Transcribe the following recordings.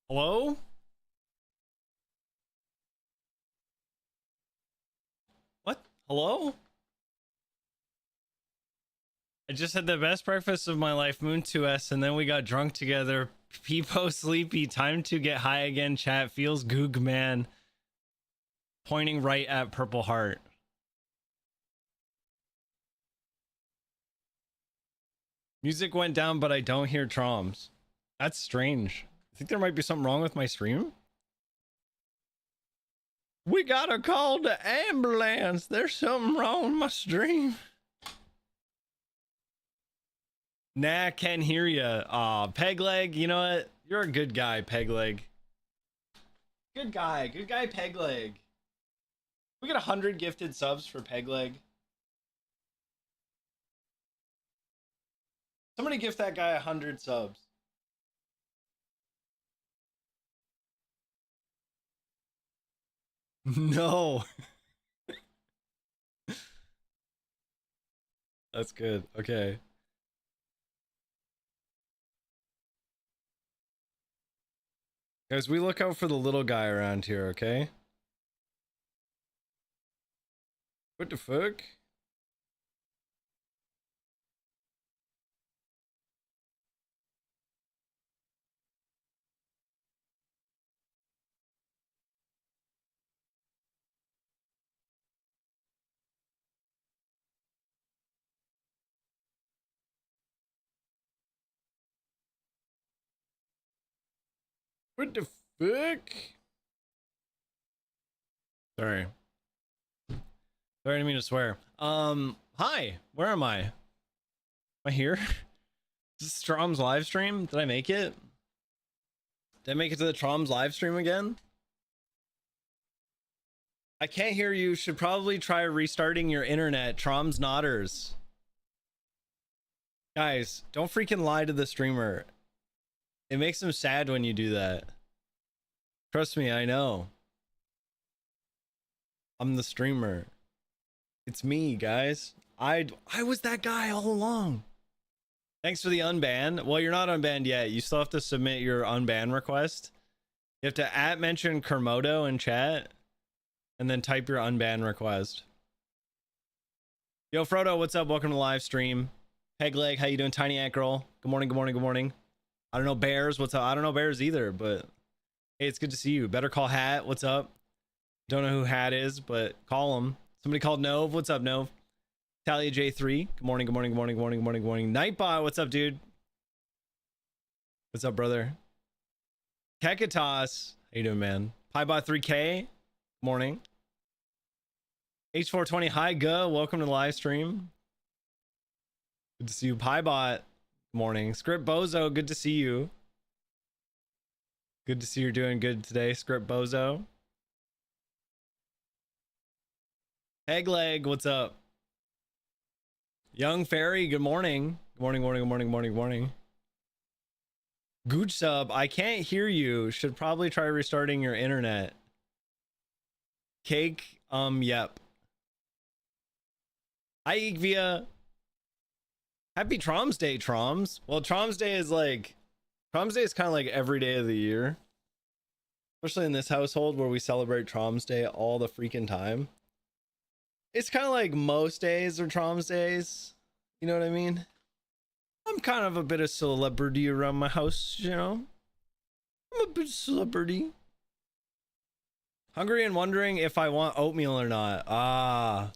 Hello? What? Hello? I just had the best breakfast of my life, Moon 2S, and then we got drunk together. Peepo sleepy, time to get high again, chat. Feels goog man. Pointing right at Purple Heart. Music went down, but I don't hear Traumz. That's strange. I think there might be something wrong with my stream. We gotta call the ambulance. There's something wrong with my stream. Nah, can't hear ya. Aw, Pegleg, you know what? You're a good guy, Pegleg. Good guy, Pegleg. We get 100 gifted subs for Pegleg. Somebody gift that guy 100 subs. No. That's good. Okay. Guys, we look out for the little guy around here, okay? What the fuck? What the fuck? Sorry. Sorry, I didn't mean to swear. Hi. Where am I? Am I here? Is this Traumz live stream? Did I make it? Did I make it to the Traumz live stream again? I can't hear you. Should probably try restarting your internet. Traumz nodders. Guys, don't freaking lie to the streamer. It makes him sad when you do that. Trust me, I know. I'm the streamer. It's me, guys. I was that guy all along. Thanks for the unban. Well, you're not unbanned yet. You still have to submit your unban request. You have to mention Kermodo in chat and then type your unban request. Yo, Frodo, what's up? Welcome to the live stream. Pegleg, how you doing? Tiny Ant Girl. Good morning, good morning, good morning. I don't know Bears. What's up? I don't know Bears either, but hey, it's good to see you. Better Call Hat. What's up? Don't know who Hat is, but call him. Somebody called Nove. What's up, Nove? Talia J3. Good morning, good morning, good morning, good morning, good morning, good morning. Nightbot. What's up, dude? What's up, brother? Kekitos. How you doing, man? Piebot 3K. Morning. H420. Hi, Guh. Welcome to the live stream. Good to see you. Piebot. Morning. Script Bozo. Good to see you. Good to see you're doing good today, Script Bozo. Pegleg, what's up? Young Fairy, good morning. Good morning, morning, good morning, morning, morning. Gooch sub, I can't hear you. Should probably try restarting your internet. Cake, yep. Hi, Igvia. Happy Traumz Day, Traumz. Well, Traumz Day is kind of like every day of the year. Especially in this household where we celebrate Traumz Day all the freaking time. It's kind of like most days are Traumz days. You know what I mean? I'm kind of a bit of celebrity around my house, you know? I'm a bit of celebrity. Hungry and wondering if I want oatmeal or not. Ah.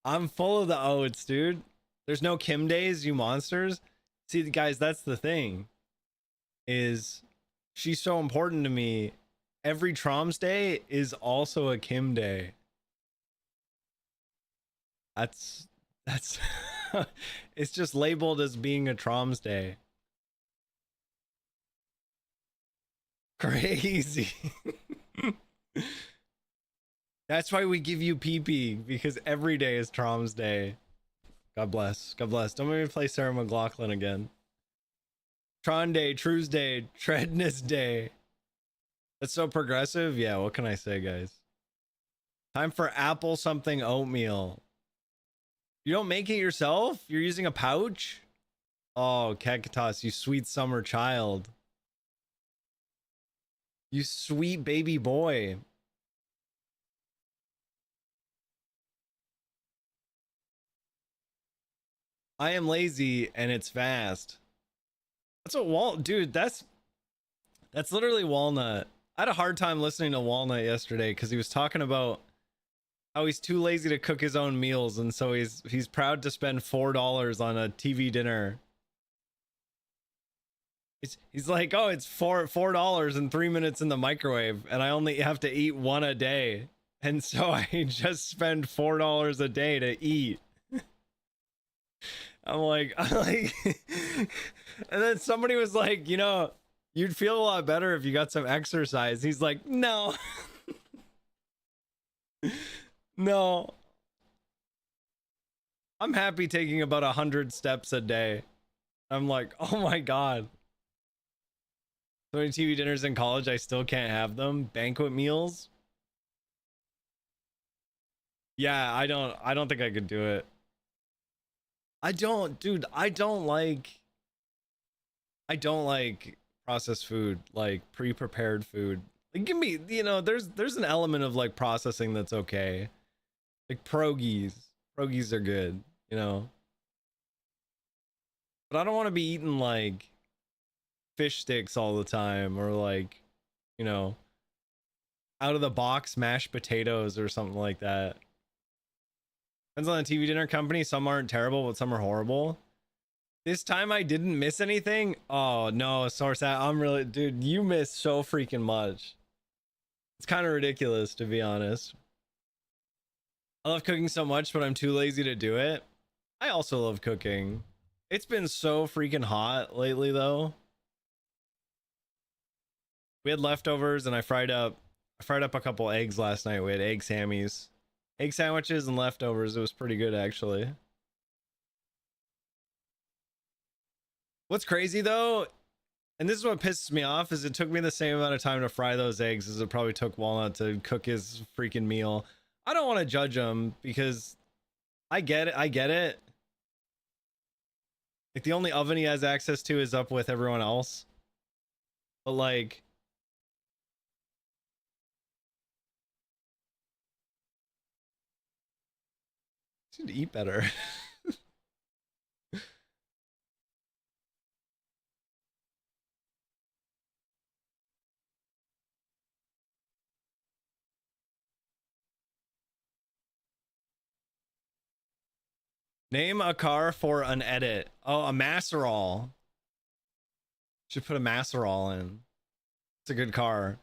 I'm full of the oats, dude. There's no Kim days, you monsters. See, guys, that's the thing. Is she's so important to me. Every Traumz Day is also a Kim day. That's it's just labeled as being a Traumz Day. Crazy. That's why we give you PP, because every day is Traumz Day. God bless. God bless. Don't make me play Sarah McLachlan again. Tron Day, True's Day, Treadness Day. That's so progressive. Yeah, what can I say, guys? Time for apple something oatmeal. You don't make it yourself? You're using a pouch? Oh, Kekitos, you sweet summer child. You sweet baby boy. I am lazy and it's fast. That's what dude, that's literally Walnut. I had a hard time listening to Walnut yesterday because he was talking about how he's too lazy to cook his own meals, and so he's proud to spend $4 on a TV dinner. He's like, oh, it's $4 and 3 minutes in the microwave, and I only have to eat one a day, and so I just spend $4 a day to eat. I'm like, and then somebody was like, you know, you'd feel a lot better if you got some exercise. He's like, no, no, I'm happy taking about 100 steps a day. I'm like, oh my God. So many TV dinners in college, I still can't have them. Banquet meals. Yeah, I don't think I could do it. Dude, I don't like processed food, like pre-prepared food. Like, give me, you know, there's an element of like processing that's okay. Like pierogies. Pierogies are good, you know. But I don't want to be eating like fish sticks all the time, or like, you know, out of the box mashed potatoes or something like that. Depends on the TV dinner company. Some aren't terrible, but some are horrible. This time I didn't miss anything. Oh no, source that I'm really, dude, you missed so freaking much. It's kind of ridiculous, to be honest. I love cooking so much, but I'm too lazy to do it. I also love cooking. It's been so freaking hot lately though. We had leftovers and I fried up a couple eggs last night. We had egg sammies, egg sandwiches and leftovers. It was pretty good actually. What's crazy though, and this is what pisses me off, is it took me the same amount of time to fry those eggs as it probably took Walnut to cook his freaking meal. I don't want to judge him because I get it. I get it. Like, the only oven he has access to is up with everyone else. But like, you need to eat better. Name a car for an edit. Oh, a Masserol. Should put a Masserol in. It's a good car.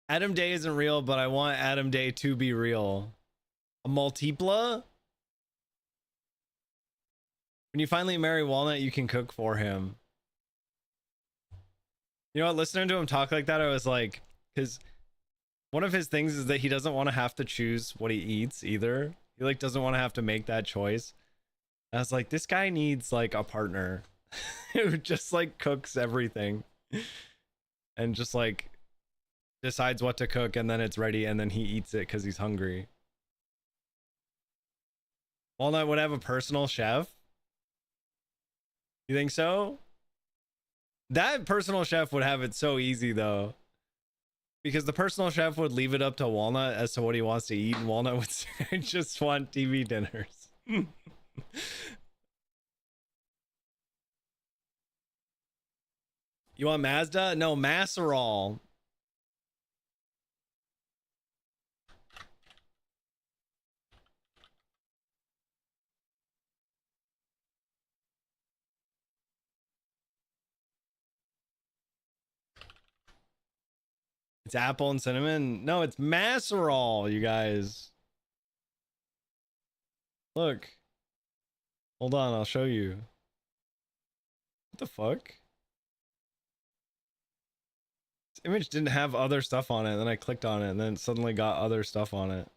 Adam Day isn't real, but I want Adam Day to be real. A Multipla? When you finally marry Walnut, you can cook for him. You know what? Listening to him talk like that, I was like, because one of his things is that he doesn't want to have to choose what he eats either. He like doesn't want to have to make that choice. I was like, this guy needs like a partner who just like cooks everything and just like decides what to cook, and then it's ready, and then he eats it because he's hungry. Walnut would have a personal chef. You think so? That personal chef would have it so easy though, because the personal chef would leave it up to Walnut as to what he wants to eat, and Walnut would say, I just want TV dinners. You want Mazda? No, Masserol. It's apple and cinnamon. No, it's Masserol, you guys. Look. Hold on, I'll show you. What the fuck? This image didn't have other stuff on it, and then I clicked on it, and then it suddenly got other stuff on it.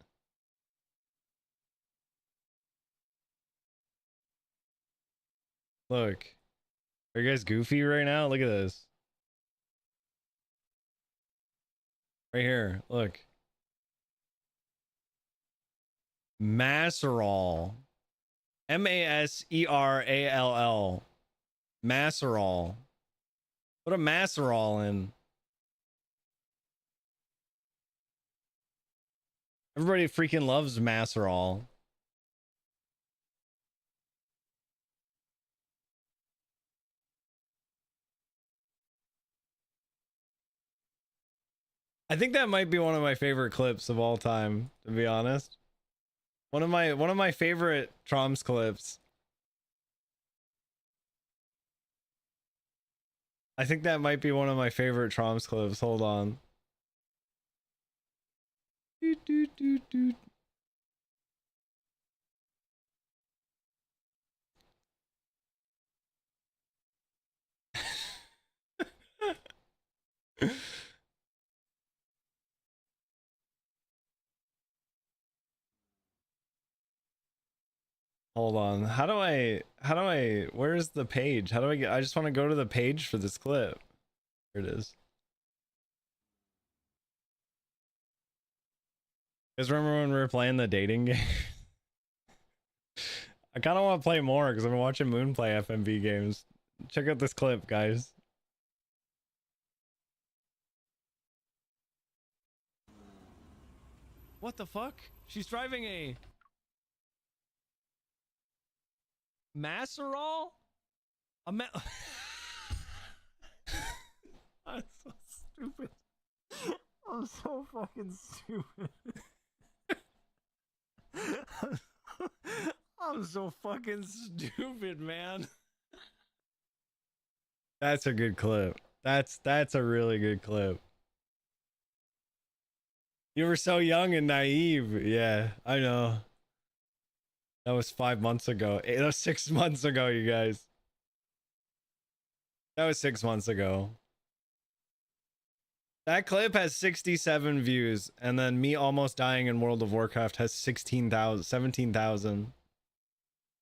Look. Are you guys goofy right now? Look at this. Right here. Look. Masserol. Masserall. Masserol. Put a Masserol in. Everybody freaking loves Masserol. I think that might be one of my favorite clips of all time, to be honest. One of my favorite Traumz clips. I think that might be one of my favorite Traumz clips. Hold on. Doot, doot, doot, doot. Hold on. Where's the page? How do I get, I just want to go to the page for this clip. Here it is. You guys remember when we were playing the dating game? I kind of want to play more because I've been watching Moon play FMV games. Check out this clip, guys. What the fuck? She's driving a Masserol? I'm so stupid. I'm so fucking stupid. I'm so fucking stupid, man. That's a good clip. That's a really good clip. You were so young and naive. Yeah, I know. That was 5 months ago. That was 6 months ago, you guys. That was 6 months ago. That clip has 67 views, and then me almost dying in World of Warcraft has 16,000, 17,000.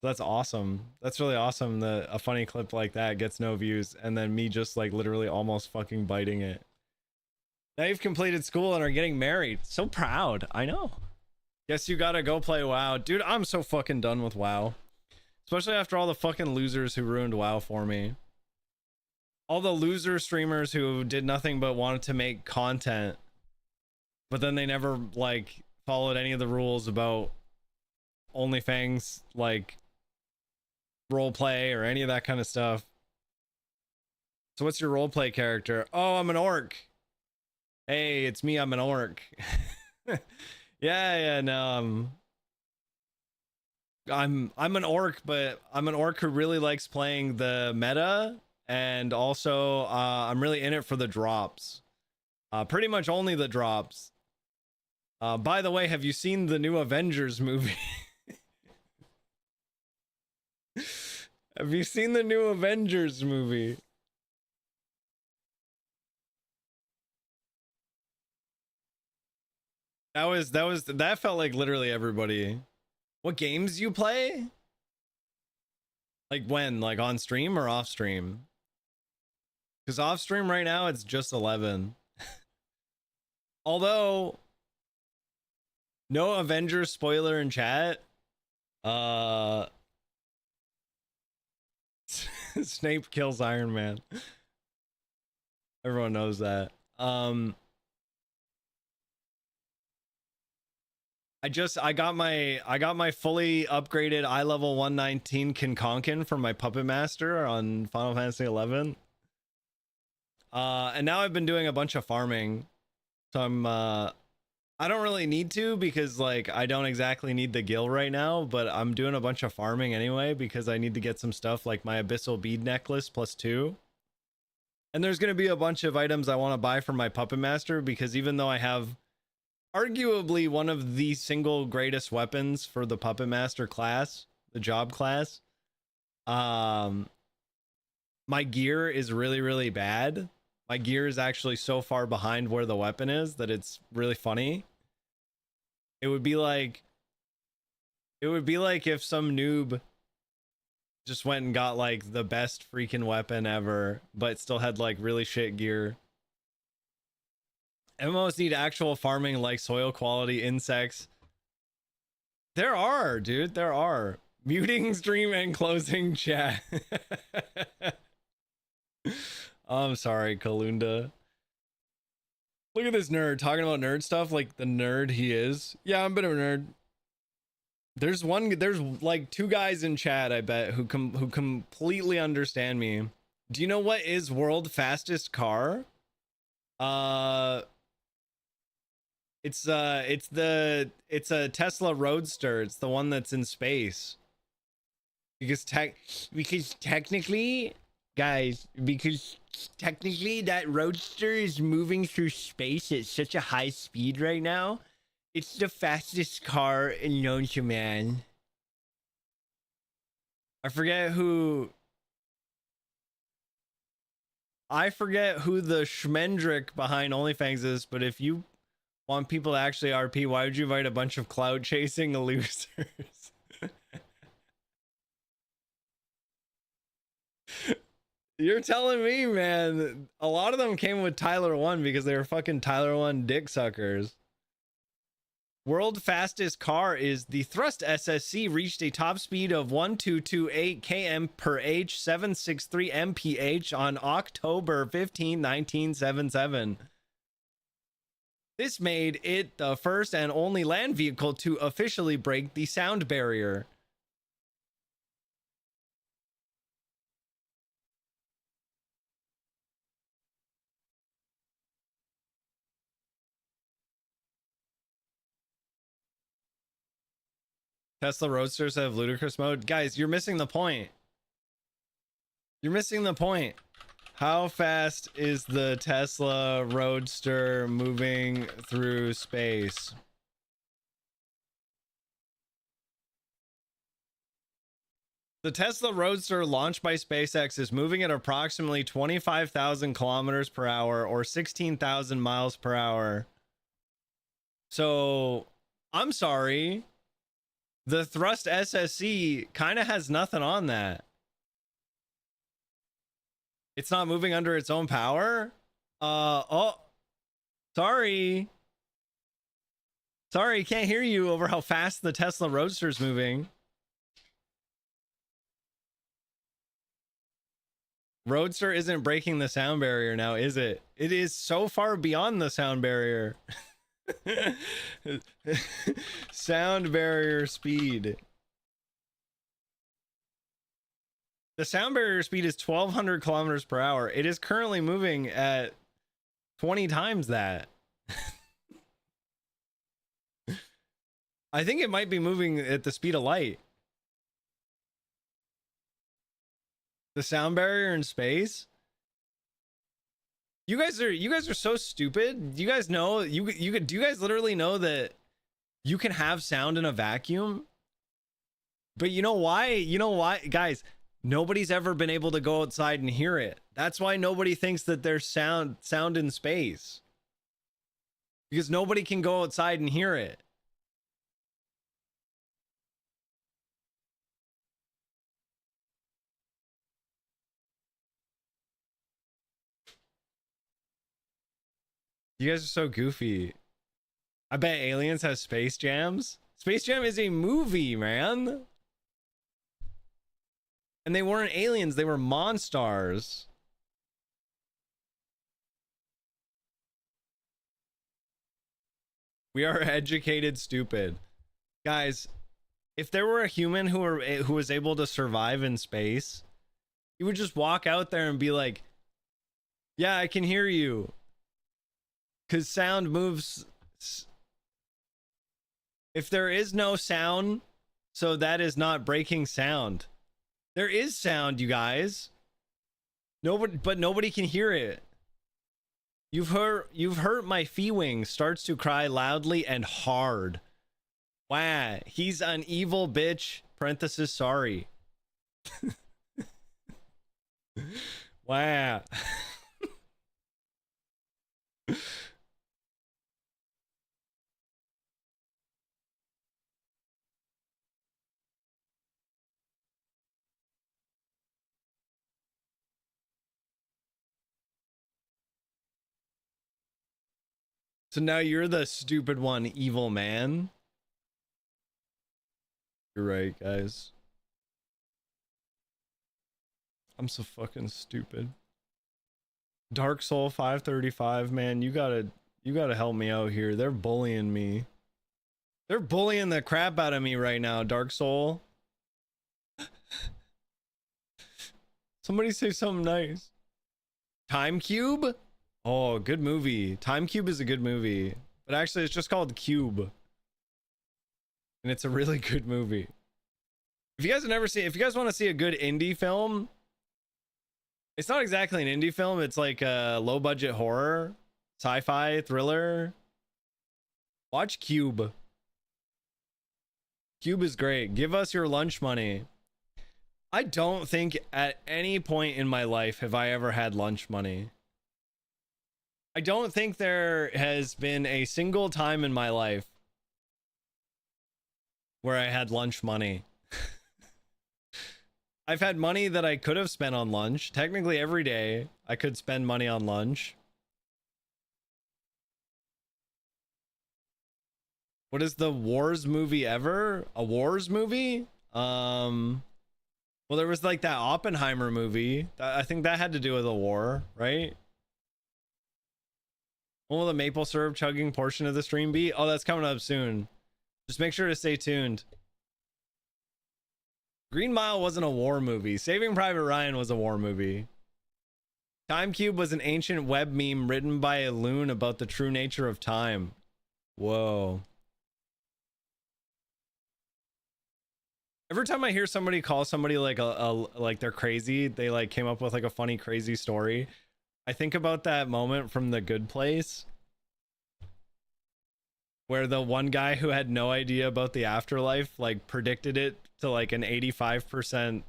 That's awesome. That's really awesome that a funny clip like that gets no views, and then me just like literally almost fucking biting it. Now you've completed school and are getting married. So proud. I know. Guess you gotta go play WoW. Dude, I'm so fucking done with WoW. Especially after all the fucking losers who ruined WoW for me. All the loser streamers who did nothing but wanted to make content, but then they never like followed any of the rules about OnlyFans, like roleplay or any of that kind of stuff. So what's your roleplay character? Oh, I'm an orc. Hey, it's me, I'm an orc. Yeah, no, I'm an orc, but I'm an orc who really likes playing the meta, and also I'm really in it for the drops. Pretty much only the drops. By the way, have you seen the new Avengers movie? Have you seen the new Avengers movie? That felt like literally everybody. What games you play? Like when? Like on stream or off stream? Because off stream right now it's just 11. Although no Avengers spoiler in chat. Snape kills Iron Man. Everyone knows that. I got my fully upgraded eye level 119 Kinkonkin from my Puppet Master on Final Fantasy 11. And now I've been doing a bunch of farming. So I don't really need to because like I don't exactly need the gil right now, but I'm doing a bunch of farming anyway because I need to get some stuff like my Abyssal Bead Necklace +2. And there's going to be a bunch of items I want to buy for my Puppet Master because even though I have arguably one of the single greatest weapons for the Puppet Master class, the job class, my gear is really, really bad. My gear is actually so far behind where the weapon is that it's really funny. It would be like if some noob just went and got like the best freaking weapon ever, but still had like really shit gear. MMOs need actual farming like soil quality, insects. There are, dude. There are. Muting stream and closing chat. I'm sorry, Kalunda. Look at this nerd talking about nerd stuff like the nerd he is. Yeah, I'm a bit of a nerd. There's like two guys in chat, I bet, who completely understand me. Do you know what is world fastest car? Uh it's a Tesla Roadster. It's the one that's in space. Because technically, guys, because technically that Roadster is moving through space at such a high speed right now. It's the fastest car known to man. I forget who the Schmendrick behind OnlyFans is, but if you want people to actually RP, why would you invite a bunch of cloud chasing losers? You're telling me, man. A lot of them came with Tyler 1 because they were fucking Tyler 1 dick suckers. World fastest car is the Thrust SSC, reached a top speed of 1228 km per h, 763 mph on October 15, 1977. This made it the first and only land vehicle to officially break the sound barrier. Tesla Roadsters have ludicrous mode. Guys, you're missing the point. You're missing the point. How fast is the Tesla Roadster moving through space? The Tesla Roadster launched by SpaceX is moving at approximately 25,000 kilometers per hour or 16,000 miles per hour. So, I'm sorry. The Thrust SSC kind of has nothing on that. It's not moving under its own power? Oh. Sorry. Sorry, can't hear you over how fast the Tesla Roadster's moving. Roadster isn't breaking the sound barrier now, is it? It is so far beyond the sound barrier. Sound barrier speed. The sound barrier speed is 1,200 kilometers per hour. It is currently moving at 20 times that. I think it might be moving at the speed of light. The sound barrier in space. You guys are so stupid. You guys know do you guys literally know that you can have sound in a vacuum? But you know why? You know why, guys? Nobody's ever been able to go outside and hear it. That's why nobody thinks that there's sound in space. Because nobody can go outside and hear it. You guys are so goofy. I bet Aliens has Space Jams. Space Jam is a movie, man. And they weren't aliens, they were monsters. We are educated stupid. Guys, if there were a human who was able to survive in space, he would just walk out there and be like, "Yeah, I can hear you." Cuz sound moves. If there is no sound, so that is not breaking sound. There is sound, you guys. Nobody can hear it. You've heard my feewing starts to cry loudly and hard. Wow, he's an evil bitch. Parenthesis sorry. Wow. So now you're the stupid one, evil man. You're right, guys. I'm so fucking stupid. Dark Soul 535, man, you gotta help me out here. They're bullying me. They're bullying the crap out of me right now, Dark Soul. Somebody say something nice. Time Cube? Oh, good movie. Time Cube is a good movie. But actually, it's just called Cube. And it's a really good movie. If you guys have never seen, if you guys want to see a good indie film, it's not exactly an indie film. It's like a low budget horror, sci-fi thriller. Watch Cube. Cube is great. Give us your lunch money. I don't think at any point in my life have I ever had lunch money. I don't think there has been a single time in my life where I had lunch money. I've had money that I could have spent on lunch. Technically every day I could spend money on lunch. What is the Wars movie ever? A Wars movie? Well, there was like that Oppenheimer movie. I think that had to do with a war, right? When will the maple syrup chugging portion of the stream be? Oh, that's coming up soon. Just make sure to stay tuned. Green Mile wasn't a war movie. Saving Private Ryan was a war movie. Time Cube was an ancient web meme written by a loon about the true nature of time. Whoa. Every time I hear somebody call somebody like like they're crazy, they like came up with like a funny crazy story, I think about that moment from The Good Place where the one guy who had no idea about the afterlife like predicted it to like an 85%.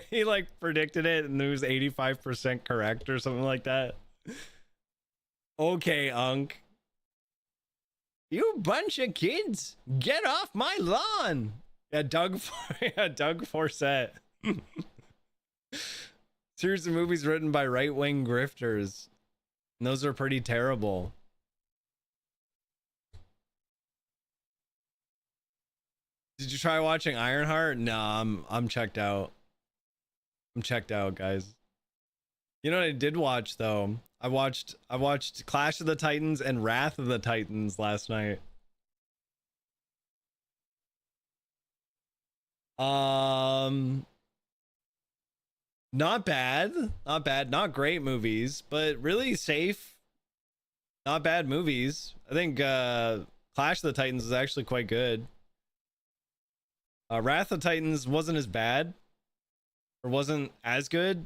He like predicted it and it was 85% correct or something like that. Okay, Unc. You bunch of kids, get off my lawn. Yeah, Doug Forsett. Series of movies written by right-wing grifters. And those are pretty terrible. Did you try watching Ironheart? No, I'm checked out. I'm checked out, guys. You know what I did watch though? I watched Clash of the Titans and Wrath of the Titans last night. Not bad. Not bad. Not great movies, but really safe. Not bad movies. I think Clash of the Titans is actually quite good. Wrath of the Titans wasn't as bad. Or wasn't as good.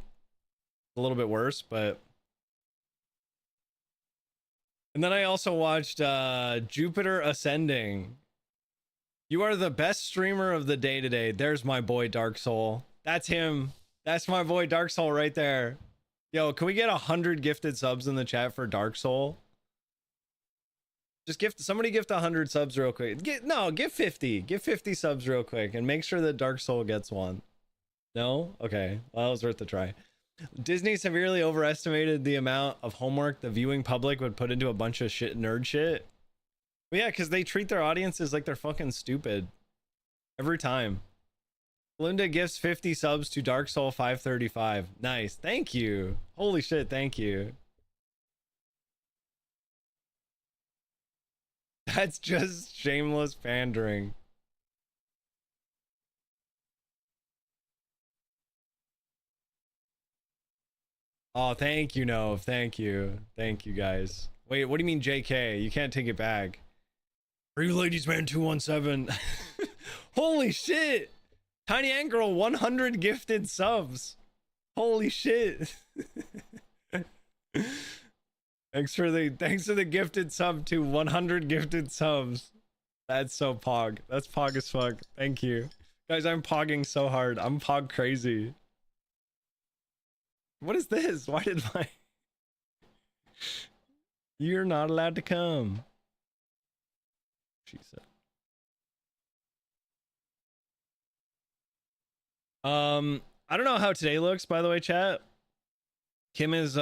A little bit worse, but... And then I also watched Jupiter Ascending. You are the best streamer of the day today. There's my boy Dark Soul. That's him. That's my boy Dark Soul right there. Yo, can we get 100 gifted subs in the chat for Dark Soul? Just gift somebody gift 100 subs real quick. Give 50. Give 50 subs real quick and make sure that Dark Soul gets one. No? Okay. Well, that was worth a try. Disney severely overestimated the amount of homework the viewing public would put into a bunch of nerd shit. Well, yeah, because they treat their audiences like they're fucking stupid. Every time. Linda gifts 50 subs to Dark Soul 535. Nice. Thank you. Holy shit, thank you. That's just shameless pandering. Oh, thank you, Nove. Thank you. Thank you, guys. Wait, what do you mean JK? You can't take it back. Are you ladies man 217? Holy shit! Tiny Ant Girl 100 gifted subs. Holy shit. Thanks for the gifted sub to 100 gifted subs. That's so pog. That's pog as fuck. Thank you. Guys, I'm pogging so hard. I'm pog crazy. What is this? Why did my... You're not allowed to come. She said. I don't know how today looks, by the way, chat. Kim is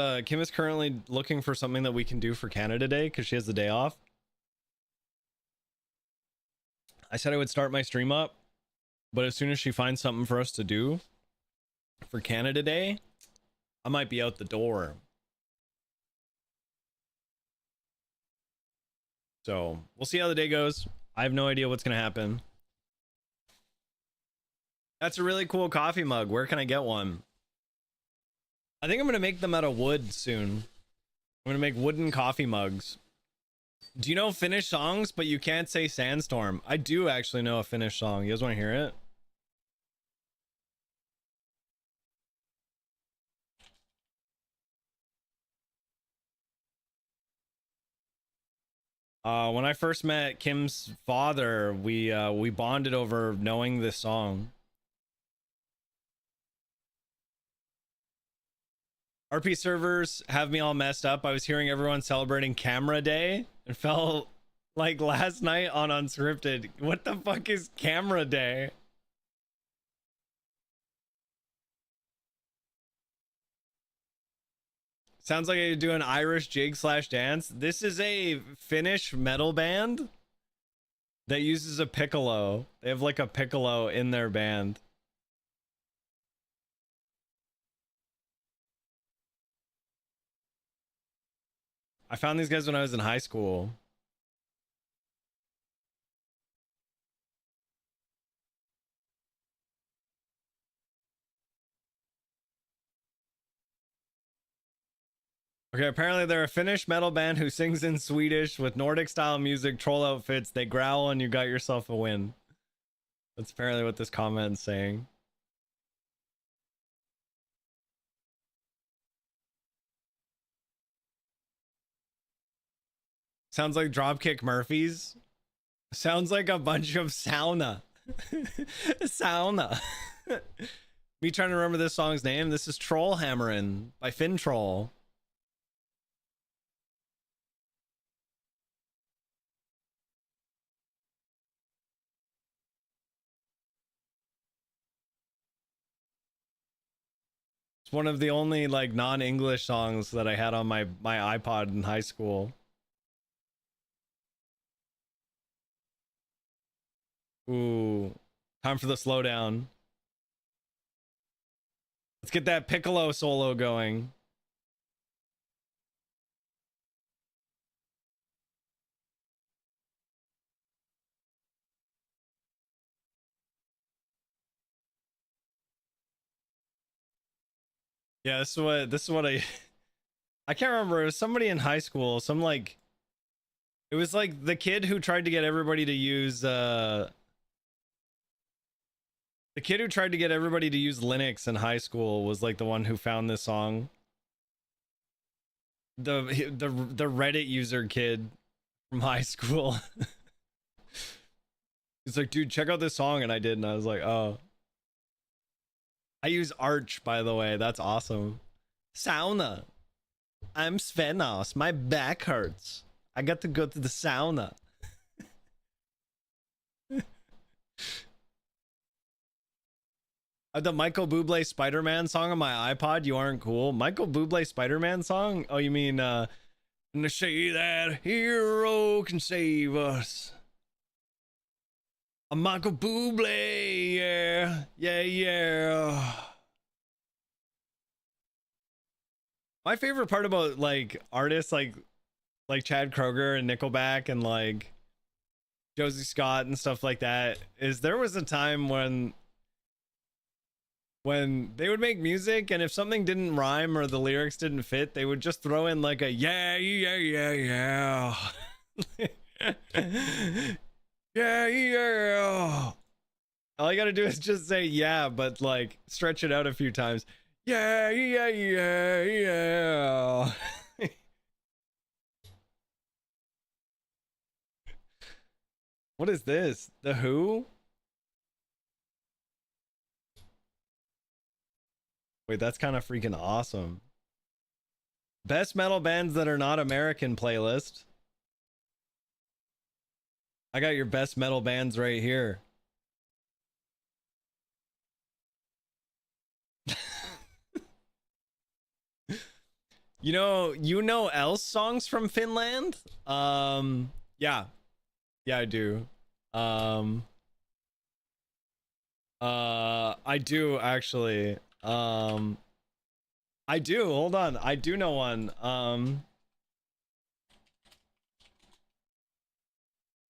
currently looking for something that we can do for Canada Day because she has the day off. I said I would start my stream up, but as soon as she finds something for us to do for Canada Day, I might be out the door. So we'll see how the day goes. I have no idea what's gonna happen. That's a really cool coffee mug. Where can I get one? I think I'm gonna make them out of wood soon. I'm gonna make wooden coffee mugs. Do you know Finnish songs, but you can't say Sandstorm? I do actually know a Finnish song. You guys want to hear it? When I first met Kim's father, we bonded over knowing this song. RP servers have me all messed up. I was hearing everyone celebrating Camera Day and felt like last night on Unscripted. What the fuck is Camera Day? Sounds like I do an Irish jig slash dance. This is a Finnish metal band that uses a piccolo. They have like a piccolo in their band. I found these guys when I was in high school. Okay, apparently they're a Finnish metal band who sings in Swedish with Nordic style music, troll outfits. They growl and you got yourself a win. That's apparently what this comment is saying. Sounds like Dropkick Murphys. Sounds like a bunch of sauna. Sauna. Me trying to remember this song's name. This is Troll Hammerin' by Finn Troll. It's one of the only like non-English songs that I had on my iPod in high school. Ooh, time for the slowdown. Let's get that piccolo solo going. Yeah, this is what I can't remember. It was somebody in high school, some like it was like the kid who tried to get everybody to use the kid who tried to get everybody to use Linux in high school was like the one who found this song. The Reddit user kid from high school. He's like, dude, check out this song, and I did, and I was like, oh. I use Arch, by the way. That's awesome. Sauna. I'm Svenos. My back hurts. I got to go to the sauna. The Michael Bublé Spider-Man song on my iPod, You Aren't Cool. Michael Bublé Spider-Man song? Oh, you mean, and to say that hero can save us. A Michael Bublé, yeah. Yeah, yeah. My favorite part about, like, artists like Chad Kroeger and Nickelback and, like, Josie Scott and stuff like that is there was a time when they would make music, and if something didn't rhyme or the lyrics didn't fit, they would just throw in like a yeah, yeah, yeah, yeah. Yeah, yeah. All you gotta do is just say yeah, but like stretch it out a few times. Yeah, yeah, yeah, yeah. What is this? The Who? Wait, that's kind of freaking awesome. Best metal bands that are not American playlist. I got your best metal bands right here. You know else songs from Finland? Yeah. Yeah, I do. I do actually. I do. Hold on. I do know one.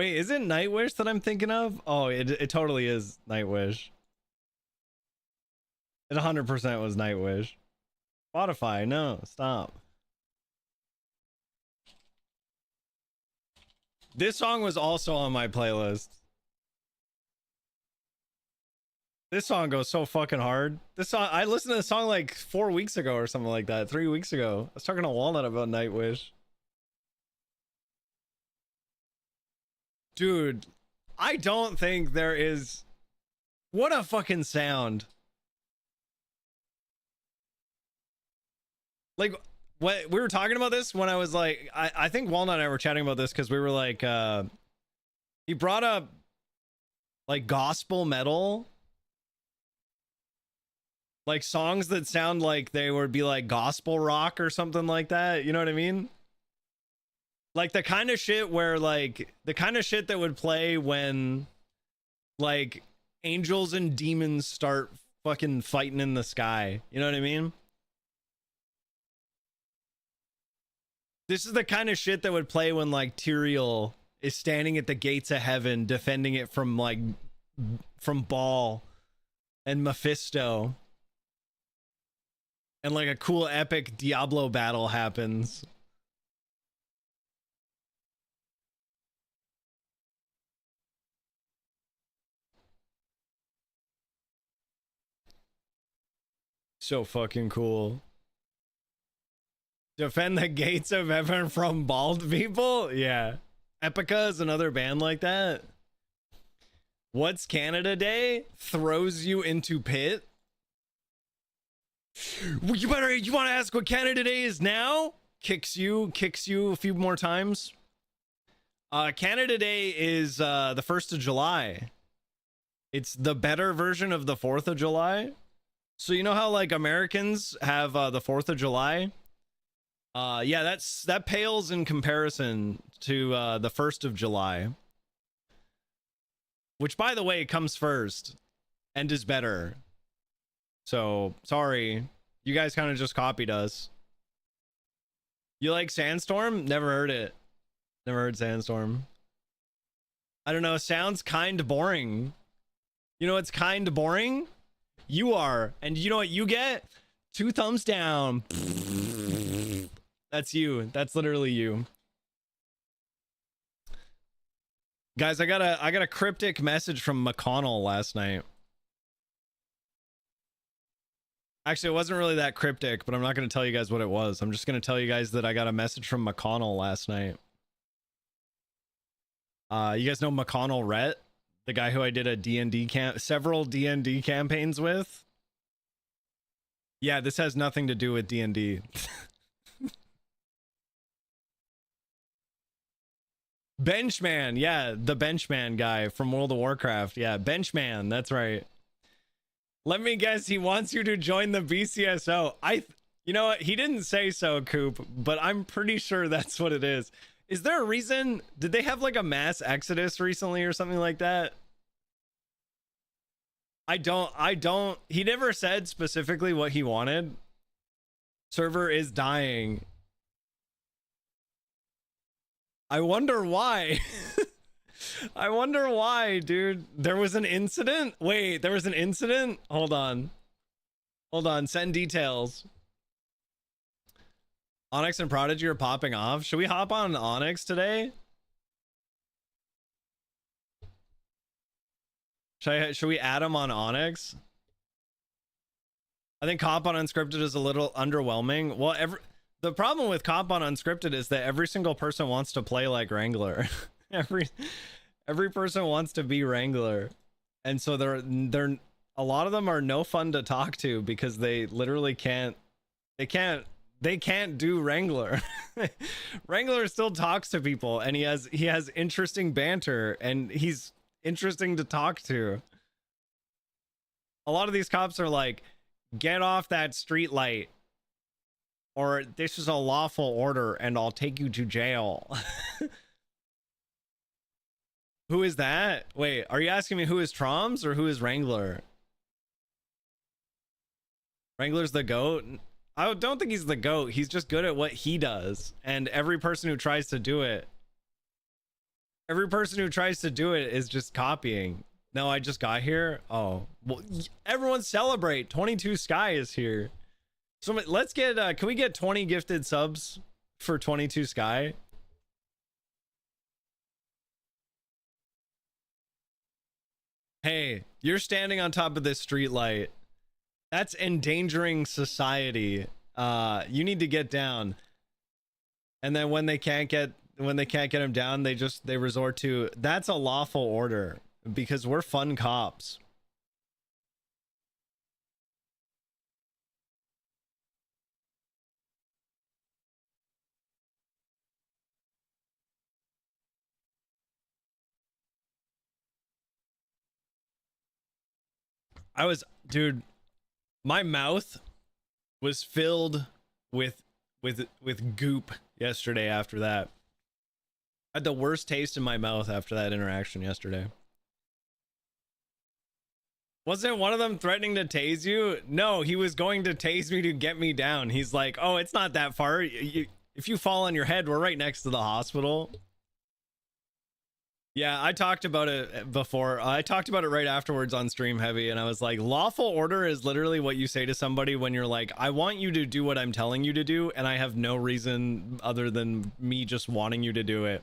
Wait, is it Nightwish that I'm thinking of? Oh, it totally is Nightwish. It 100% was Nightwish. Spotify, no, stop. This song was also on my playlist. This song goes so fucking hard. This song, I listened to this song like 4 weeks ago or something like that. 3 weeks ago. I was talking to Walnut about Nightwish. Dude, I don't think there is. What a fucking sound. Like, what we were talking about this when I was like, I think Walnut and I were chatting about this because we were like, he brought up like gospel metal, like songs that sound like they would be like gospel rock or something like that. You know what I mean? Like the kind of shit where like the kind of shit that would play when like angels and demons start fucking fighting in the sky. You know what I mean? This is the kind of shit that would play when like Tyrael is standing at the gates of heaven defending it from like from Baal and Mephisto. And like a cool epic Diablo battle happens. So fucking cool. Defend the gates of heaven from bald people? Yeah. Epica is another band like that. What's Canada Day? Throws you into pit. You want to ask what Canada Day is now? Kicks you a few more times. Canada Day is the 1st of July. It's the better version of the 4th of July. So you know how like Americans have the 4th of July? Yeah, that pales in comparison to the 1st of July. Which by the way comes first and is better. So, sorry. You guys kind of just copied us. You like Sandstorm? Never heard it. Never heard Sandstorm. I don't know, sounds kind boring. You know what's kind boring? You are. And you know what you get? 2 thumbs down. That's you. That's literally you. Guys, I got a cryptic message from McConnell last night. Actually, it wasn't really that cryptic, but I'm not going to tell you guys what it was. I'm just going to tell you guys that I got a message from McConnell last night. You guys know McConnell Rhett? The guy who I did a D&D several D&D campaigns with? Yeah, this has nothing to do with D&D. Benchman, yeah, the Benchman guy from World of Warcraft. Yeah, Benchman, that's right. Let me guess, he wants you to join the BCSO. You know what? He didn't say so, Coop, but I'm pretty sure that's what it is. Is there a reason? Did they have like a mass exodus recently or something like that? I don't. He never said specifically what he wanted. Server is dying. I wonder why. I wonder why, dude. There was an incident? Wait, there was an incident? Hold on. Hold on, send details. Onyx and Prodigy are popping off. Should we hop on Onyx today? Should we add him on Onyx? I think Cop on Unscripted is a little underwhelming. Well, the problem with Cop on Unscripted is that every single person wants to play like Wrangler. every person wants to be Wrangler. And so they're a lot of them are no fun to talk to because they literally can't do Wrangler. Wrangler still talks to people and he has interesting banter and he's interesting to talk to. A lot of these cops are like, get off that street light, or this is a lawful order and I'll take you to jail. Who is that? Wait, are you asking me who is Traumz or who is Wrangler? Wrangler's the GOAT? I don't think he's the GOAT. He's just good at what he does. And every person who tries to do it, Every person who tries to do it is just copying. No, I just got here. Oh, well, everyone celebrate. 22 Sky is here. So let's get, can we get 20 gifted subs for 22 Sky? Hey, you're standing on top of this street light. That's endangering society. You need to get down. And then when they can't get him down, they resort to, that's a lawful order because we're fun cops. Dude, my mouth was filled with goop yesterday after that. I had the worst taste in my mouth after that interaction yesterday. Wasn't one of them threatening to tase you? No, he was going to tase me to get me down. He's like, oh, it's not that far. If you fall on your head, we're right next to the hospital. Yeah, I talked about it before. I talked about it right afterwards on Stream Heavy, and I was like, lawful order is literally what you say to somebody when you're like, I want you to do what I'm telling you to do, and I have no reason other than me just wanting you to do it.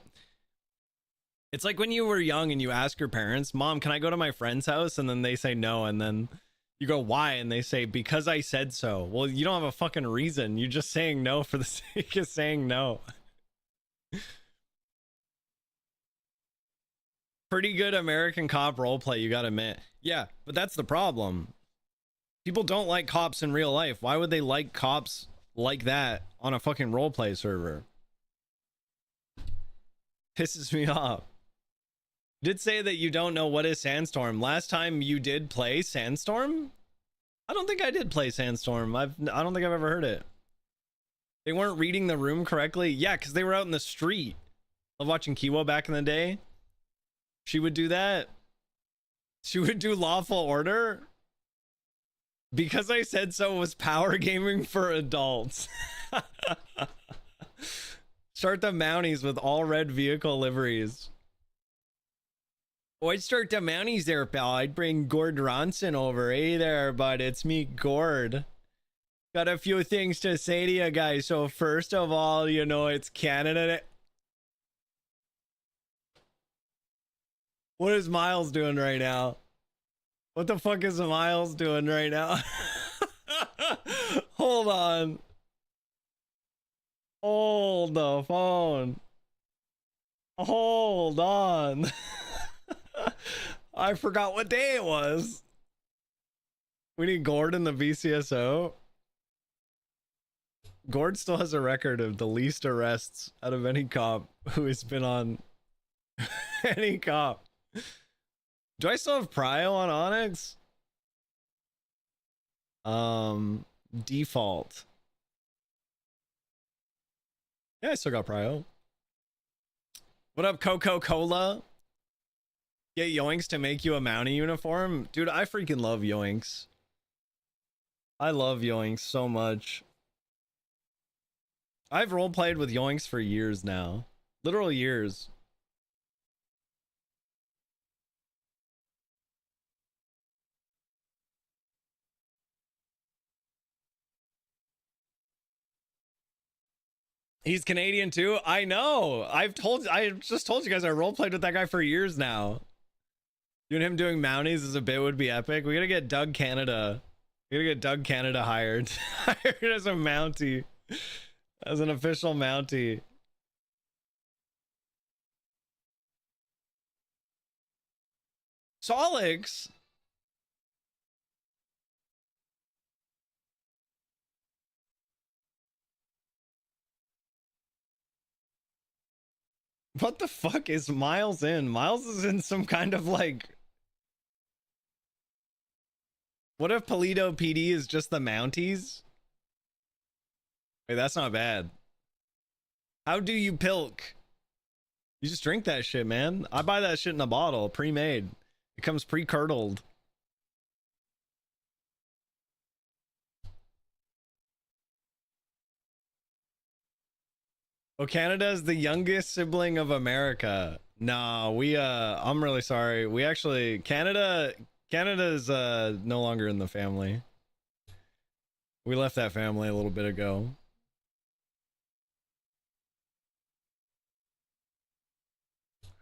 It's like when you were young and you ask your parents, Mom, can I go to my friend's house? And then they say no, and then you go, why? And they say, because I said so. Well, you don't have a fucking reason. You're just saying no for the sake of saying no. Pretty good American cop roleplay, you gotta admit. Yeah, but that's the problem. People don't like cops in real life. Why would they like cops like that on a fucking roleplay server? Pisses me off. You did say that you don't know what is Sandstorm. Last time you did play Sandstorm? I don't think I did play Sandstorm. I don't think I've ever heard it. They weren't reading the room correctly? Yeah, because they were out in the street. I love watching Kiwo back in the day. She would do that. She would do lawful order. Because I said so was power gaming for adults. Start the Mounties with all red vehicle liveries. Oh, I'd start the Mounties there, pal. I'd bring Gord Ronson over. Hey there, bud. It's me, Gord. Got a few things to say to you guys. So first of all, you know, it's Canada. What is Miles doing right now? What the fuck is Miles doing right now? Hold on. Hold the phone. Hold on. I forgot what day it was. We need Gord in the VCSO. Gord still has a record of the least arrests out of any cop who has been on any cop. Do I still have Prio on Onyx? Default. Yeah, I still got Prio. What up, Coca-Cola? Get Yoinks to make you a Mountie uniform? Dude, I freaking love Yoinks. I love Yoinks so much. I've roleplayed with Yoinks for years now. Literal years. He's Canadian too? I know. I just told you guys I roleplayed with that guy for years now. You and him doing Mounties as a bit would be epic. We gotta get Doug Canada. We gotta get Doug Canada hired. Hired as a Mountie. As an official Mountie. Solix? What the fuck is Miles in? Miles is in some kind of like... What if Polito PD is just the Mounties? Wait, that's not bad. How do you pilk? You just drink that shit, man. I buy that shit in a bottle, pre-made. It comes pre-curdled. Oh, Canada is the youngest sibling of America. No, we I'm really sorry. We actually Canada's no longer in the family. We left that family a little bit ago.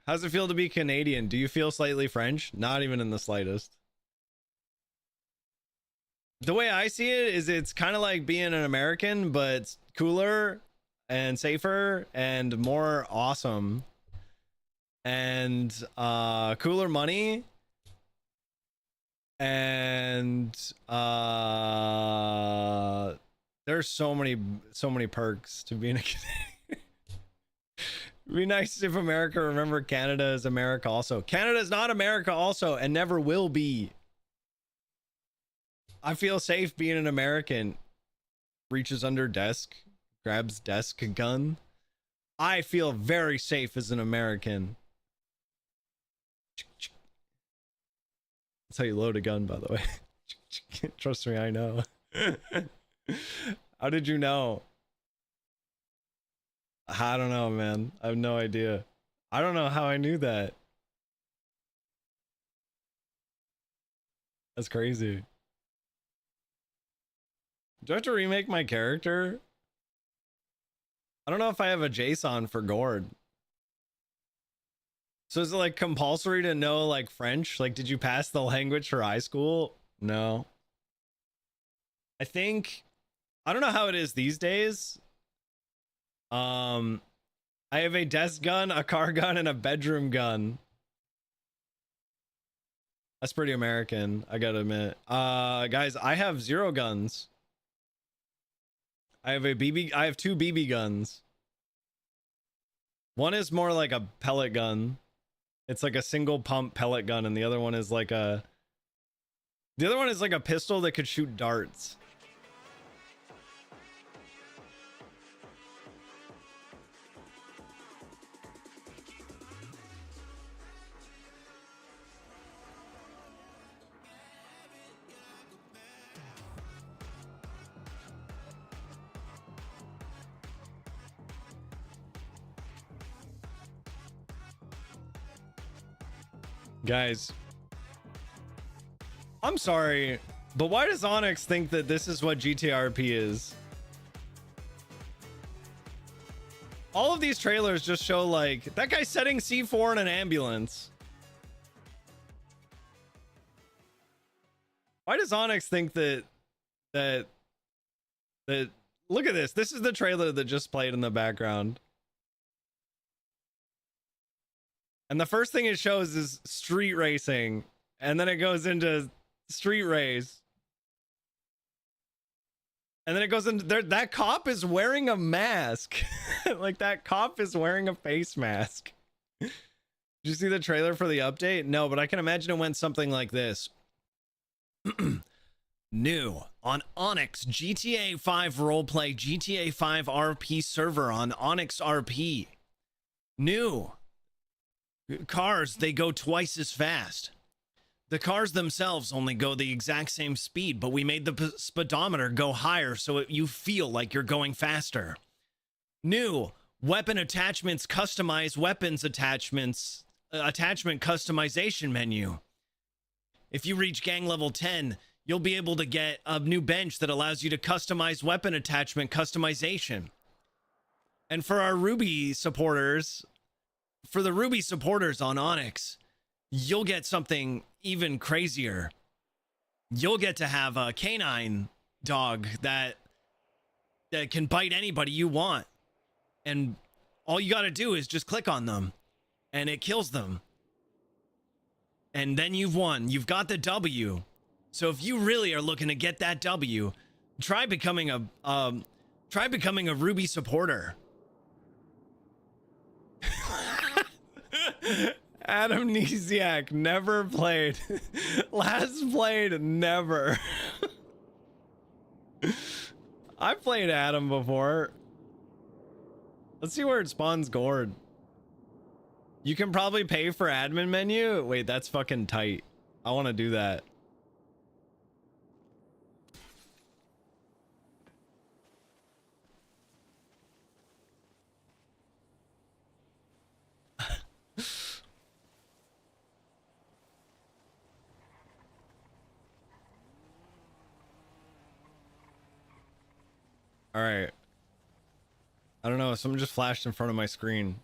How's it feel to be Canadian? Do you feel slightly French? Not even in the slightest. The way I see it is it's kind of like being an American, but cooler and safer and more awesome and cooler money and there's so many perks to being a Canadian. It'd be nice if America remember Canada is America also. Canada is not America also and never will be. I feel safe being an American. Reaches under desk, grabs desk gun. I feel very safe as an American. That's how you load a gun, by the way. Trust me, I know. How did you know? I don't know, man. I have no idea. I don't know how I knew that. That's crazy. Do I have to remake my character? I don't know if I have a JSON for Gord. So is it like compulsory to know like French? Like, did you pass the language for high school? No. I think, I don't know how it is these days. I have a desk gun, a car gun, and a bedroom gun. That's pretty American, I gotta admit. Guys, I have 0 guns. I have two BB guns. One is more like a pellet gun. It's like a single pump pellet gun, and the other one is like a pistol that could shoot darts. Guys, I'm sorry, but why does Onyx think that this is what GTRP is? All of these trailers just show like that guy setting C4 in an ambulance. Why does Onyx think that look at this. This is the trailer that just played in the background. And the first thing it shows is street racing. And then it goes into street race. And then it goes into there. That cop is wearing a mask. Like that cop is wearing a face mask. Did you see the trailer for the update? No, but I can imagine it went something like this. New on Onyx GTA 5 roleplay GTA 5 RP server on Onyx RP. New. Cars, they go twice as fast. The cars themselves only go the exact same speed, but we made the speedometer go higher so you feel like you're going faster. New, weapon attachments, customize weapons attachments, attachment customization menu. If you reach gang level 10, you'll be able to get a new bench that allows you to customize weapon attachment customization. And for our Ruby supporters, for the Ruby supporters on Onyx, you'll get something even crazier. You'll get to have a canine dog that can bite anybody you want. And all you got to do is just click on them and it kills them. And then you've won. You've got the W. So if you really are looking to get that W, try becoming a Ruby supporter. Amnesiac never played. Last played never. I played Adam before. Let's see where it spawns Gord. You can probably pay for admin menu. Wait, that's fucking tight. I want to do that. All right. I don't know. Something just flashed in front of my screen.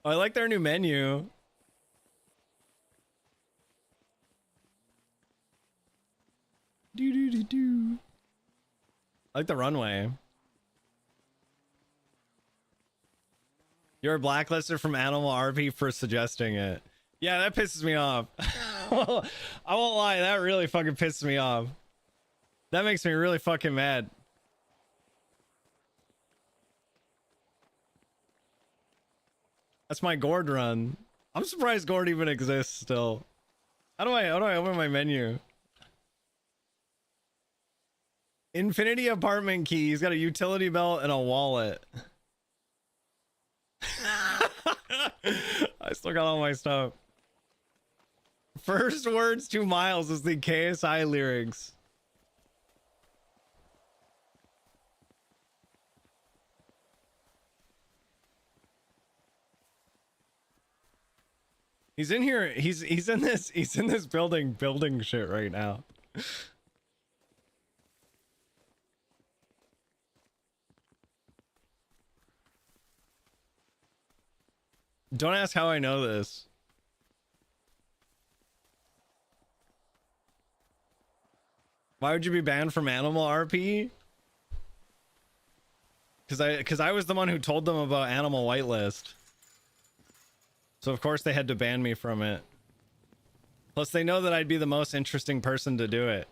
Oh, I like their new menu. Do do do do. I like the runway. You're blacklisted from Animal RP for suggesting it. Yeah, that pisses me off. I won't lie, that really fucking pisses me off. That makes me really fucking mad. That's my Gord run. I'm surprised Gord even exists still. How do I open my menu? Infinity apartment key. He's got a utility belt and a wallet. I still got all my stuff. First words 2 miles is the KSI lyrics. He's in here. He's in this building shit right now. Don't ask how I know this. Why would you be banned from Animal RP? Because I was the one who told them about Animal Whitelist. So of course they had to ban me from it. Plus they know that I'd be the most interesting person to do it.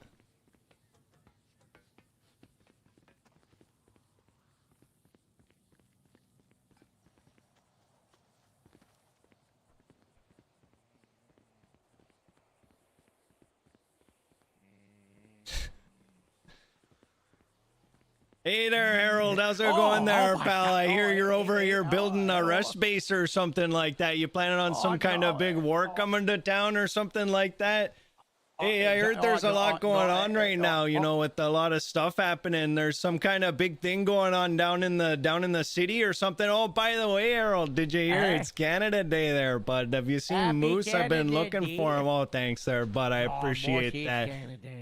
Hey there, Harold. How's it going there, pal? I hear you're over here building a rest base or something like that. You planning on some kind of big war coming to town or something like that? Hey, I heard there's a lot going on right now, you know, with a lot of stuff happening. There's some kind of big thing going on down in the city or something. Oh, by the way, Harold, did you hear it's Canada Day there, bud? Have you seen Moose? I've been looking for him. Oh, thanks there, bud. I appreciate that.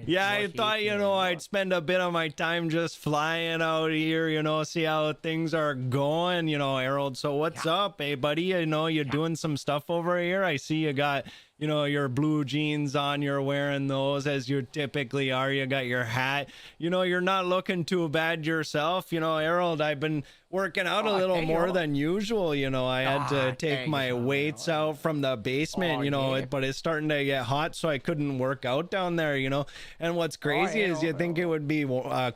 Yeah, I thought, you know, I'd spend a bit of my time just flying out here, you know, see how things are going, you know, Harold. So what's up, hey, buddy? You know, you're doing some stuff over here. I see you got, you know, your blue jeans on, you're wearing those as you typically are. You got your hat. You know, you're not looking too bad yourself. You know, Harold, I've been working out a little more than usual. You know, I had to take my weights out from the basement, you know, but it's starting to get hot, so I couldn't work out down there, you know. And what's crazy is you think it would be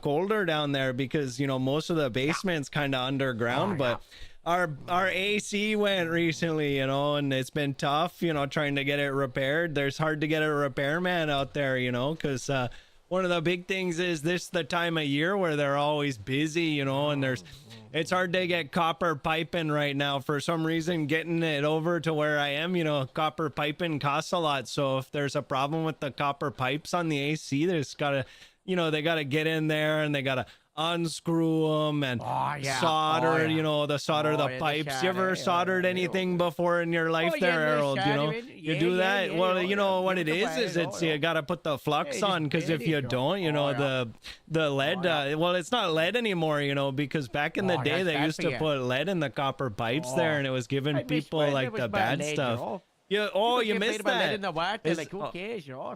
colder down there because, you know, most of the basement's kind of underground, but our AC went recently, you know, and it's been tough, you know, trying to get it repaired. There's hard to get a repairman out there, you know, because one of the big things is this the time of year where they're always busy, you know, and it's hard to get copper piping right now. For some reason, getting it over to where I am, you know, copper piping costs a lot. So if there's a problem with the copper pipes on the AC, there's gotta, you know, they gotta get in there and they gotta unscrew them and solder, you know, the pipes. You ever soldered anything before in your life there, Harold? You know, you do that. Well, you know what it is it's you got to put the flux on, because if you don't, you know, the lead, well, it's not lead anymore, you know, because back in the day they used to put lead in the copper pipes there, and it was giving people like the bad stuff. Yeah, you missed that.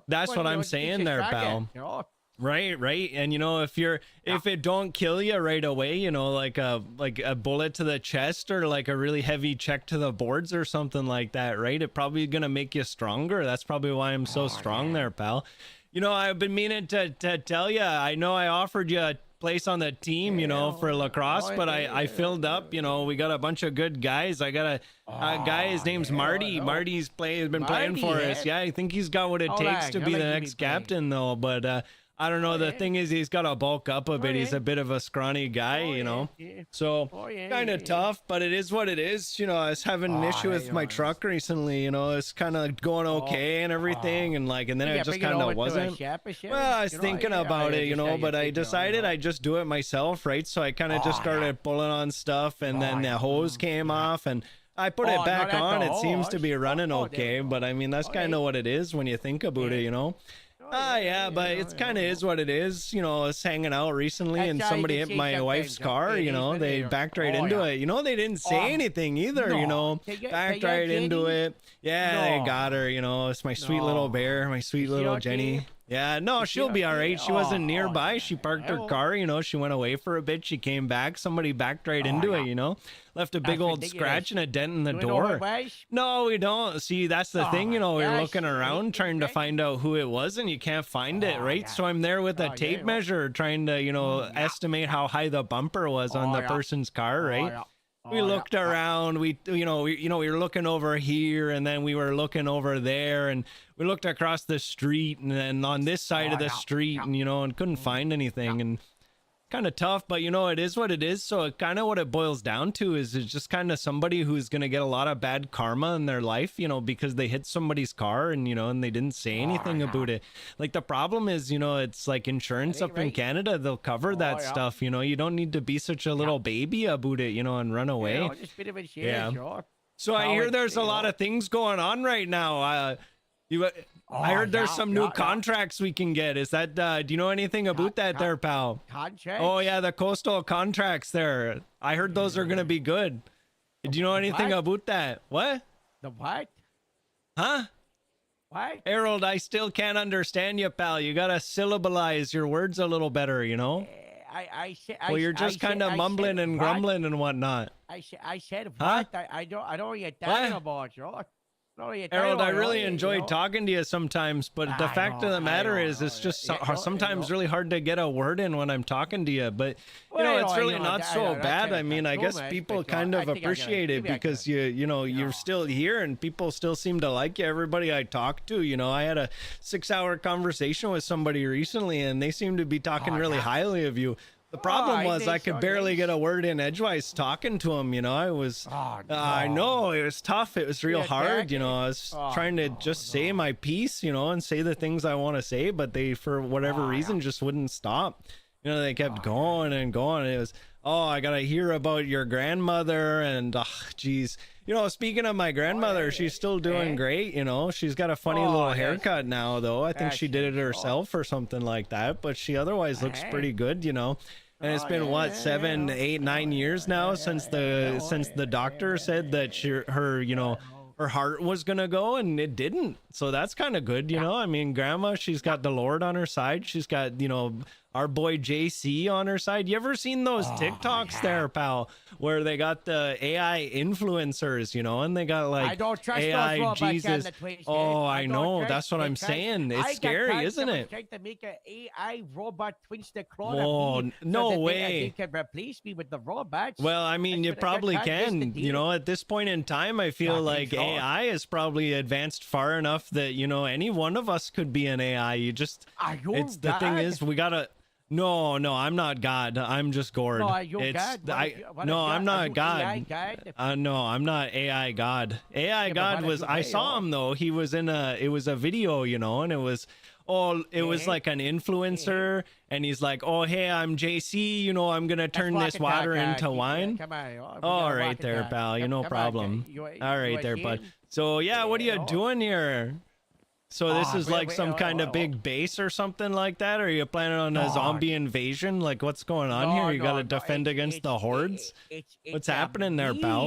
That's what I'm saying there, pal. Right. And you know, if it don't kill you right away, you know, like a bullet to the chest or like a really heavy check to the boards or something like that, right? It probably gonna make you stronger. That's probably why I'm so strong there, pal. You know, I've been meaning to tell you, I know I offered you a place on the team, you know, for lacrosse, but I filled up. You know, we got a bunch of good guys. I got a guy, his name's Marty. Marty's been playing for us. Yeah, I think he's got what it takes to be the next captain though, but I don't know. The thing is, he's got to bulk up a bit. He's a bit of a scrawny guy, you know. So kind of tough, but it is what it is. You know, I was having an issue with my truck recently. You know, it's kind of going okay and everything, and then it just kind of wasn't. Well, I was thinking about it, you know, but I decided I'd just do it myself, right? So I kind of just started pulling on stuff, and then the hose came off, and I put it back on. It seems to be running okay, but I mean, that's kind of what it is when you think about it, you know. Yeah, but it's kind of is what it is. You know, us hanging out recently and somebody hit my wife's car, you know, they backed right into it. You know, they didn't say anything either, you know, backed right into it. Yeah, they got her, you know, it's my sweet little bear, my sweet little Jenny. Yeah, no, she'll be all right. She wasn't nearby. She parked her car, you know, she went away for a bit. She came back. Somebody backed right into it, you know, left a big old scratch and a dent in the door. No, we don't. See, that's the thing, you know, we're looking around trying to find out who it was and you can't find it, right? So I'm there with a tape measure trying to, you know, estimate how high the bumper was on the person's car, right? We looked around, we were looking over here and then we were looking over there and we looked across the street and then on this side of the street and, you know, and couldn't find anything and kind of tough, but you know, it is what it is. So it kind of what it boils down to is it's just kind of somebody who's going to get a lot of bad karma in their life, you know, because they hit somebody's car and, you know, and they didn't say anything about it. Like the problem is, you know, it's like insurance up in Canada, they'll cover that stuff, you know, you don't need to be such a little baby about it, you know, and run away. So I hear there's a lot of things going on right now. I heard there's some new contracts we can get. Is that, do you know anything about that there, pal? Contracts? Oh, yeah, the coastal contracts there. I heard those are going to be good. Do you know anything about that? What? The what? Huh? What? Harold, I still can't understand you, pal. You got to syllabalize your words a little better, you know? Well, you're just kind of mumbling and grumbling and whatnot. I said what? Huh? I don't know what you're talking about, George. Harold, I really enjoy talking to you sometimes, but the fact of the matter is it's just sometimes really hard to get a word in when I'm talking to you. But, you know, it's really not so bad. I mean, I guess people kind of appreciate it because, you know, you're still here and people still seem to like you. Everybody I talk to, you know, I had a 6-hour conversation with somebody recently and they seem to be talking really highly of you. The problem was I could barely get a word in edgewise talking to him, you know. I know it was tough. It was real hard, you know. I was trying to just say my piece, you know, and say the things I want to say, but they, for whatever reason, just wouldn't stop. You know, they kept going and going. And it was, I got to hear about your grandmother and, geez. You know, speaking of my grandmother, she's still doing great, you know. She's got a funny little haircut now, though. I think she did it herself or something like that, but she otherwise looks pretty good, you know. And it's been what, 7, 8, 9 years now since the doctor said that her you know, her heart was gonna go and it didn't. So that's kind of good, you know. I mean, grandma, she's got the Lord on her side. She's got, you know, our boy JC on her side. You ever seen those TikToks there, pal, where they got the AI influencers, you know, and they got like I don't trust AI those Jesus. Oh, I know. That's what I'm saying. It's scary, isn't it? Trying to make an AI robot twins the clone of me. No way. They can replace me with the robots. Well, I mean, you probably can. You know, at this point in time, I feel like AI is probably advanced far enough that, you know, any one of us could be an AI. You just, it's the thing is, we gotta. No, I'm not God. I'm just Gord. No, you're God. No, I'm not God. No, I'm not AI God. AI God was, I saw him though. He was in it was a video, you know, and it was, it was like an influencer and he's like, oh, hey, I'm JC, you know, I'm going to turn this water into wine. Come on. All right there, pal. No problem. All right there, bud. So yeah, what are you doing here? So this is like some kind of big base or something like that? Or are you planning on a zombie invasion? Like what's going on here? You got to defend against the hordes? What's happening there, pal?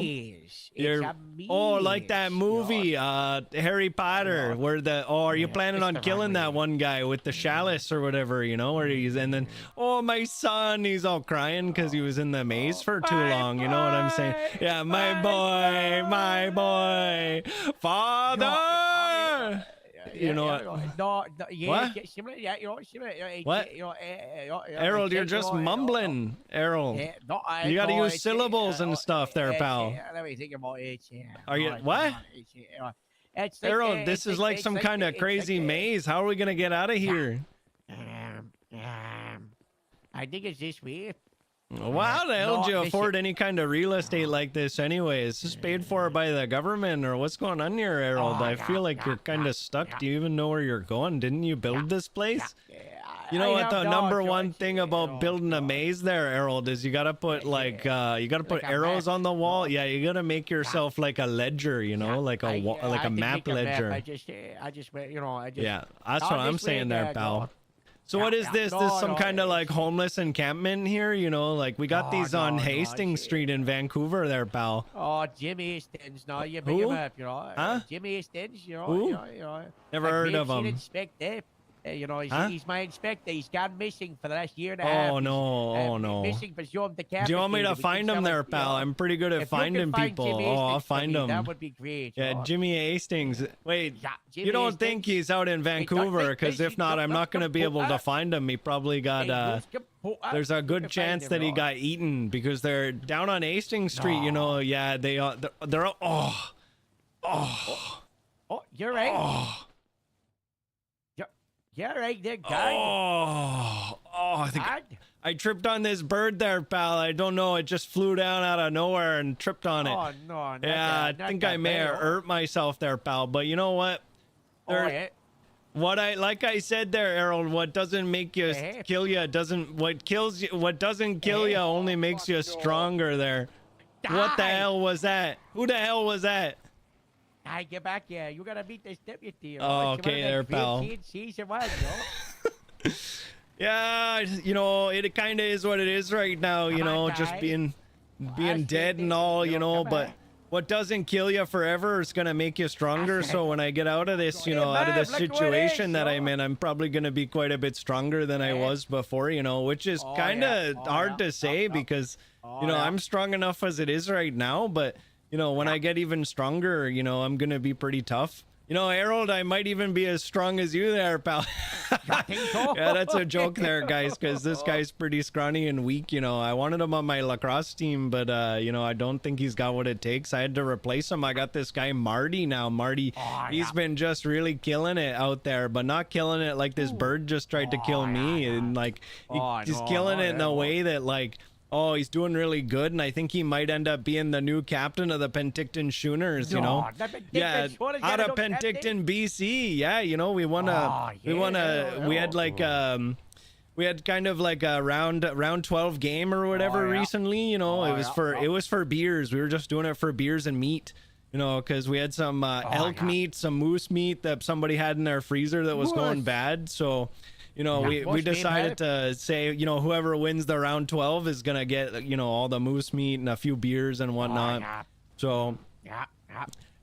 Like that movie, Harry Potter, where are you planning on killing that one guy with the chalice or whatever, you know, where and then, my son, he's all crying because he was in the maze for too long. You know what I'm saying? Yeah, my boy, father. You know what? What? Harold, you're just mumbling. Harold, you got to use syllables and stuff there, pal. Let me think about it. Are you what? Harold, this is like some kind of crazy maze. How are we gonna get out of here? I think it's this way. Well, how the hell did you afford any kind of real estate like this anyway? Is this paid for by the government or what's going on here, Harold? I feel like you're kind of stuck. Do you even know where you're going? Didn't you build this place? You know what the have number dogs, one right? thing You about know, building a maze there, Harold, is you gotta put like you gotta put like a arrows map, on the wall. you know? Yeah, you gotta make yourself like a ledger, you know, like a like I a didn't map make a map. ledger. I just, you know, I just. Yeah, that's I'll what I'm just saying make there, a pal. dog. So what is this? No, This some no, kind of like it's- homeless encampment here, you know? Like we got No, these on no, no, Hastings it's- Street in Vancouver there, pal. Oh, Jimmy Hastings. No, you Who? big him up, you know. Huh? Jimmy Hastings, you know. Who? You know. Never A heard of great him. Inspector. You know, Huh? he's my inspector. He's gone missing for the last year and a half. Oh He's, no, oh no. Missing for some Do you want me to find him there, pal? I'm pretty good at finding people. Oh, I'll find him. That would be great. you Yeah, know. Jimmy Hastings. Wait, Yeah, you Jimmy don't think Hastings. he's out in Vancouver? Because if not, I'm not going to be able to find him. He probably got, there's a good chance that he got eaten because they're down on Hastings Street, you know. Yeah, they're oh, Oh, you're right. oh, You're right. They're gone. I think I tripped on this bird there, pal. I don't know. It just flew down out of nowhere and tripped on it. Oh, no. Not Yeah, that, I think not I that may have bad. hurt myself there, pal. But you know what? Oh, There- yeah. What I like I said there, Harold, what doesn't make you kill you doesn't what kills you what doesn't kill you only makes you stronger there. What the Die. hell was that? Who the hell was that? I get back here. You gotta beat this deputy. Oh, okay there, pal. She's a one, yo. Yeah, you know, it kind of is what it is right now, you Come on, know, just guy. being said dead and this, all, you yo, know, come but on. what doesn't kill you forever is going to make you stronger. So when I get out of this, you know, out of man, this look what it situation is, that yo. I'm in, I'm probably going to be quite a bit stronger than I Yeah. was before, you know, which is Oh, kind of yeah. Oh, hard yeah. to say because, you know, yeah. I'm strong enough as it is right now, but, you know, when I get even stronger, you know, I'm going to be pretty tough. You know, Harold, I might even be as strong as you there, pal. Yeah, that's a joke there, guys, because this guy's pretty scrawny and weak. You know, I wanted him on my lacrosse team, but, you know, I don't think he's got what it takes. I had to replace him. I got this guy, Marty, now. Marty, he's been just really killing it out there, but not killing it like this bird just tried to kill me. And, like, he's killing it in a way that, like, oh, he's doing really good, and I think he might end up being the new captain of the Penticton Schooners, you know? Yeah, out of Penticton, BC. Yeah, you know, we had like we had kind of like a round 12 game or whatever recently, you know. It was for beers. We were just doing it for beers and meat. You know, because we had some elk meat, some moose meat that somebody had in their freezer that was going bad. So, you know, we decided to say, you know, whoever wins the round 12 is going to get, you know, all the moose meat and a few beers and whatnot. So,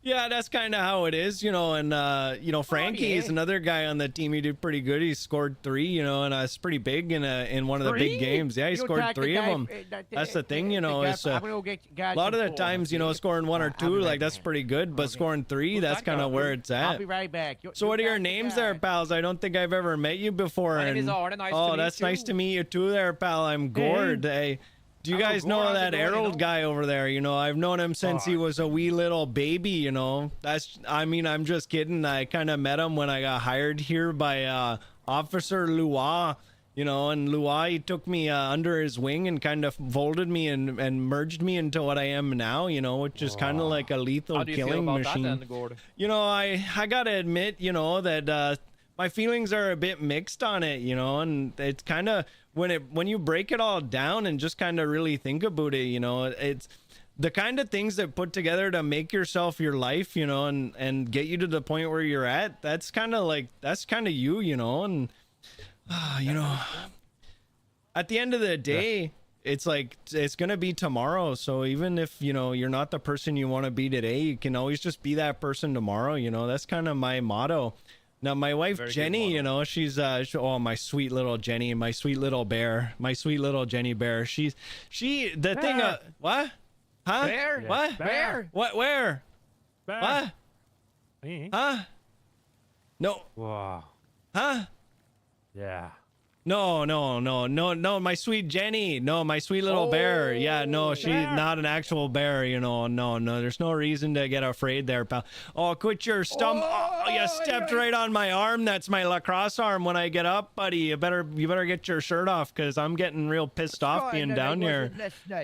yeah, that's kind of how it is, you know. And, you know, Frankie is another guy on the team. He did pretty good. He scored 3, you know, and it's pretty big in one of the big games. Yeah, he scored 3 of them. That's the thing, you know. It's a lot of the times, you know, scoring 1 or 2, like, that's pretty good. But scoring 3, that's kind of where it's at. I'll be right back. So what are your names there, pals? I don't think I've ever met you before. My name is Arden. Nice to oh, meet that's you. nice to meet you too there, pal. I'm Gord. Hey, do you Hello, guys Gord. know How's it that going, you Harold know? guy over there? You know, I've known him since he was a wee little baby, you know. I'm just kidding. I kind of met him when I got hired here by Officer Lua. You know, and Lua, he took me under his wing and kind of folded me and merged me into what I am now, you know, which is kind of like a lethal How do you feel killing about machine. that then, Gord? You know, I gotta admit, you know, that my feelings are a bit mixed on it, you know, and it's kind of when you break it all down and just kind of really think about it, you know, it's the kind of things that put together to make yourself your life, you know, and get you to the point where you're at. That's kind of you, you know, and you know, at the end of the day, it's like it's gonna be tomorrow. So even if, you know, you're not the person you want to be today, you can always just be that person tomorrow, you know. That's kind of my motto. Now my wife Very good Jenny, motto. you know, she's oh, my sweet little Jenny, my sweet little bear, my sweet little Jenny bear. She the thing what? Huh? Bear? What? Bear? What? Where? What? Huh? No. Wow. Huh? Yeah. No, my sweet Jenny. No, my sweet little bear. Yeah, no, she's not an actual bear, you know. No, there's no reason to get afraid there, pal. Oh, quit your stump. Oh, you stepped right on my arm. That's my lacrosse arm when I get up, buddy. You better get your shirt off because I'm getting real pissed off being down here.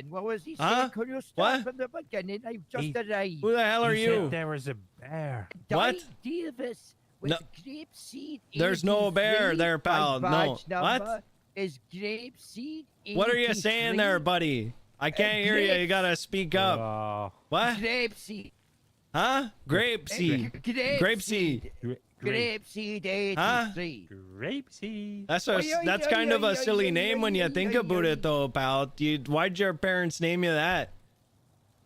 What was he Huh? saying? Could you start What? from the beginning? I've just arrived. Who the hell are He you? said there was a bear. What? Davis No. Grapeseed There's no bear 83, there, pal. my No. badge What? number Is grapeseed 83. What are you saying there, buddy? I can't hear you. You gotta speak up. What? Grapeseed. Huh? Grapeseed. Grapeseed. Grapeseed 83. Huh? Grapeseed. That's kind of a silly name when you think about it, though, pal. Why'd your parents name you that?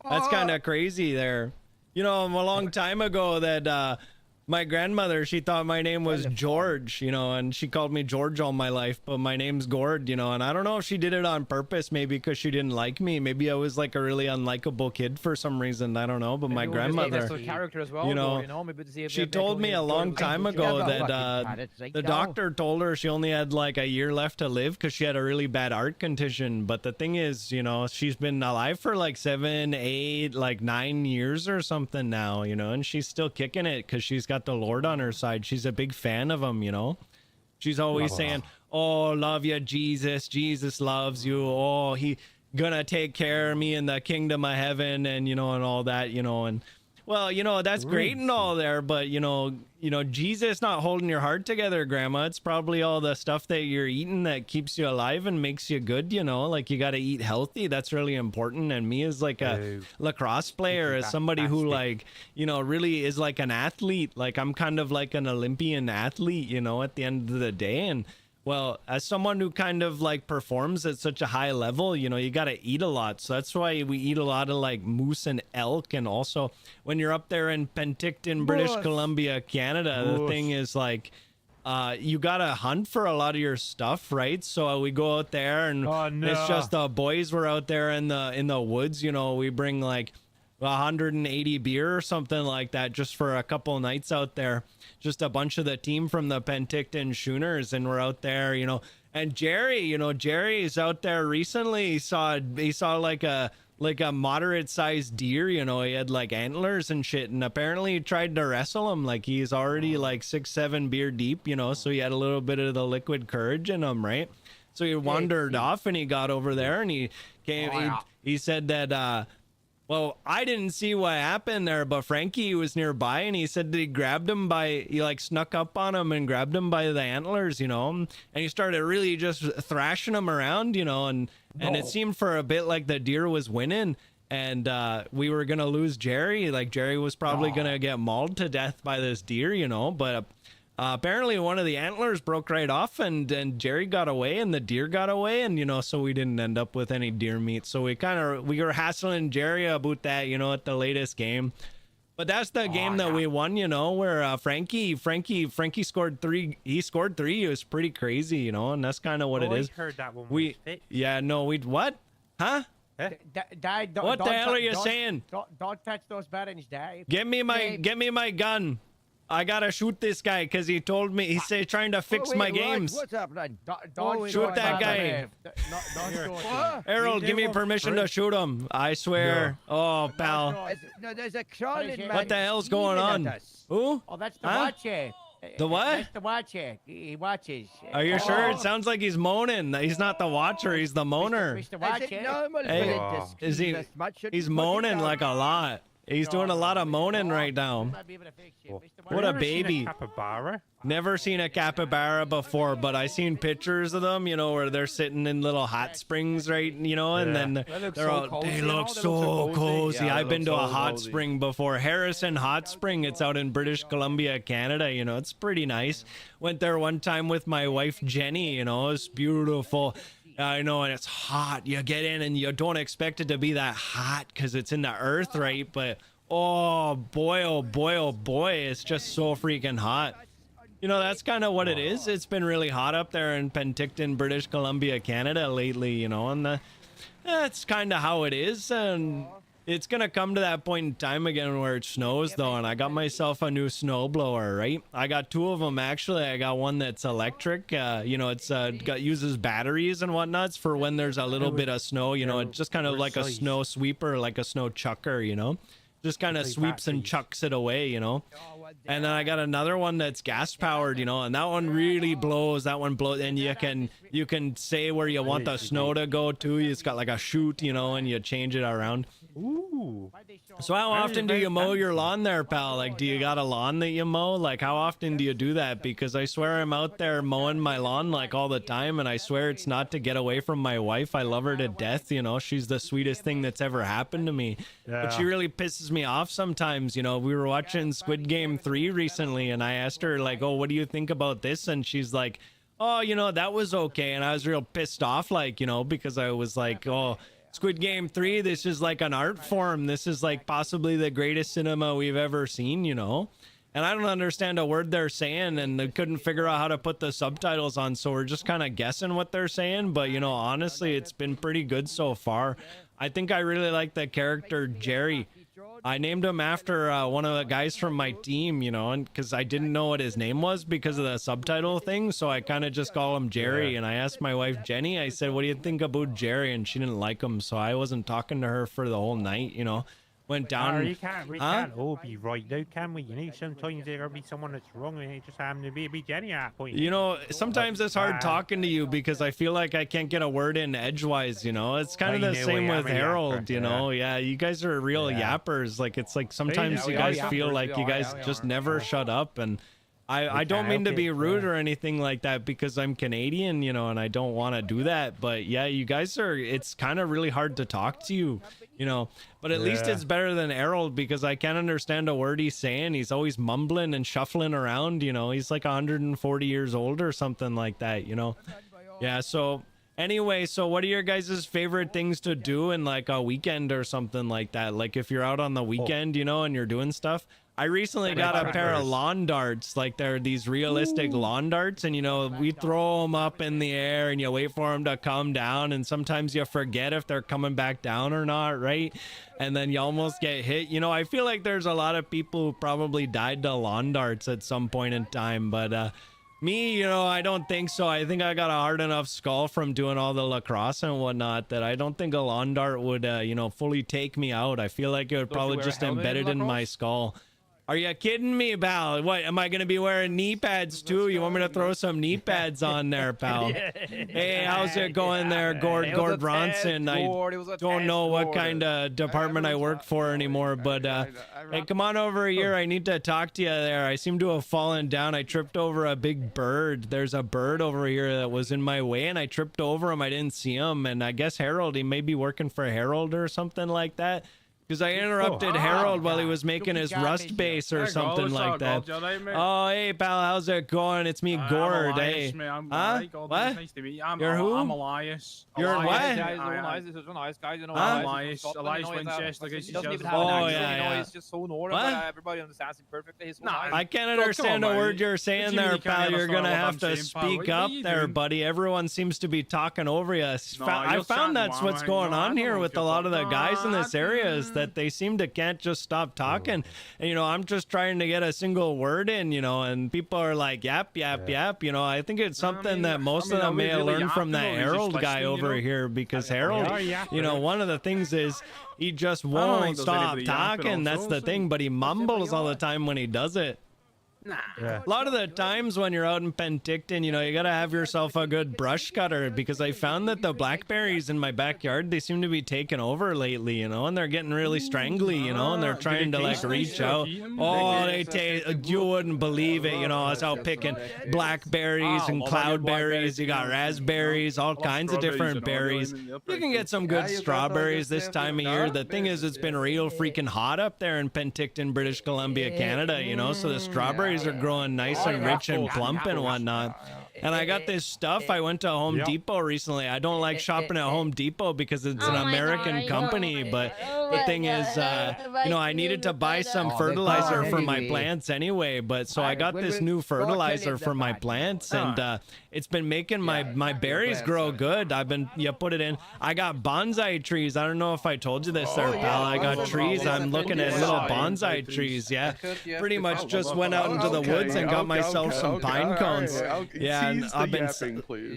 That's kind of crazy there. You know, a long time ago that my grandmother, she thought my name was George, you know, and she called me George all my life, but my name's Gord, you know, and I don't know if she did it on purpose, maybe because she didn't like me. Maybe I was like a really unlikable kid for some reason. I don't know, but my grandmother, character as well, you know, maybe to see if she told me a long time ago that the doctor told her she only had like a year left to live because she had a really bad heart condition. But the thing is, you know, she's been alive for like 7, 8, like 9 years or something now, you know, and she's still kicking it because she's got the Lord on her side. She's a big fan of him, you know. She's always saying, oh, love you, Jesus. Jesus loves you. Oh, he gonna take care of me in the kingdom of heaven, and you know, and all that, you know. And well, you know, that's great and all there, but you know, Jesus not holding your heart together, Grandma. It's probably all the stuff that you're eating that keeps you alive and makes you good, you know. Like you got to eat healthy. That's really important. And me as like a lacrosse player, as somebody who like, you know, really is like an athlete. Like I'm kind of like an Olympian athlete, you know, at the end of the day. And well, as someone who kind of like performs at such a high level, you know, you got to eat a lot. So that's why we eat a lot of like moose and elk. And also when you're up there in Penticton, British Columbia, Canada, the thing is like, you got to hunt for a lot of your stuff, right? So we go out there and it's just the boys were out there in the woods, you know, we bring like 180 beer or something like that just for a couple of nights out there. Just a bunch of the team from the Penticton Schooners, and we're out there, you know. And Jerry, you know, Jerry's out there recently. He saw like a moderate sized deer, you know. He had like antlers and shit, and apparently he tried to wrestle him. Like he's already like 6, 7 beer deep, you know, so he had a little bit of the liquid courage in him, right? So he wandered off and he got over there and he came. He said that well, I didn't see what happened there, but Frankie was nearby and he said that he grabbed him he like snuck up on him and grabbed him by the antlers, you know, and he started really just thrashing him around, you know, and it seemed for a bit like the deer was winning, and we were gonna lose Jerry. Like Jerry was probably gonna get mauled to death by this deer, you know, but apparently one of the antlers broke right off and Jerry got away and the deer got away, and you know, so we didn't end up with any deer meat. So we were hassling Jerry about that, you know, at the latest game. But that's the game that we won, you know, where Frankie scored 3. He scored 3. It was pretty crazy, you know, and that's kind of what it is. I heard that one was fixed. What? Huh? Dad, What the hell are you saying? Don't touch those buttons, Dad. Get me my gun. I gotta shoot this guy because he told me he's trying to fix my games. What's happening? Don't shoot that guy. Harold, give me permission to shoot him. I swear. Oh, pal. No, there's a crawling man. What the hell's going on? Who? Oh, that's the watcher. The what? That's the watcher. He watches. Are you sure? It sounds like he's moaning. He's not the watcher. He's the moaner. Mr. Watcher. Is he? He's moaning like a lot. He's doing a lot of moaning right now. What a baby. Never seen a capybara before, but I seen pictures of them, you know, where they're sitting in little hot springs, right? You know, and then they look so cozy. I've been to a hot spring before. Harrison Hot Spring. It's out in British Columbia, Canada. You know, it's pretty nice. Went there one time with my wife, Jenny, you know, it's beautiful. I know, and it's hot. You get in and you don't expect it to be that hot because it's in the earth, right? But oh boy, oh boy, oh boy, it's just so freaking hot. You know, that's kind of what it is. It's been really hot up there in Penticton, British Columbia, Canada lately, you know, and that's kind of how it is. And it's going to come to that point in time again where it snows, though, and I got myself a new snowblower, right? I got 2 of them, actually. I got one that's electric. You know, it's uses batteries and whatnots for when there's a little bit of snow. You know, it's just kind of like a snow sweeper, like a snow chucker, you know? Just kind of sweeps and chucks it away, you know? And then I got another one that's gas powered, you know, and that one really blows. That one blows, and you can say where you want the snow to go to. It's got like a chute, you know, and you change it around. Ooh. So how often do you mow your lawn there, pal? Like, do you got a lawn that you mow? Like, how often do you do that? Because I swear I'm out there mowing my lawn like all the time, and I swear it's not to get away from my wife. I love her to death, you know. She's the sweetest thing that's ever happened to me. But she really pisses me off sometimes, you know. We were watching Squid Game 3 recently, and I asked her, like, oh, what do you think about this? And she's like, oh, you know, that was okay. And I was real pissed off, like, you know, because I was like, oh, Squid Game 3, this is like an art form. This is like possibly the greatest cinema we've ever seen, you know? And I don't understand a word they're saying, and they couldn't figure out how to put the subtitles on, so we're just kind of guessing what they're saying. But, you know, honestly, it's been pretty good so far. I think I really like the character Jerry. I named him after one of the guys from my team, you know, and because I didn't know what his name was because of the subtitle thing, so I kind of just call him Jerry. And I asked my wife Jenny, I said, what do you think about Jerry? And she didn't like him, so I wasn't talking to her for the whole night, you know. Went down. We can't all be right though, can we? You know, sometimes there'll be someone that's wrong, and it just happened to be Jenny at that point. You know, sometimes it's hard talking to you because I feel like I can't get a word in edgewise, you know. It's kind of the same with Harold, you know. Yeah, you guys are real yappers. Like, it's like sometimes you guys feel like you guys just never shut up. And I don't mean to be rude or anything like that because I'm Canadian, you know, and I don't want to do that. But yeah, you guys are, it's kind of really hard to talk to you, you know. But at least it's better than Harold because I can't understand a word he's saying. He's always mumbling and shuffling around, you know. He's like 140 years old or something like that, you know. Yeah, so anyway, so what are your guys' favorite things to do in like a weekend or something like that? Like if you're out on the weekend, you know, and you're doing stuff. I recently got a pair of lawn darts, like they're these realistic lawn darts, and you know, we throw them up in the air and you wait for them to come down, and sometimes you forget if they're coming back down or not, right? And then you almost get hit. You know, I feel like there's a lot of people who probably died to lawn darts at some point in time, but me, you know, I don't think so. I think I got a hard enough skull from doing all the lacrosse and whatnot that I don't think a lawn dart would, you know, fully take me out. I feel like it would probably just embed it in my skull. Are you kidding me, pal? What, am I going to be wearing knee pads too? You want me to throw some knee pads on there, pal? Hey, how's it going there, Gord Ronson? I don't know what kind of department I work for anymore, but hey, come on over here. I need to talk to you there. I seem to have fallen down. I tripped over a big bird. There's a bird over here that was in my way, and I tripped over him. I didn't see him, and I guess Harold, he may be working for Harold or something like that. Because I interrupted Harold while he was making his rust base or something like that. Oh, hey, pal, how's it going? It's me, Gord. Hey. Huh? What? Nice to meet you. You're who? I'm Elias. You're what? Elias Winchester. Oh, yeah. He's just so normal, but everybody understands him perfectly. I can't understand a word you're saying there, pal. You're going to have to speak up there, buddy. Everyone seems to be talking over you. I found that's what's going on here with a lot of the guys in this area is that they seem to can't just stop talking. And, you know, I'm just trying to get a single word in, you know, and people are like, yap, yap, yap. You know, I think it's something that most of them may have learned from that Harold guy over here because Harold, you know, one of the things is he just won't stop talking. That's the thing, but he mumbles all the time when he does it. A lot of the times when you're out in Penticton, you know, you gotta have yourself a good brush cutter because I found that the blackberries in my backyard, they seem to be taking over lately, you know, and they're getting really strangly, you know, and they're trying to like reach out. Oh, they taste, you wouldn't believe it, you know, I was out picking blackberries and cloudberries. You got raspberries, all kinds of different berries. You can get some good strawberries this time of year. The thing is, it's been real freaking hot up there in Penticton, British Columbia, Canada, you know, so the strawberries are growing nice and rich and plump and whatnot. And I got this stuff. I went to Home Depot recently. I don't like shopping at Home Depot because it's an American company, but the thing is, you know, I needed to buy some fertilizer for my plants anyway, but so I got this new fertilizer for my plants, and it's been making my berries grow good. You put it in. I got bonsai trees. I don't know if I told you this there, pal. I got trees. I'm looking at little bonsai trees. Yeah, pretty much just went out into the woods and got myself some pine cones. Yeah, and I've been.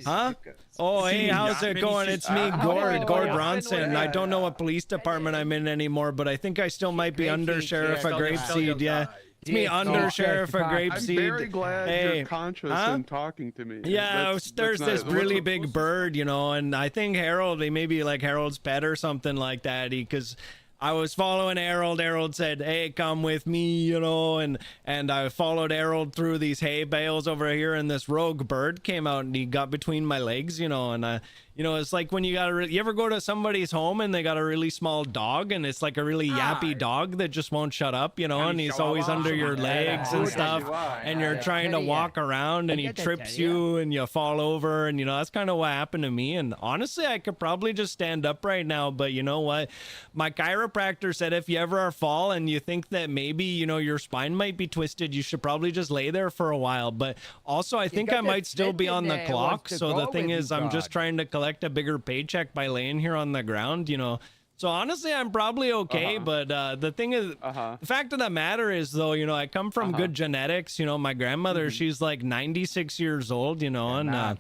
Huh? Oh, hey, how's it going? It's me, Gord Ronson. I don't know what police department I'm in anymore, but I think I still might be under Sheriff of Grapeseed. Yeah. It's me, under Sheriff of Grapeseed. I'm very glad you're conscious and talking to me. Yeah, there's this really big bird, you know, and I think Harold, he may be like Harold's pet or something like that, because I was following Harold. Harold said, "Hey, come with me," you know, and I followed Harold through these hay bales over here, and this rogue bird came out and he got between my legs, you know, and you know, it's like when you ever go to somebody's home and they got a really small dog and it's like a really yappy dog that just won't shut up, you know, and he's always under your legs and stuff, and you're trying to walk around and he trips you and you fall over, and you know, that's kind of what happened to me. And honestly, I could probably just stand up right now, but you know what, my chiropractor said if you ever fall and you think that maybe, you know, your spine might be twisted, you should probably just lay there for a while. But also I think I might still be on the clock, so the thing is I'm just trying to collect a bigger paycheck by laying here on the ground, you know. So honestly, I'm probably okay, but the thing is, the fact of the matter is, though, you know, I come from good genetics. You know, my grandmother, she's like 96 years old, you know, and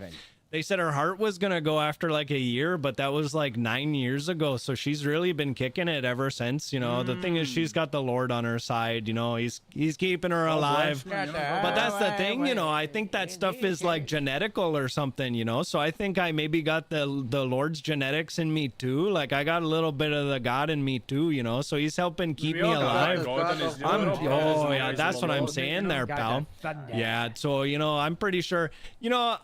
they said her heart was gonna go after like a year, but that was like 9 years ago. So she's really been kicking it ever since, you know. The thing is, she's got the Lord on her side, you know. He's keeping her alive. But that's the thing, you know. I think that stuff is like genetical or something, you know. So I think I maybe got the Lord's genetics in me too. Like I got a little bit of the God in me too, you know. So he's helping keep me alive. Oh yeah, that's what I'm saying there, pal. Yeah. So you know, I'm pretty sure, you know,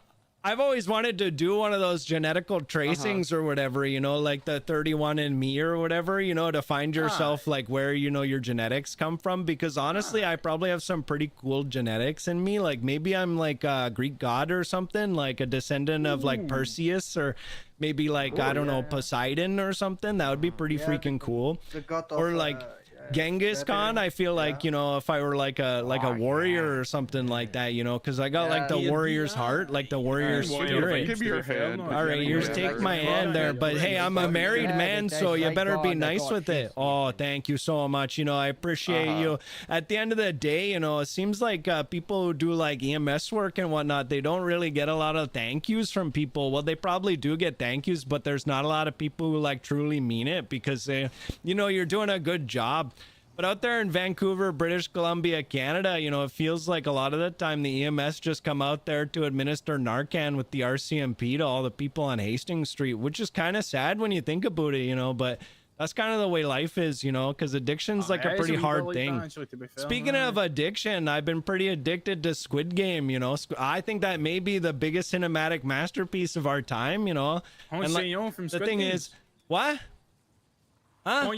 I've always wanted to do one of those genetical tracings or whatever, you know, like the 31andMe or whatever, you know, to find yourself like where, you know, your genetics come from, because honestly, I probably have some pretty cool genetics in me. Like maybe I'm like a Greek god or something, like a descendant of like Perseus, or maybe like, I don't know, Poseidon or something. That would be pretty freaking cool. Or like Genghis Khan. I feel like, you know, if I were like a warrior or something like that, you know, because I got like the warrior's heart, like the warrior's spirit. Give me your hand. All right, yours take my hand there, but hey, I'm a married man, so you better be nice with it. Oh, thank you so much. You know, I appreciate you. At the end of the day, you know, it seems like people who do like EMS work and whatnot, they don't really get a lot of thank yous from people. Well, they probably do get thank yous, but there's not a lot of people who like truly mean it, because they, you know, you're doing a good job. But out there in Vancouver, British Columbia, Canada, you know, it feels like a lot of the time the EMS just come out there to administer Narcan with the RCMP to all the people on Hastings Street, which is kind of sad when you think about it, you know, but that's kind of the way life is, you know, because addiction's like a pretty hard thing. Speaking of addiction, I've been pretty addicted to Squid Game, you know. I think that may be the biggest cinematic masterpiece of our time, you know. And the thing is, what? Huh?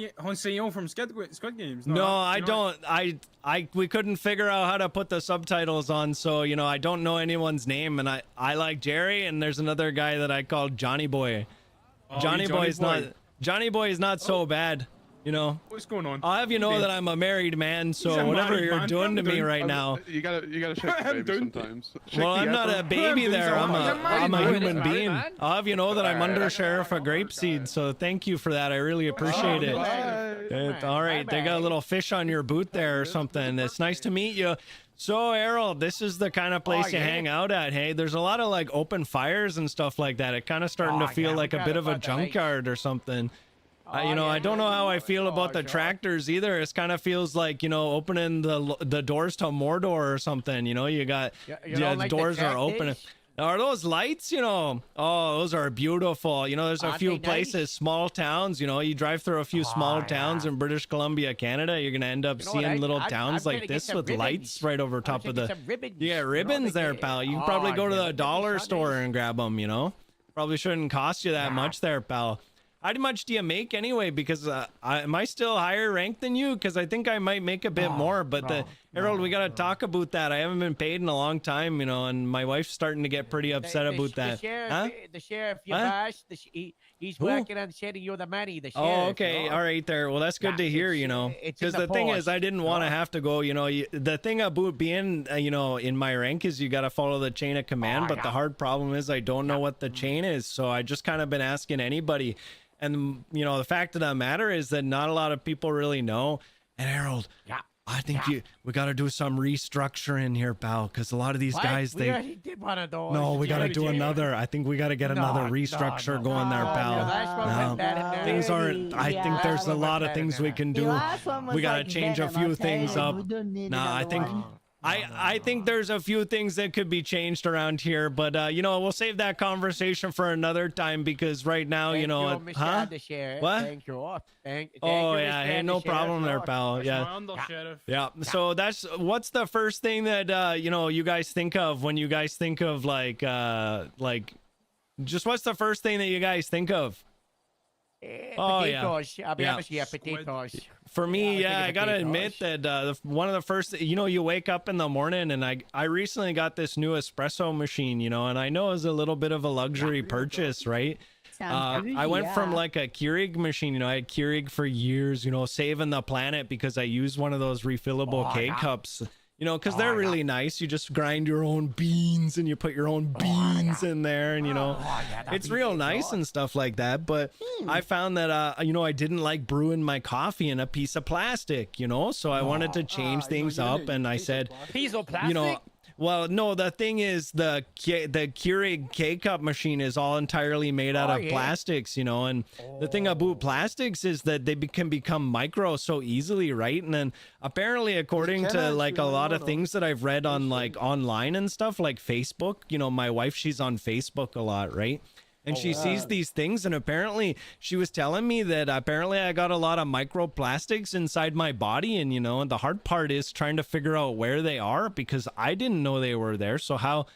From Squid Games? No, I don't. We couldn't figure out how to put the subtitles on, so you know, I don't know anyone's name, and I like Jerry, and there's another guy that I call Johnny Boy. Johnny Boy is not so bad, you know. What's going on? I'll have you know that I'm a married man, so whatever you're doing to me right now, you gotta shake the baby sometimes. well, I'm not a baby there. I'm a human being. I'll have you know that I'm under Sheriff of Grapeseed, so thank you for that. I really appreciate it. All right, they got a little fish on your boot there or something. It's nice to meet you. So, Harold, this is the kind of place you hang out at, hey? There's a lot of like open fires and stuff like that. It kind of starting to feel like a bit of a junkyard or something. You know, I don't know how I feel about the tractors either. It kind of feels like, you know, opening the doors to Mordor or something. You know, you got the doors are open. Are those lights? You know, oh, those are beautiful. You know, there's a few places, small towns. You know, you drive through a few small towns in British Columbia, Canada. You're gonna end up seeing little towns like this with lights right over top of the. You get ribbons there, pal. You can probably go to the dollar store and grab them. You know, probably shouldn't cost you that much there, pal. How much do you make anyway? Because am I still higher ranked than you? Because I think I might make a bit more. But Harold, we got to talk about that. I haven't been paid in a long time, you know, and my wife's starting to get pretty upset about that. The sheriff, you bash, he's working on sending you the money. The sheriff. Oh, okay. All right there. Well, that's good to hear, you know, because the thing is, I didn't want to have to go, you know, the thing about being, you know, in my rank is you got to follow the chain of command. But the hard problem is I don't know what the chain is. So I just kind of been asking anybody. And, you know, the fact of the matter is that not a lot of people really know. And Harold, I think we got to do some restructuring here, pal, because a lot of these guys, we already did one of those. No, we got to do another. I think we got to get another restructure going there, pal. Things aren't, I think there's a lot of things we can do. We got to change a few things up. No, I think I think there's a few things that could be changed around here, but you know, we'll save that conversation for another time because right now, you know, Mr. The Sheriff. What? Thank you. Thank Oh you, yeah, Mr. hey, the no Sheriff. problem there, Lord. pal. That's Yeah. my under sheriff. Yeah. So that's what's the first thing that you know, you guys think of when you guys think of like just what's the first thing that you guys think of? Oh, yeah. Potatoes. I'll be Yeah. honest with you, potatoes. For me, Yeah, I was yeah, I thinking gotta potatoes. admit that one of the first, you know, you wake up in the morning, and I recently got this new espresso machine, you know, and I know it's a little bit of a luxury purchase, right? Sounds I went bougie, from yeah. like a Keurig machine, you know, I had Keurig for years, you know, saving the planet because I used one of those refillable K cups, you know, because they're really nice. You just grind your own beans and you put your own beans in there, and you know, it's real nice and stuff like that. But I found that you know, I didn't like brewing my coffee in a piece of plastic, you know, so I wanted to change things up, and I said, Piece of plastic. you know, well, no, the thing is the Keurig K-Cup machine is all entirely made out of plastics, you know, and the thing about plastics is that they can become micro so easily, right? And then apparently, according to like a lot of things that I've read on like online and stuff, like Facebook, you know, my wife, she's on Facebook a lot, right? And she sees these things, and apparently she was telling me that apparently I got a lot of microplastics inside my body, and you know, and the hard part is trying to figure out where they are because I didn't know they were there. So how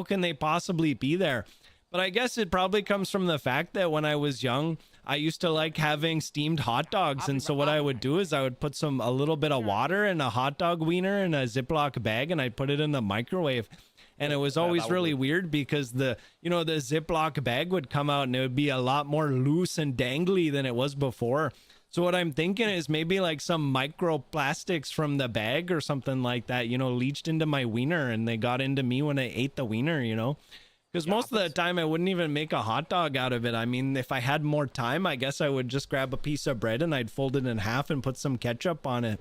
can they possibly be there? But I guess it probably comes from the fact that when I was young, I used to like having steamed hot dogs, and so what I would do is I would put a little bit of water in a hot dog wiener in a Ziploc bag, and I'd put it in the microwave. And it was always really weird because the Ziploc bag would come out and it would be a lot more loose and dangly than it was before. So what I'm thinking is maybe like some microplastics from the bag or something like that, you know, leached into my wiener, and they got into me when I ate the wiener, you know. Because most of the time I wouldn't even make a hot dog out of it. I mean, if I had more time, I guess I would just grab a piece of bread and I'd fold it in half and put some ketchup on it.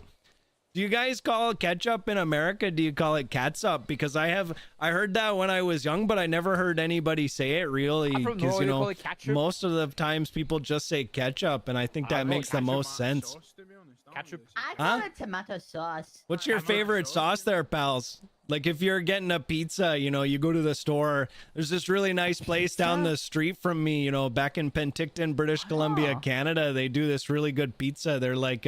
Do you guys call ketchup in America? Do you call it catsup? Because I heard that when I was young, but I never heard anybody say it really. Because you know, most of the times people just say ketchup, and I think that makes the most sense. Ketchup. I call it tomato sauce. What's your favorite sauce there, pals? Like if you're getting a pizza, you know, you go to the store. There's this really nice place down the street from me, you know, back in Penticton, British Columbia, Canada. They do this really good pizza. They're like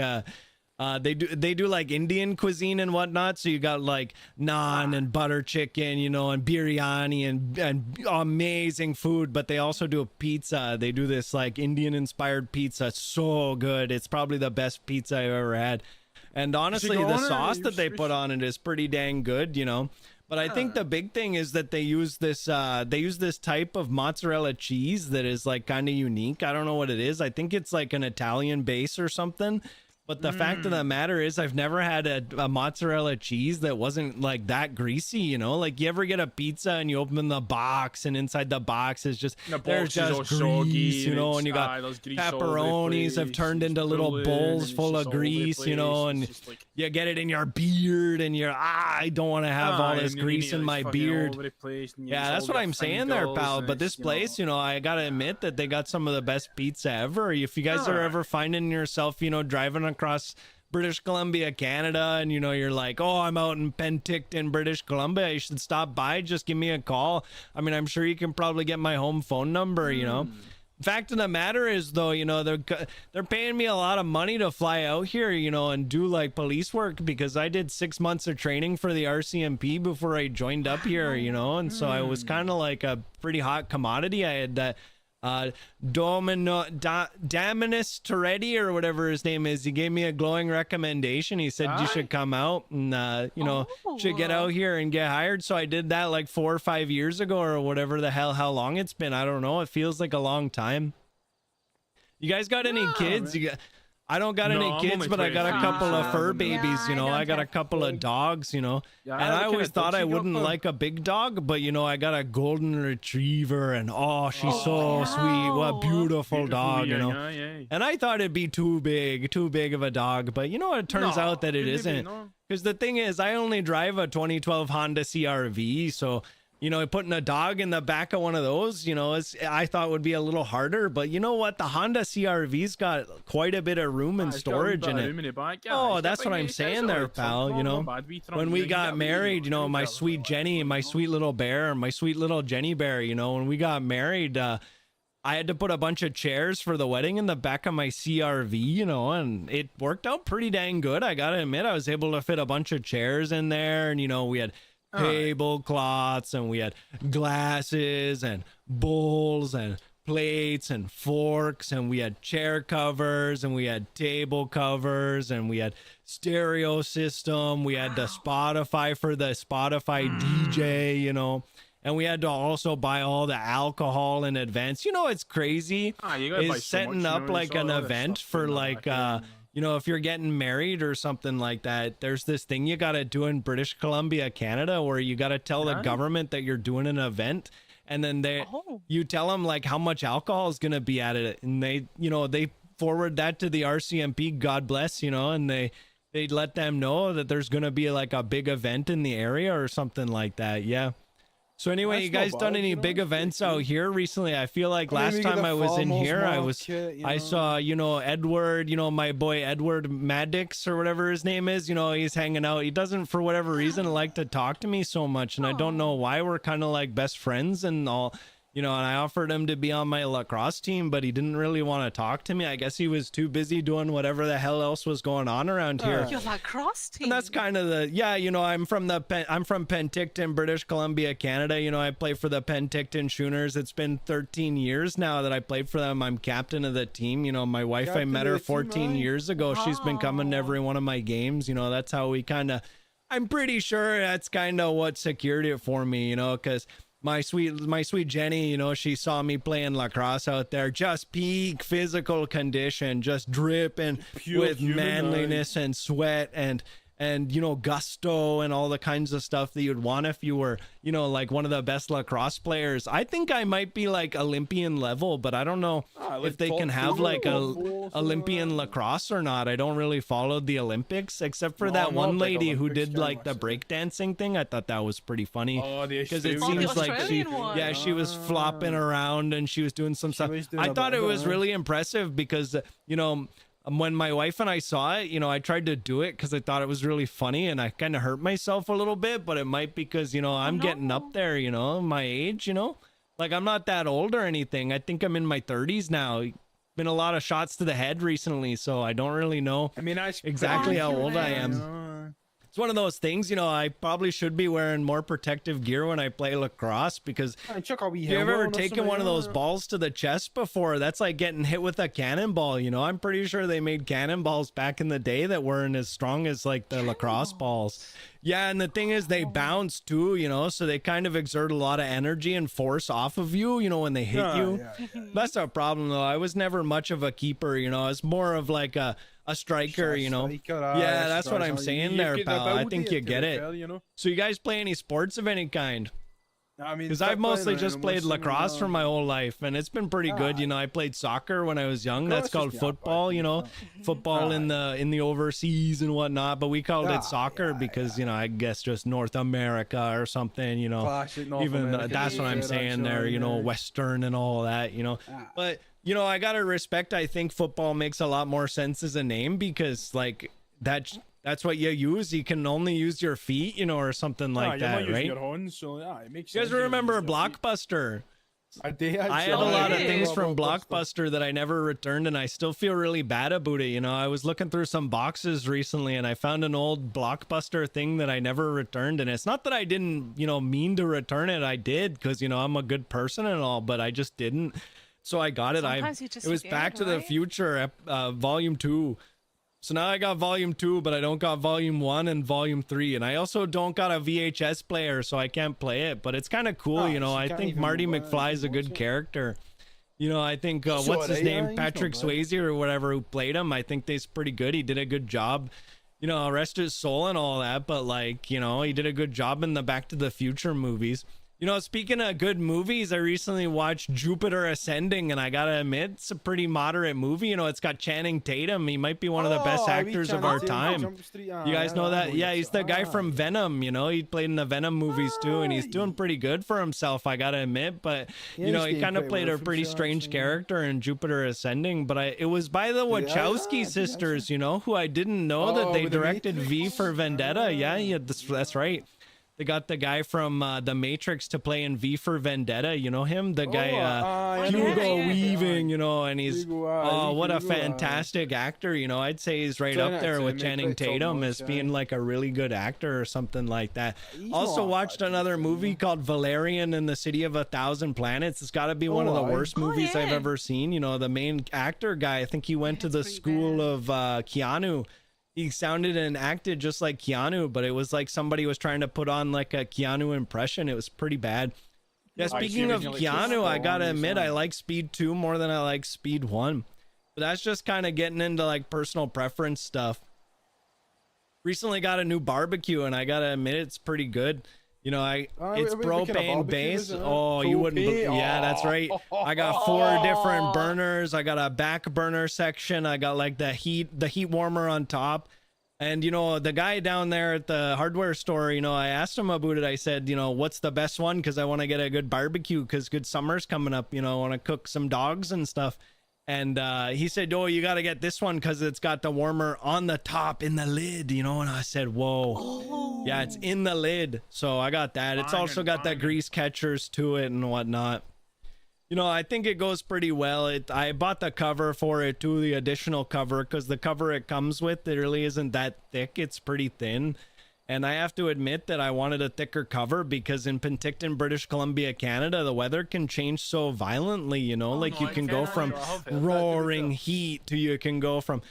they do like Indian cuisine and whatnot. So you got like naan and butter chicken, you know, and biryani and amazing food. But they also do a pizza. They do this like Indian inspired pizza. So good. It's probably the best pizza I've ever had. And honestly, the sauce that they put on it is pretty dang good, you know. But I think the big thing is that they use this type of mozzarella cheese that is like kind of unique. I don't know what it is. I think it's like an Italian base or something. But the fact of the matter is I've never had a mozzarella cheese that wasn't like that greasy, you know? Like you ever get a pizza and you open the box and inside the box is just there's just grease, you know, and you got pepperonis have turned into little bowls full of grease, you know, and you get it in your beard and you're I don't want to have all this grease in my beard. Yeah, that's what I'm saying there, pal. But this place, you know, I gotta admit that they got some of the best pizza ever. If you guys are ever finding yourself, you know, driving across British Columbia, Canada, and you know you're like, oh, I'm out in Penticton, British Columbia, you should stop by, just give me a call. I mean, I'm sure you can probably get my home phone number, you know. Fact of the matter is though, you know, they're paying me a lot of money to fly out here, you know, and do like police work because I did 6 months of training for the RCMP before I joined up here, you know, and so I was kind of like a pretty hot commodity. I had that Dominus Toretti or whatever his name is. He gave me a glowing recommendation. He said you should come out and you know, should get out here and get hired. So I did that like 4 or 5 years ago or whatever the hell, how long it's been. I don't know. It feels like a long time. You guys got any kids? I don't got any kids, but I got a couple of fur babies, you know. I got a couple of dogs, you know. And I always thought I wouldn't like a big dog, but you know, I got a golden retriever and oh, she's so sweet. What a beautiful dog, you know. And I thought it'd be too big of a dog, but you know, it turns out that it isn't. Because the thing is, I only drive a 2012 Honda CRV, so You know, putting a dog in the back of one of those, you know, I thought would be a little harder. But you know what? The Honda CRV's got quite a bit of room and storage in it. Oh, that's what I'm saying there, pal. You know, when we got married, you know, my sweet Jenny, my sweet little bear, my sweet little Jenny bear, you know, when we got married, I had to put a bunch of chairs for the wedding in the back of my CRV, you know, and it worked out pretty dang good. I gotta admit, I was able to fit a bunch of chairs in there, and you know, we had tablecloths, and we had glasses and bowls and plates and forks, and we had chair covers, and we had table covers, and we had stereo system. We had the Spotify for the Spotify DJ, you know, and we had to also buy all the alcohol in advance. You know, it's crazy is setting up like an event for like you know, if you're getting married or something like that, there's this thing you got to do in British Columbia, Canada, where you got to tell the government that you're doing an event, and then you tell them like how much alcohol is going to be at it, and they, you know, they forward that to the RCMP, God bless, you know, and they let them know that there's going to be like a big event in the area or something like that. Yeah. So anyway, That's you guys not done bad, any you know, big it's events pretty out cool. here recently? I feel like last Maybe get time a I was in Falmos here, mock kit, you I know? saw, you know, Edward, you know, my boy Edward Maddox or whatever his name is, you know, he's hanging out. He doesn't, for whatever reason, like to talk to me so much, and I don't know why. We're kind of like best friends and all. You know, and I offered him to be on my lacrosse team, but he didn't really want to talk to me. I guess he was too busy doing whatever the hell else was going on around here. Your lacrosse team. And that's kind of the, yeah, you know, I'm from Penticton, British Columbia, Canada. You know, I play for the Penticton Schooners. It's been 13 years now that I played for them. I'm captain of the team. You know, my wife, I met her 14 years ago. She's been coming to every one of my games. You know, that's how we kind of, I'm pretty sure that's kind of what secured it for me, you know, because my sweet Jenny, you know, she saw me playing lacrosse out there, just peak physical condition, just dripping with manliness and sweat and you know, gusto and all the kinds of stuff that you'd want if you were, you know, like one of the best lacrosse players. I think I might be like Olympian level, but I don't know if they can have like a Olympian lacrosse or not. I don't really follow the Olympics except for that one lady who did like the breakdancing thing. I thought that was pretty funny because it seems like she was flopping around and she was doing some stuff. I thought it was really impressive because, you know, when my wife and I saw it, you know, I tried to do it because I thought it was really funny, and I kind of hurt myself a little bit, but it might because, you know, I'm getting up there, you know, my age, you know, like I'm not that old or anything. I think I'm in my 30s now. Been a lot of shots to the head recently, so I don't really know exactly how old I am. It's one of those things, you know, I probably should be wearing more protective gear when I play lacrosse because if you've ever taken one of those balls to the chest before, that's like getting hit with a cannonball, you know. I'm pretty sure they made cannonballs back in the day that weren't as strong as like the lacrosse balls. Yeah, and the thing is they bounce too, you know, so they kind of exert a lot of energy and force off of you, you know, when they hit you. That's a problem though. I was never much of a keeper, you know. I was more of like a striker, you know. Yeah, that's what I'm saying there, pal. I think you get it. So you guys play any sports of any kind? Because I've mostly just played lacrosse for my whole life, and it's been pretty good. You know, I played soccer when I was young. That's called football, you know, football in the overseas and whatnot. But we called it soccer because, you know, I guess just North America or something, you know. Even that's what I'm saying there, you know, Western and all that, you know. But you know, I gotta respect. I think football makes a lot more sense as a name because, like, that's what you use. You can only use your feet, you know, or something like that, right? It makes You guys remember Blockbuster? I had a lot of things from Blockbuster that I never returned, and I still feel really bad about it. You know, I was looking through some boxes recently, and I found an old Blockbuster thing that I never returned. And it's not that I didn't, you know, mean to return it. I did because, you know, I'm a good person and all, but I just didn't. So I got it. It was Back to the Future, Volume 2. So now I got Volume 2, but I don't got Volume 1 and Volume 3. And I also don't got a VHS player, so I can't play it. But it's kind of cool, you know. I think Marty McFly is a good character. You know, I think, what's his name? Patrick Swayze or whatever who played him. I think he's pretty good. He did a good job. You know, rest his soul and all that. But, like, you know, he did a good job in the Back to the Future movies. You know, speaking of good movies, I recently watched Jupiter Ascending, and I gotta admit, it's a pretty moderate movie. You know, it's got Channing Tatum. He might be one of the best actors of our time. You guys know that? Yeah, he's the guy from Venom. You know, he played in the Venom movies too, and he's doing pretty good for himself, I gotta admit. But you know, he kind of played a pretty strange character in Jupiter Ascending. But it was by the Wachowski sisters, you know, who I didn't know that they directed V for Vendetta. Yeah, that's right. They got the guy from The Matrix to play in V for Vendetta. You know him? The guy, Hugo Weaving, you know, and he's, what a fantastic actor. You know, I'd say he's right up there with Channing Tatum as being like a really good actor or something like that. Also watched another movie called Valerian and the City of a Thousand Planets. It's got to be one of the worst movies I've ever seen. You know, the main actor guy, I think he went to the school of Keanu. He sounded and acted just like Keanu, but it was like somebody was trying to put on like a Keanu impression. It was pretty bad. Yeah, speaking of Keanu, I gotta admit, I like Speed 2 more than I like Speed 1. But that's just kind of getting into like personal preference stuff. Recently got a new barbecue, and I gotta admit, it's pretty good. You know, it's propane based. Oh, you wouldn't. Yeah, that's right. I got 4 different burners. I got a back burner section. I got like the heat warmer on top. And you know, the guy down there at the hardware store, you know, I asked him about it. I said, you know, what's the best one? Because I want to get a good barbecue because good summer's coming up. You know, I want to cook some dogs and stuff. And he said, oh, you got to get this one because it's got the warmer on the top in the lid, you know. And I said, whoa, yeah, it's in the lid. So I got that. It's also got the grease catchers to it and whatnot. You know, I think it goes pretty well. I bought the cover for it too, the additional cover, because the cover it comes with, it really isn't that thick. It's pretty thin. And I have to admit that I wanted a thicker cover because in Penticton, British Columbia, Canada, the weather can change so violently, you know, like you can go from roaring heat to you can go from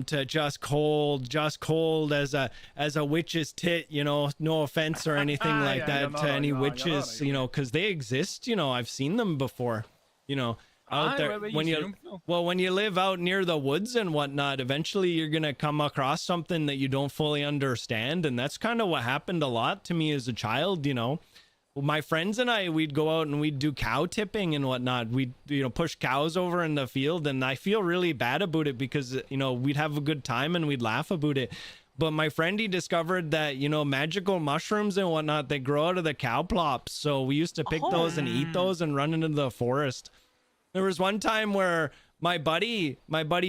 to just cold as a witch's tit, you know, no offense or anything like that to any witches, you know, because they exist, you know, I've seen them before, you know. Out there when you live out near the woods and whatnot, eventually you're gonna come across something that you don't fully understand, and that's kind of what happened a lot to me as a child. You know, my friends and I, we'd go out and we'd do cow tipping and whatnot. We'd, you know, push cows over in the field, and I feel really bad about it because, you know, we'd have a good time and we'd laugh about it. But my friend, he discovered that, you know, magical mushrooms and whatnot, they grow out of the cow plops. So we used to pick those and eat those and run into the forest. There was one time where my buddy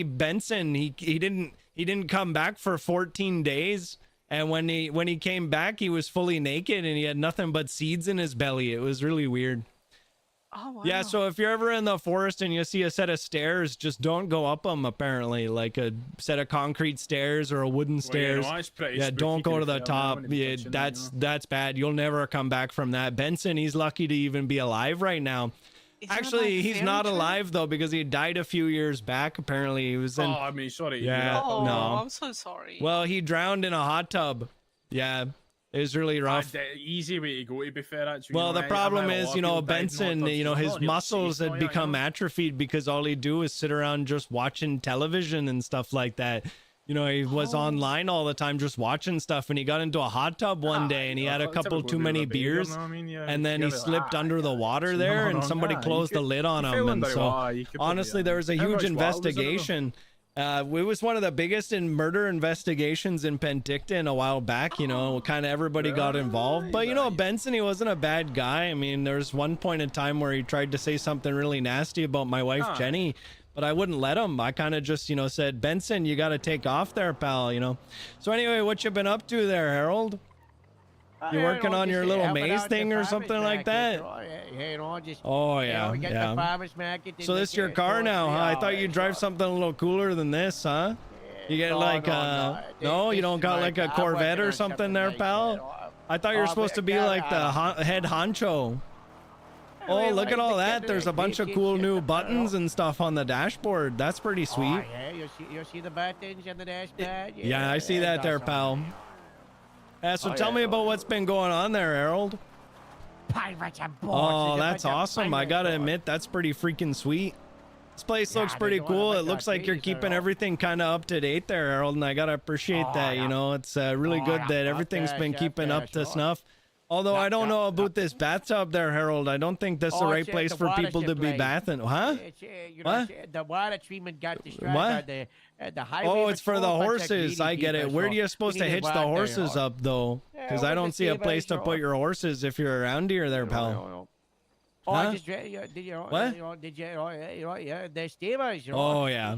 Benson, he didn't come back for 14 days. And when he came back, he was fully naked and he had nothing but seeds in his belly. It was really weird. Oh, wow. Yeah, so if you're ever in the forest and you see a set of stairs, just don't go up them, apparently. Like a set of concrete stairs or a wooden stairs. Yeah, don't go to the top. Yeah, that's bad. You'll never come back from that. Benson, he's lucky to even be alive right now. Actually, he's not alive though because he died a few years back. Apparently, he was in. Oh, I mean, sorry. Yeah, oh, no. I'm so sorry. Well, he drowned in a hot tub. Yeah, it was really rough. Easy way to go, to be fair. Actually, well, you know, the problem is, you know, died in hot Benson, tubs you know, as his well, and you're muscles safe, had you become know. atrophied because all he'd do is sit around just watching television and stuff like that. You know, he was online all the time just watching stuff, and he got into a hot tub one day and he had a couple too many beers, and then he slipped under the water there and somebody closed the lid on him. And so honestly, there was a huge investigation. It was one of the biggest murder investigations in Penticton a while back. You know, kind of everybody got involved. But, you know, Benson, he wasn't a bad guy. I mean, there was one point in time where he tried to say something really nasty about my wife, Jenny, but I wouldn't let him. I kind of just, you know, said, Benson, you got to take off there, pal, you know. So anyway, what you been up to there, Harold? You working on your little maze thing or something like that? Oh, yeah, yeah. So this is your car now, huh? I thought you'd drive something a little cooler than this, huh? You get like, no, you don't got like a Corvette or something there, pal? I thought you were supposed to be like the head honcho. Oh, look at all that. There's a bunch of cool new buttons and stuff on the dashboard. That's pretty sweet. Oh, yeah, you see the buttons on the dashboard? Yeah, I see that there, pal. So tell me about what's been going on there, Harold. Pirates and boats. Oh, that's awesome. I gotta admit, that's pretty freaking sweet. This place looks pretty cool. It looks like you're keeping everything kind of up to date there, Harold, and I gotta appreciate that. You know, it's really good that everything's been keeping up to snuff. Although I don't yeah, know about this bathtub there, Harold. I don't think that's the Oh, right it's, place the for water people to be supply. bathing. Huh? It's, you What? know, the water treatment got destroyed. What? The highway Oh, it's for the patrol, bunch of horses. greedy I get it. people, Where so are you supposed we to need hitch the water, horses you know. up, though? Yeah, Because I well, don't the see a stable, place to sure. put your horses if you're around here there, pal. Oh, Huh? I just read, did you know, What? you know, did you know, yeah, the stables, you know. Oh, yeah.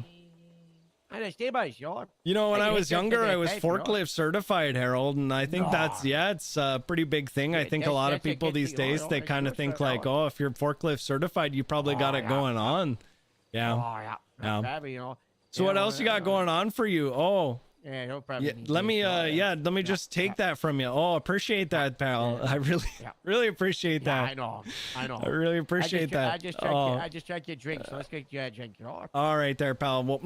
And the stables, you know. You know, when I I can was hit younger, the I was type, you know. forklift certified, Harold, and I think that's, yeah, it's a pretty big thing. I Yeah, think a lot of that's a people good these thing, you days, know, they it's kind of good think for like, Harold. oh, if you're forklift certified, you probably got it yeah, going on. Yeah. Oh, yeah. Yeah. Probably, you know. So what else you got going on for you? Oh, Yeah, no problem. yeah, let me let me just take that from you. Oh, appreciate that, pal. I really Yeah. really appreciate Yeah, that. I know. I really appreciate that. I just drank Oh. I just drank your drink, so let's get you a drink, you know. All right there, pal. Well,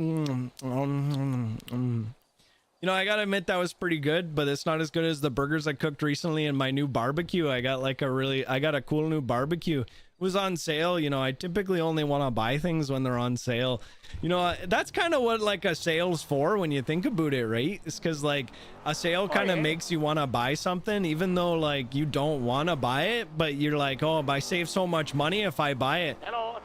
you know, I gotta admit that was pretty good, but it's not as good as the burgers I cooked recently in my new barbecue. I got a cool new barbecue. It was on sale. You know, I typically only want to buy things when they're on sale. You know, that's kind of what like a sale's for when you think about it, right? It's because like a sale kind of yeah. makes you want to buy something, even though like you don't want to buy it, but you're like, oh, I save so much money if I buy it. Hello.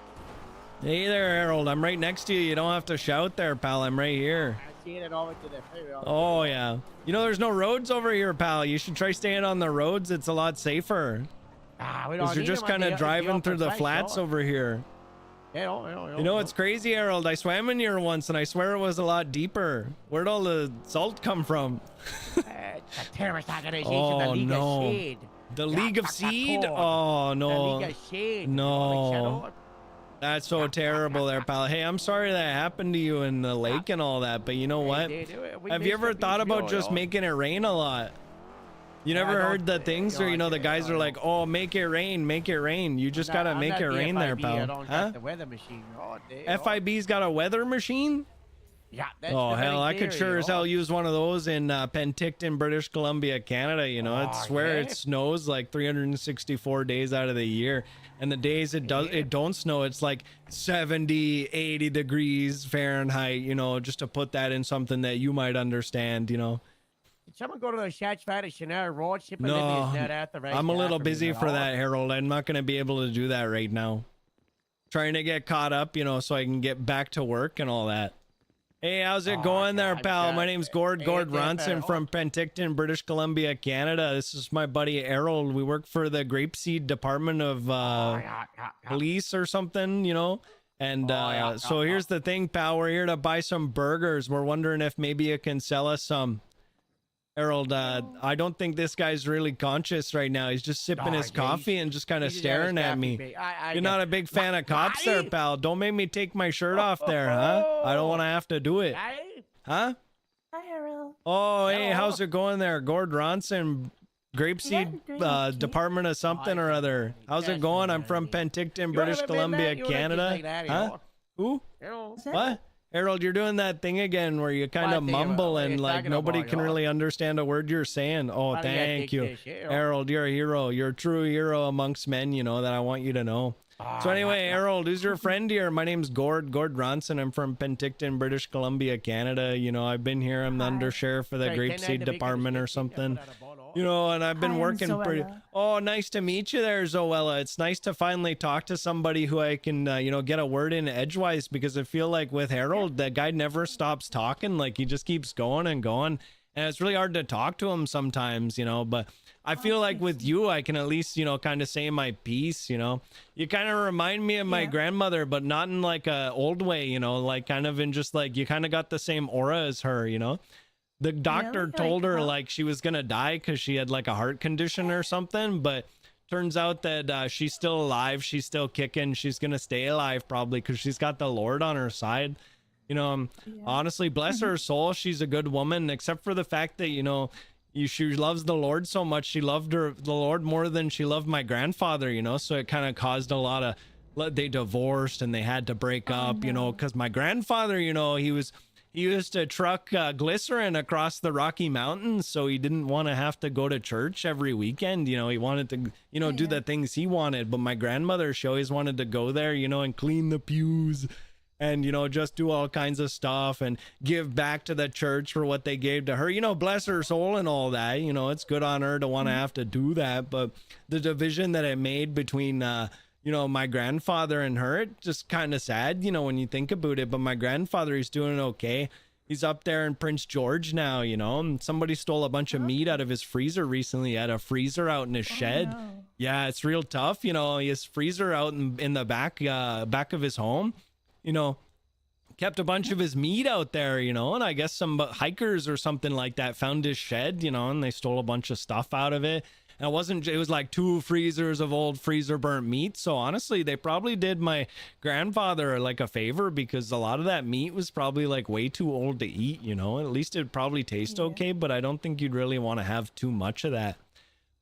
Hey there, Harold. I'm right next to you. You don't have to shout there, pal. I'm right here. I see it over to the freeway. Oh, yeah. You know, there's no roads over here, pal. You should try staying on the roads. It's a lot safer. We Because don't you're need just them on kind of driving open through the place, flats no. over here. Yeah, You know, it's crazy, Harold. I swam in here once, and I swear it was a lot deeper. Where'd all the salt come from? the terrorist organization, Oh, the League no. of Shade. The Yeah, League of fuck that Seed? porn. Oh, The no. League of Shade. No. That's so terrible there, pal. Hey, I'm sorry that happened to you in the lake and all that, but you know what? Have you ever thought about just making it rain a lot? You Yeah, I never don't- heard the things you where, know, you know, the I- guys are like, oh, make it rain, make it rain. You just gotta make it rain there, I pal. don't Huh? got the weather machine. FIB's got a weather machine? Yeah, that's Oh, the hell, I very could sure theory, as hell use one of those in Penticton, British Columbia, Canada. You know, I Oh, swear yeah. it snows like 364 days out of the year. And the days it don't snow, it's like 70, 80 degrees Fahrenheit, you know, just to put that in something that you might understand, you know. Did someone go to the Shots Fight Chanel Road? No, I'm a little busy for that, Harold. I'm not going to be able to do that right now. Trying to get caught up, you know, so I can get back to work and all that. Hey, how's it going there, pal? My name's Gord Ronson from Penticton, British Columbia, Canada. This is my buddy Harold. We work for the Grapeseed Department of Police or something, you know. And so here's the thing, pal. We're here to buy some burgers. We're wondering if maybe you can sell us some. Harold, I don't think this guy's really conscious right now. He's just sipping his coffee and just kind of staring at me. You're not a big fan of cops there, pal. Don't make me take my shirt off there, huh? I don't want to have to do it. Huh? Hi, Harold. Oh, hey, how's it going there? Gord Ronson, Grapeseed doing okay. Department of something or other. How's it going? I'm from Penticton, British Columbia, Canada. Huh? Who? What? Harold, you're doing that thing again where you kind of mumble and like nobody can really understand a word you're saying. Oh, thank you. Harold, you're a hero. You're a true hero amongst men, you know, that I want you to know. So anyway, Harold, who's your friend here? My name's Gord Ronson. I'm from Penticton, British Columbia, Canada. You know, I've been here. I'm the undersheriff for the Grapeseed Department or something. You know, and I've been Hi, I'm working pretty. Zoella. Oh, nice to meet you there, Zoella. It's nice to finally talk to somebody who I can, you know, get a word in edgewise, because I feel like with Harold, that guy never stops talking. Like he just keeps going and going. And it's really hard to talk to him sometimes, you know, but I feel like with you, I can at least, you know, kind of say my piece, you know. You kind of remind me of my grandmother, but not in like a old way, you know, like kind of in just like, you kind of got the same aura as her, you know. The doctor told her like she was going to die because she had like a heart condition or something, but turns out that she's still alive. She's still kicking. She's going to stay alive probably because she's got the Lord on her side. You know, honestly, bless her soul. She's a good woman, except for the fact that, you know, she loves the Lord so much. She loved the Lord more than she loved my grandfather, you know, so it kind of caused a lot of, they divorced and they had to break up, you know, because my grandfather, you know, he used to truck glycerin across the Rocky Mountains, so he didn't want to have to go to church every weekend. You know, he wanted to, you know, do the things he wanted. But my grandmother, she always wanted to go there, you know, and clean the pews and, you know, just do all kinds of stuff and give back to the church for what they gave to her. You know, bless her soul and all that. You know, it's good on her to want to have to do that. But the division that it made between, you know, my grandfather and her, it just kind of sad, you know, when you think about it. But my grandfather, he's doing okay. He's up there in Prince George now, you know, and somebody stole a bunch of meat out of his freezer recently. He had a freezer out in his shed. no. Yeah, it's real tough. You know, his freezer out in the back of his home, you know, kept a bunch of his meat out there, you know, and I guess some hikers or something like that found his shed, you know, and they stole a bunch of stuff out of it. And it was like 2 freezers of old freezer burnt meat. So honestly, they probably did my grandfather like a favor, because a lot of that meat was probably like way too old to eat, you know. At least it'd probably taste okay, but I don't think you'd really want to have too much of that.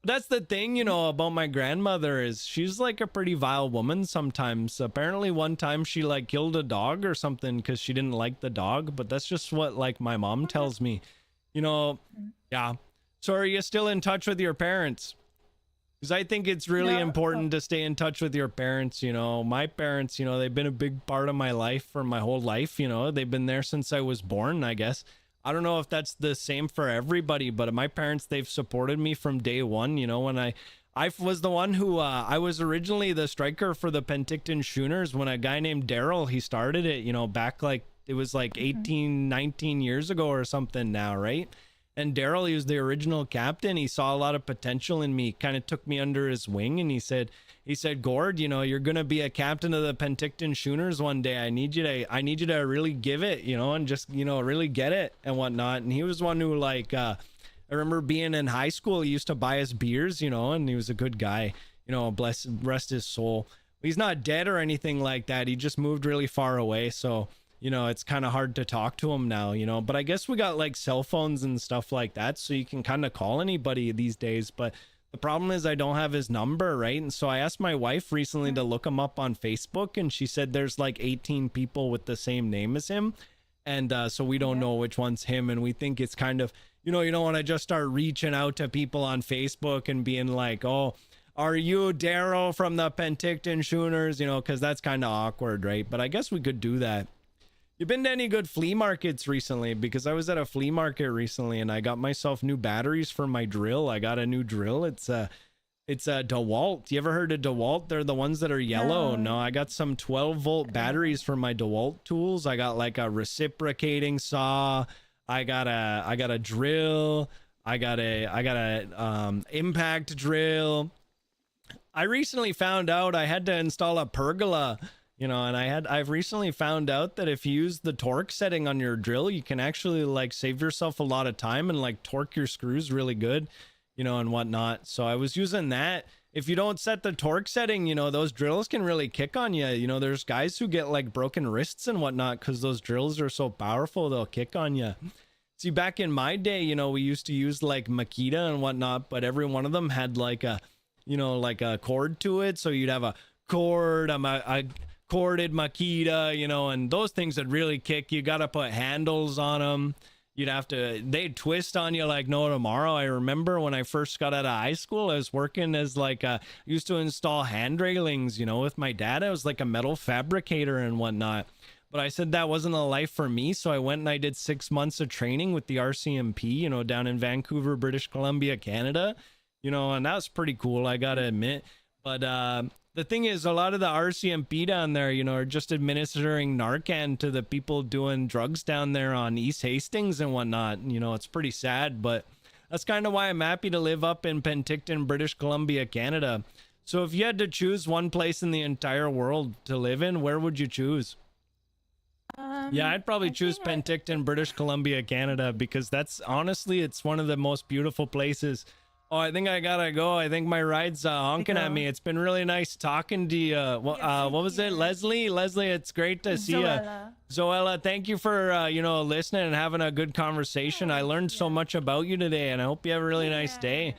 That's the thing, you know, about my grandmother, is she's like a pretty vile woman sometimes. Apparently one time she like killed a dog or something because she didn't like the dog, but that's just what like my mom tells me, you know. Yeah. So are you still in touch with your parents? Because I think it's really important to stay in touch with your parents. You know, my parents, you know, they've been a big part of my life for my whole life. You know, they've been there since I was born, I guess. I don't know if that's the same for everybody, but my parents, they've supported me from day one. You know, when I was the one who, I was originally the striker for the Penticton Schooners when a guy named Daryl, he started it, you know, back like, it was like 18, 19 years ago or something now, right? And Daryl, he was the original captain. He saw a lot of potential in me, kind of took me under his wing, and he said, Gord, you know, you're going to be a captain of the Penticton Schooners one day. I need you to really give it, you know, and just, you know, really get it and whatnot. And he was one who, like, I remember being in high school, he used to buy us beers, you know, and he was a good guy, you know, rest his soul. He's not dead or anything like that. He just moved really far away. So, you know, it's kind of hard to talk to him now, you know, but I guess we got like cell phones and stuff like that, so you can kind of call anybody these days. But the problem is I don't have his number, right? And so I asked my wife recently to look him up on Facebook, and she said there's like 18 people with the same name as him. And so we don't know which one's him. And we think it's kind of, you know, you don't want to just start reaching out to people on Facebook and being like, oh, are you Daryl from the Penticton Schooners? You know, because that's kind of awkward, right? But I guess we could do that. You been to any good flea markets recently? Because I was at a flea market recently and I got myself new batteries for my drill. I got a new drill. It's a DeWalt. You ever heard of DeWalt? They're the ones that are yellow. No, I got some 12-volt batteries for my DeWalt tools. I got like a reciprocating saw. I got a drill. I got a impact drill. I recently found out I had to install a pergola. You know, and I've recently found out that if you use the torque setting on your drill, you can actually like save yourself a lot of time and like torque your screws really good, you know, and whatnot. So I was using that. If you don't set the torque setting, you know, those drills can really kick on you. You know, there's guys who get like broken wrists and whatnot because those drills are so powerful, they'll kick on you. See, back in my day, you know, we used to use like Makita and whatnot, but every one of them had like a, you know, like a cord to it. So you'd have a cord, a corded Makita, you know, and those things that really kick. You got to put handles on them. They'd twist on you like no tomorrow. I remember when I first got out of high school, I was working as like used to install hand railings, you know, with my dad. I was like a metal fabricator and whatnot. But I said that wasn't a life for me. So I went and I did 6 months of training with the RCMP, you know, down in Vancouver, British Columbia, Canada, you know, and that was pretty cool, I got to admit. But the thing is, a lot of the RCMP down there, you know, are just administering Narcan to the people doing drugs down there on East Hastings and whatnot. You know, it's pretty sad, but that's kind of why I'm happy to live up in Penticton, British Columbia, Canada. So if you had to choose one place in the entire world to live in, where would you choose? Yeah, I'd probably choose Penticton, British Columbia, Canada, because that's honestly, it's one of the most beautiful places. Oh, I think I gotta go. I think my ride's honking at me. It's been really nice talking to you. What was it? Leslie? Leslie, it's great to see you. Zoella, thank you for, you know, listening and having a good conversation. I learned so much about you today, and I hope you have a really nice day.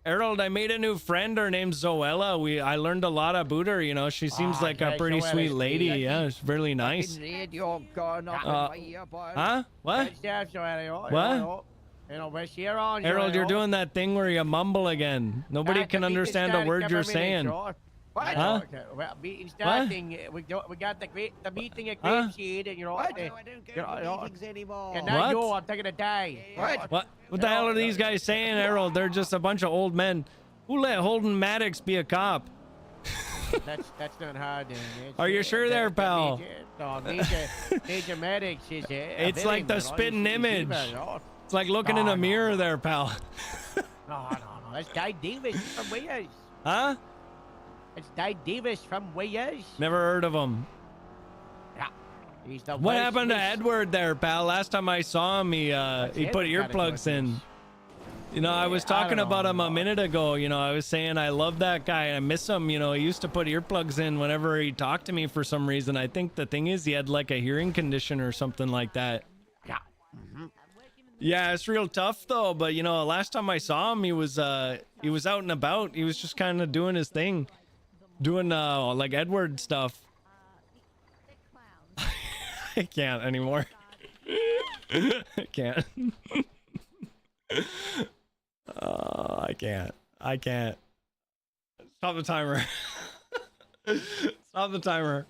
Harold, I made a new friend. Her name's Zoella. I learned a lot about her. You know, she seems like a pretty sweet lady. Yeah, it's really nice. Huh? What? What? Harold, you're doing that thing where you mumble again. Nobody can understand a word you're saying. What? Huh? Okay, well, meeting starting. We got the meeting at Huh? Graveside, and you're all. I don't go to meetings anymore. And now What? yo, I'm taking a day. What the hell are these guys saying, Harold? They're just a bunch of old men. Who let Holden Maddox be a cop? That's not hard. Are you sure there, pal? Major Maddox is. It's like the spitting image. It's like looking in a mirror there, pal. No. That's Dave Davis from Wales. Huh? It's Dave Davis from Wales. Never heard of him. Yeah. He's the What Welsh happened to Swiss. Edward there, pal? Last time I saw him, he put earplugs in. You know, I was talking about him a minute ago. You know, I was saying I love that guy. I miss him. You know, he used to put earplugs in whenever he talked to me for some reason. I think the thing is he had like a hearing condition or something like that. Yeah. Yeah, it's real tough though. But you know, last time I saw him, he was out and about. He was just kind of doing his thing, doing like Edward stuff. I can't anymore. I can't. I can't. Stop the timer. Stop the timer.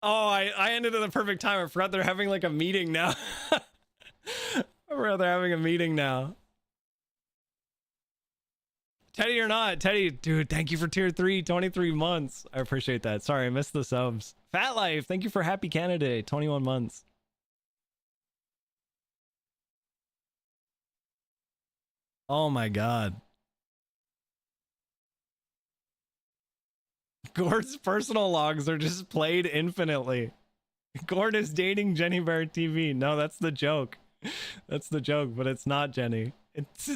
Oh, I ended at the perfect time. I forgot they're having like a meeting now. I forgot they're having a meeting now. Teddy or not, Teddy, dude, thank you for tier 3, 23 months. I appreciate that. Sorry, I missed the subs. Fat Life, thank you for Happy Canada Day, 21 months. Oh my god. Gord's personal logs are just played infinitely. Gord is dating Jenny Bear TV. No, that's the joke. That's the joke, but it's not Jenny. It's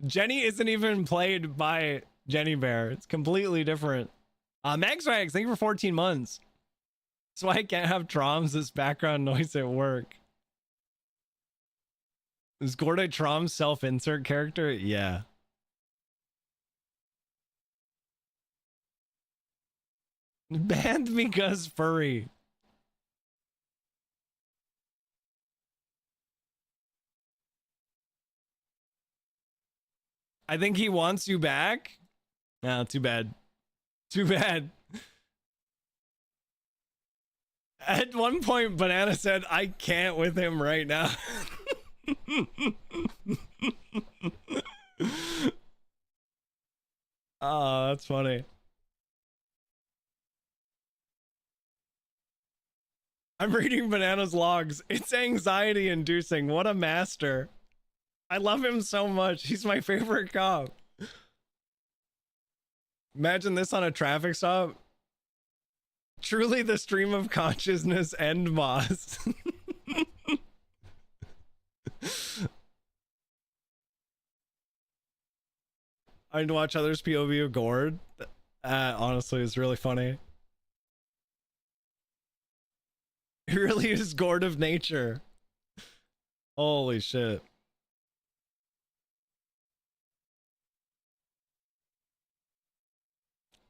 Jenny isn't even played by Jenny Bear. It's completely different. Max Rags, thank you for 14 months. That's why I can't have Traumz as background noise at work. Is Gord a Traumz self-insert character? Yeah. Banned because furry. I think he wants you back. No, too bad. Too bad. At one point, Banana said, I can't with him right now. Oh, that's funny. I'm reading Banana's logs. It's anxiety inducing. What a master. I love him so much. He's my favorite cop. Imagine this on a traffic stop. Truly the stream of consciousness end boss. I need to watch others POV of Gord. Honestly, it's really funny. It really is Gord of nature. Holy shit.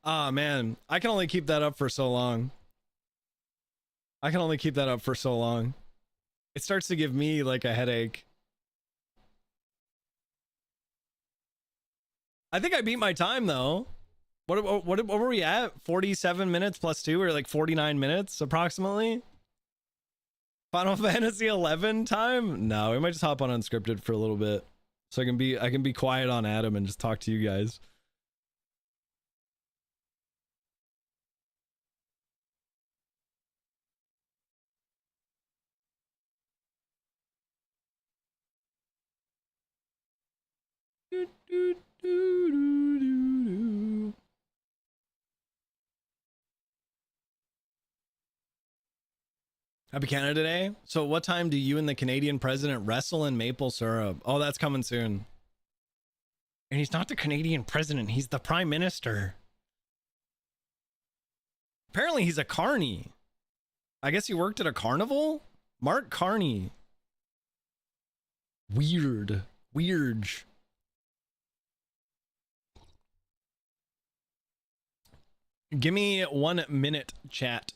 Ah, man. I can only keep that up for so long. I can only keep that up for so long. It starts to give me like a headache. I think I beat my time though. What were we at? 47 minutes plus 2, or like 49 minutes approximately? Final Fantasy 11 time? No, we might just hop on unscripted for a little bit. So I can be quiet on Adam and just talk to you guys. Happy Canada Day. So what time do you and the Canadian president wrestle in maple syrup? Oh, that's coming soon. And he's not the Canadian president. He's the prime minister. Apparently he's a carny. I guess he worked at a carnival? Mark Carney. Weird. Weird. Give me 1 minute, chat.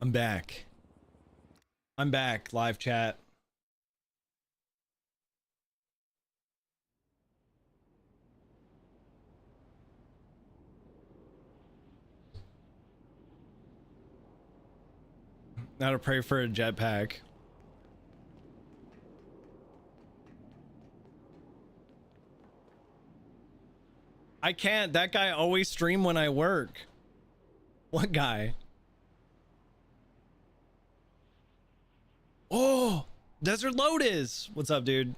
I'm back. I'm back, live chat. Now to pray for a jetpack. I can't. That guy always stream when I work. What guy? Oh, Desert Lotus. What's up, dude?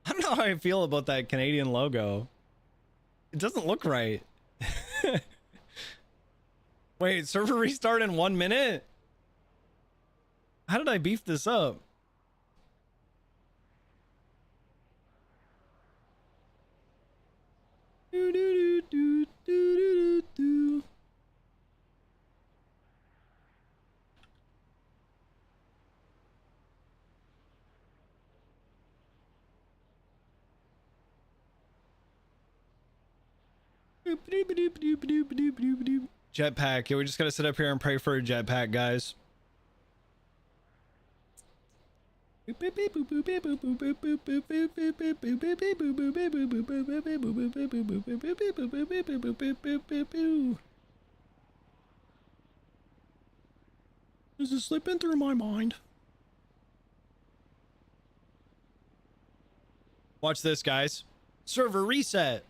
I don't know how I feel about that Canadian logo. It doesn't look right. Wait, server restart in 1 minute? How did I beef this up? Do, do, do, do, do, do, do. Jetpack. Yeah, we just gotta sit up here and pray for a jetpack, guys. This is slipping through my mind. Watch this, guys. Server reset.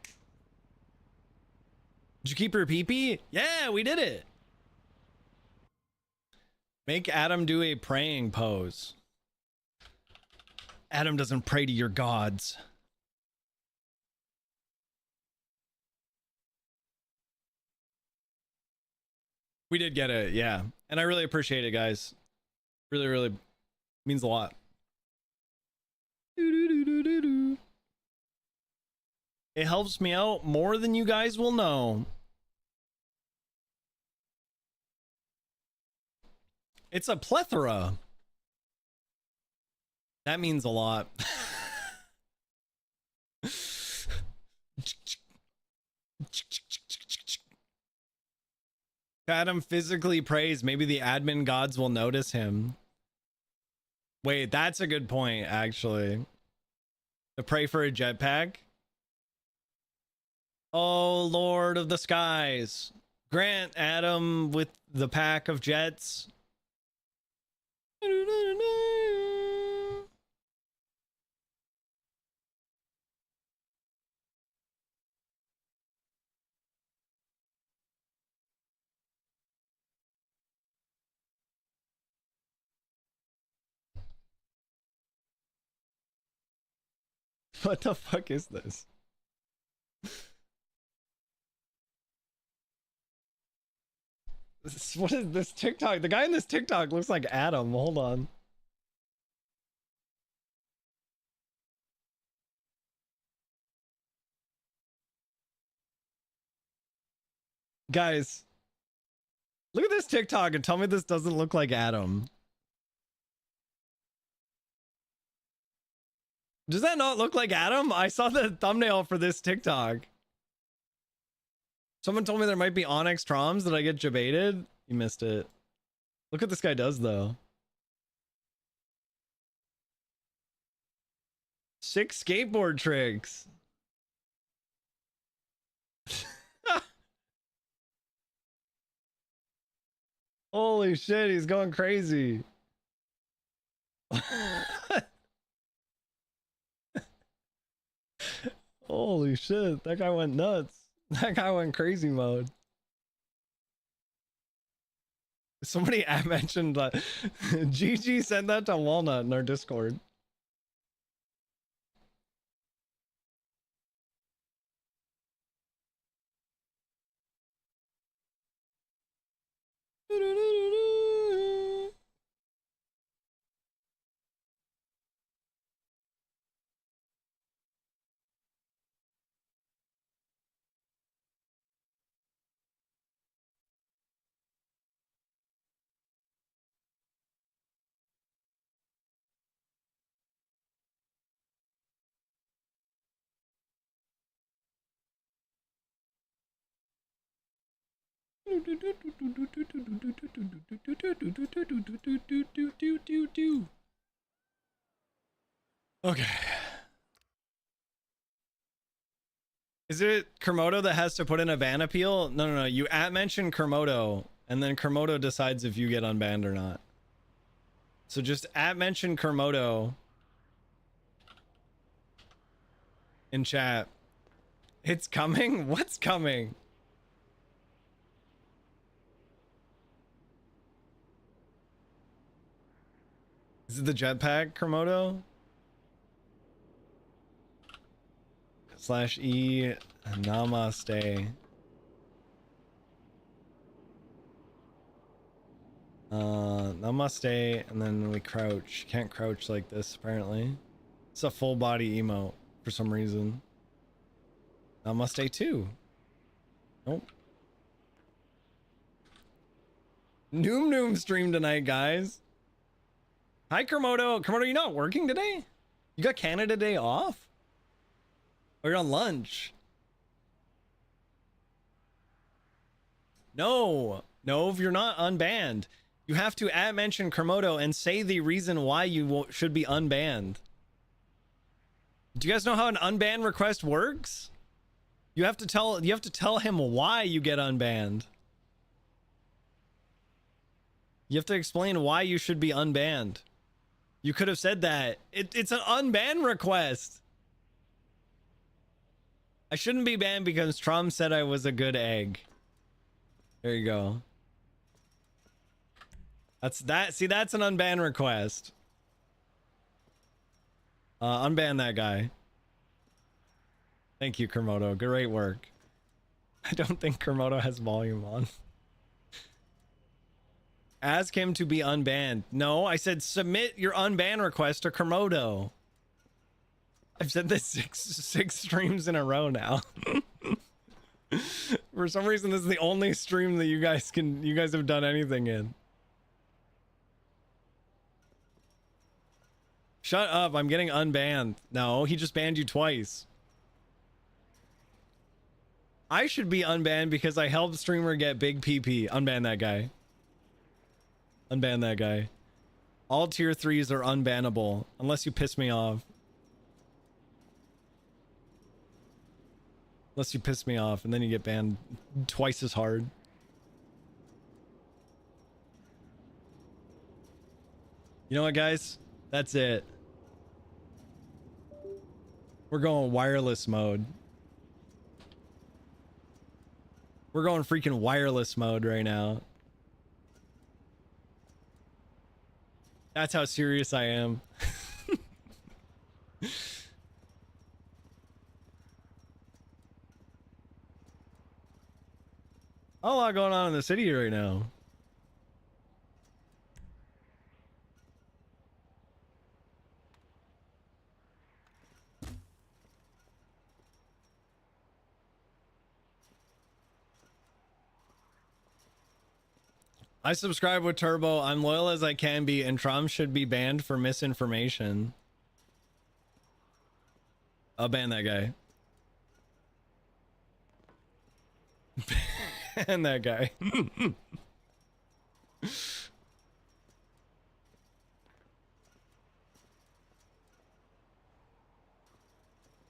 Did you keep your PP? Yeah, we did it. Make Adam do a praying pose. Adam doesn't pray to your gods. We did get it, yeah. And I really appreciate it, guys. Really, really means a lot. It helps me out more than you guys will know. It's a plethora. That means a lot. Adam physically prays. Maybe the admin gods will notice him. Wait, that's a good point, actually. To pray for a jetpack. Oh, Lord of the skies. Grant Adam with the pack of jets. What the fuck is this? What is this TikTok? The guy in this TikTok looks like Adam. Hold on. Guys, look at this TikTok and tell me this doesn't look like Adam. Does that not look like Adam? I saw the thumbnail for this TikTok. Someone told me there might be Onyx Traumz. Did I get debated? You missed it. Look what this guy does, though. 6 skateboard tricks. Holy shit, he's going crazy. Holy shit, that guy went nuts. That guy went crazy mode. Somebody mentioned that. GG sent that to Walnut in our Discord. Okay. Is it Kermodo that has to put in a ban appeal? No, no, no. You mention Kermodo, and then Kermodo decides if you get unbanned or not. So just mention Kermodo in chat. It's coming? What's coming? Is it the jetpack, Kermodo? /E namaste. Namaste, and then we crouch. Can't crouch like this, apparently. It's a full body emote for some reason. Namaste too. Nope. Noom stream tonight, guys. Hi, Kermodo. Kermodo, you not working today? You got Canada Day off? Or you're on lunch? No, if you're not unbanned, you have to mention Kermodo and say the reason why you should be unbanned. Do you guys know how an unban request works? You have to tell him why you get unbanned. You have to explain why you should be unbanned. You could have said that. It's an unban request. I shouldn't be banned because Traumz said I was a good egg. There you go. That's an unban request. Unban that guy. Thank you, Kermodo. Great work. I don't think Kermodo has volume on. Ask him to be unbanned. No, I said submit your unban request to Kermodo. I've said this six streams in a row now. For some reason, this is the only stream that you guys have done anything in. Shut up, I'm getting unbanned. No, he just banned you twice. I should be unbanned because I helped streamer get big PP. Unban that guy. Unban that guy. All tier 3s are unbannable unless you piss me off. Unless you piss me off, and then you get banned twice as hard. You know what, guys? That's it. We're going wireless mode. We're going freaking wireless mode right now. That's how serious I am. A lot going on in the city right now. I subscribe with Turbo. I'm loyal as I can be, and Traumz should be banned for misinformation. I'll ban that guy. Ban that guy.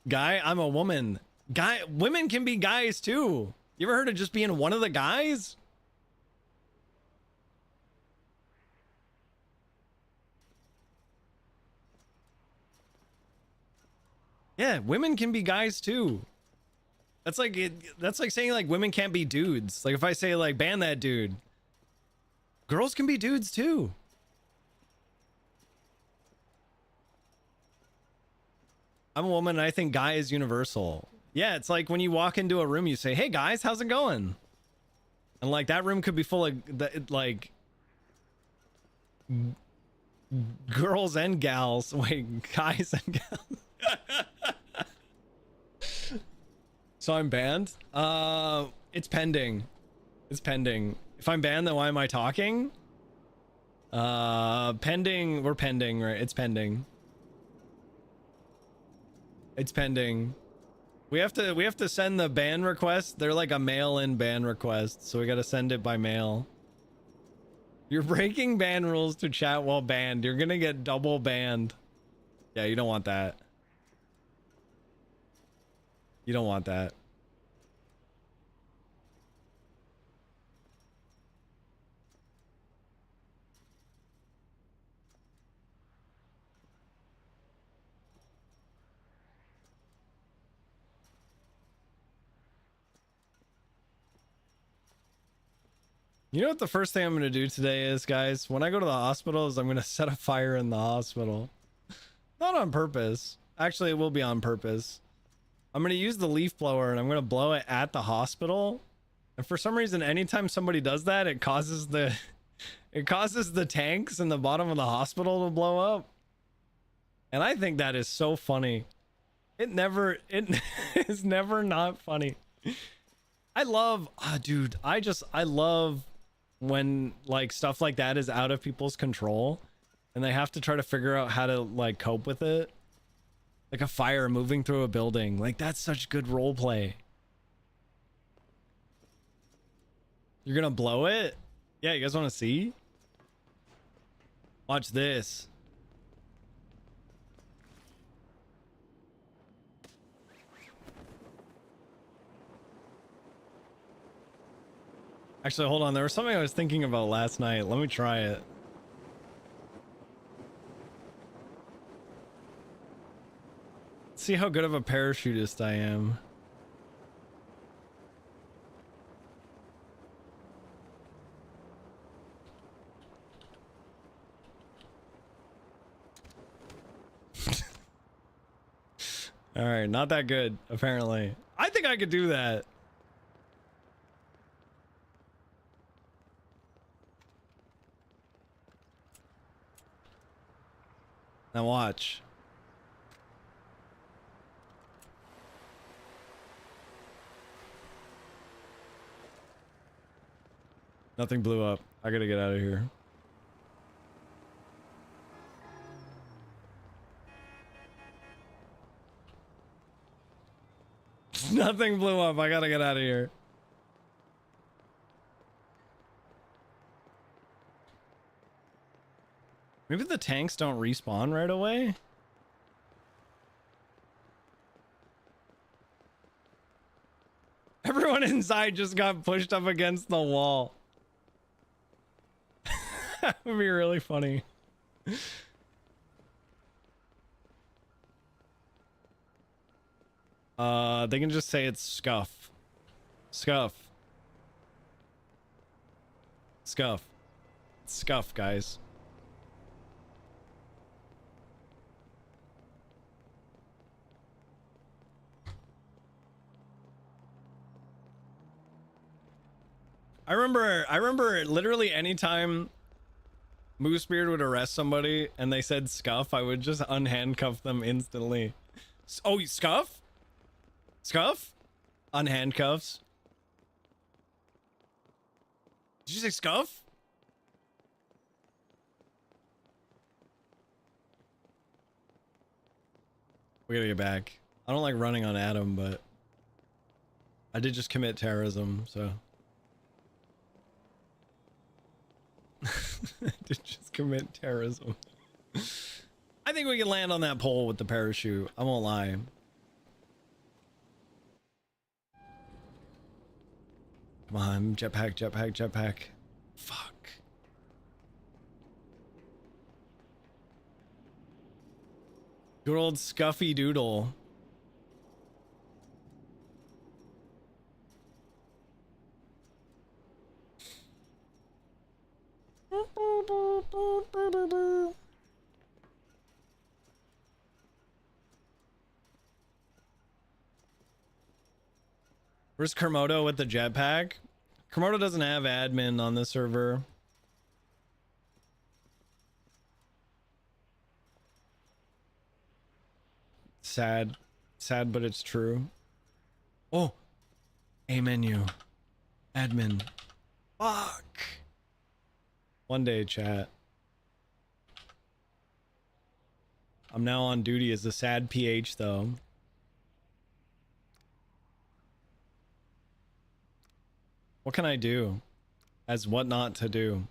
Guy, I'm a woman. Women can be guys too. You ever heard of just being one of the guys? Yeah, women can be guys too. That's like saying like women can't be dudes. Like if I say like ban that dude, girls can be dudes too. I'm a woman and I think guy is universal. Yeah, it's like when you walk into a room, you say, "Hey guys, how's it going?" And like that room could be full of like girls and gals. Wait, guys and gals. So I'm banned? It's pending. It's pending. If I'm banned, then why am I talking? Pending. We're pending, right? It's pending. It's pending. We have to send the ban request. They're like a mail-in ban request, so we got to send it by mail. You're breaking ban rules to chat while banned. You're gonna get double banned. Yeah, you don't want that. You don't want that. You know what the first thing I'm gonna do today is, guys? When I go to the hospital is I'm gonna set a fire in the hospital. Not on purpose. Actually, it will be on purpose. I'm gonna use the leaf blower and I'm gonna blow it at the hospital. And for some reason, anytime somebody does that, it causes the tanks in the bottom of the hospital to blow up. And I think that is so funny. It is never not funny. I love, dude, I love when like stuff like that is out of people's control and they have to try to figure out how to like cope with it. Like a fire moving through a building. Like that's such good role play. You're gonna blow it? Yeah, you guys want to see? Watch this. Actually, hold on. There was something I was thinking about last night. Let me try it. See how good of a parachutist I am. All right, not that good, apparently. I think I could do that. Now watch. Nothing blew up. I gotta get out of here. Nothing blew up. I gotta get out of here. Maybe the tanks don't respawn right away? Everyone inside just got pushed up against the wall. That would be really funny. They can just say it's scuff. Scuff. Scuff. Scuff, guys. I remember literally anytime Moosebeard would arrest somebody and they said scuff, I would just unhandcuff them instantly. Oh, scuff? Scuff? Unhandcuffs. Did you say scuff? We gotta get back. I don't like running on Adam, but I did just commit terrorism, so. Did just commit terrorism. I think we can land on that pole with the parachute. I won't lie. Come on, jetpack, jetpack, jetpack. Fuck. Good old Scuffy Doodle. Where's Kermodo with the jetpack? Kermodo doesn't have admin on the server. Sad. Sad, but it's true. Oh! A menu. Admin. Fuck! One day, chat. I'm now on duty as a sad PH, though. What can I do as what not to do?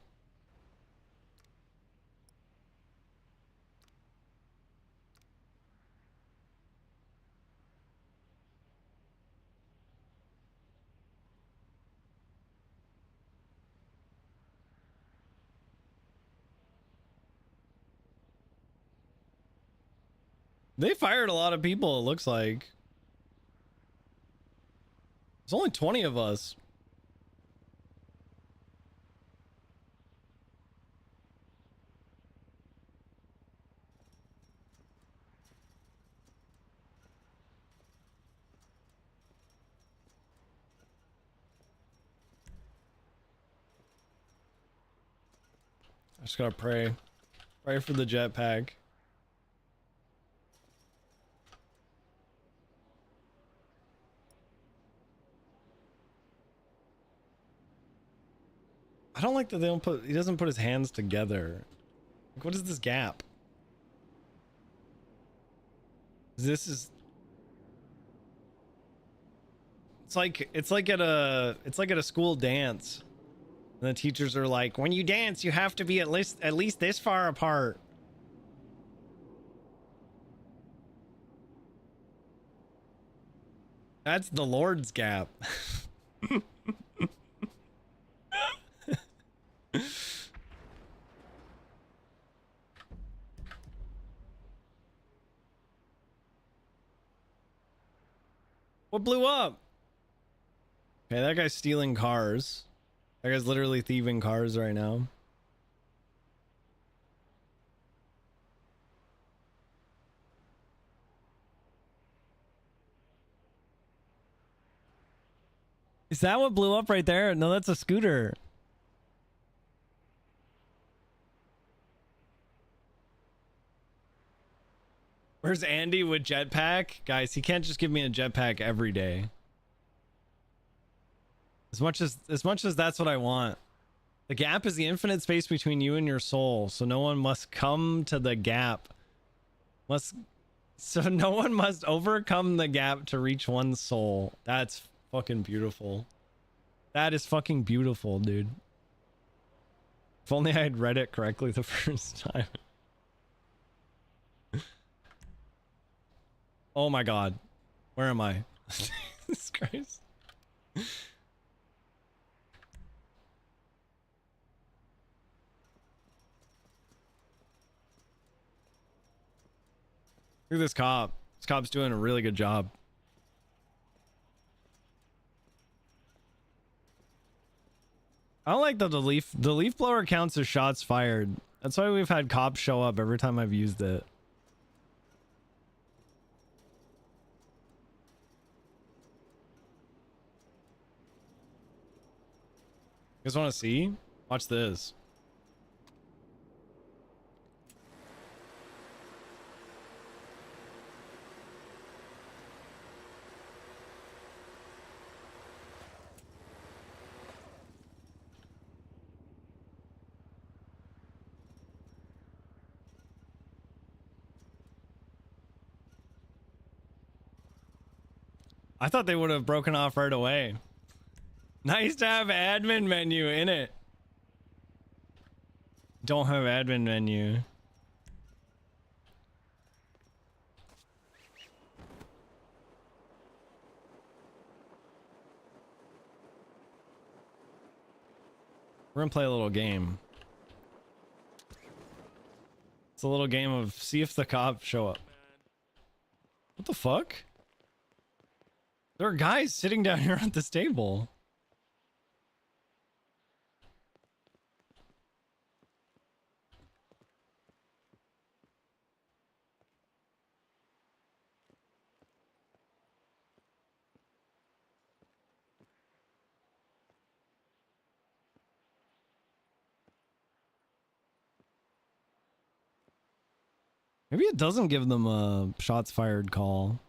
They fired a lot of people, it looks like. There's only 20 of us. I just gotta pray. Pray for the jetpack. I don't like that they don't put, he doesn't put his hands together. Like, what is this gap? This is, it's like at a school dance. And the teachers are like, when you dance, you have to be at least this far apart. That's the Lord's gap. What blew up? Okay, that guy's stealing cars. That guy's literally thieving cars right now. Is that what blew up right there? No, that's a scooter. Where's Andy with jetpack? Guys, he can't just give me a jetpack every day. As much as that's what I want. The gap is the infinite space between you and your soul, so no one must come to the gap. So no one must overcome the gap to reach one's soul. That's fucking beautiful. That is fucking beautiful, dude. If only I had read it correctly the first time. Oh my god. Where am I? Jesus Christ. Look at this cop. This cop's doing a really good job. I don't like that the leaf blower counts as shots fired. That's why we've had cops show up every time I've used it. You guys want to see? Watch this. I thought they would have broken off right away. Nice to have admin menu in it. Don't have admin menu. We're gonna play a little game. It's a little game of see if the cops show up. What the fuck? There are guys sitting down here at this table. Maybe it doesn't give them a shots fired call.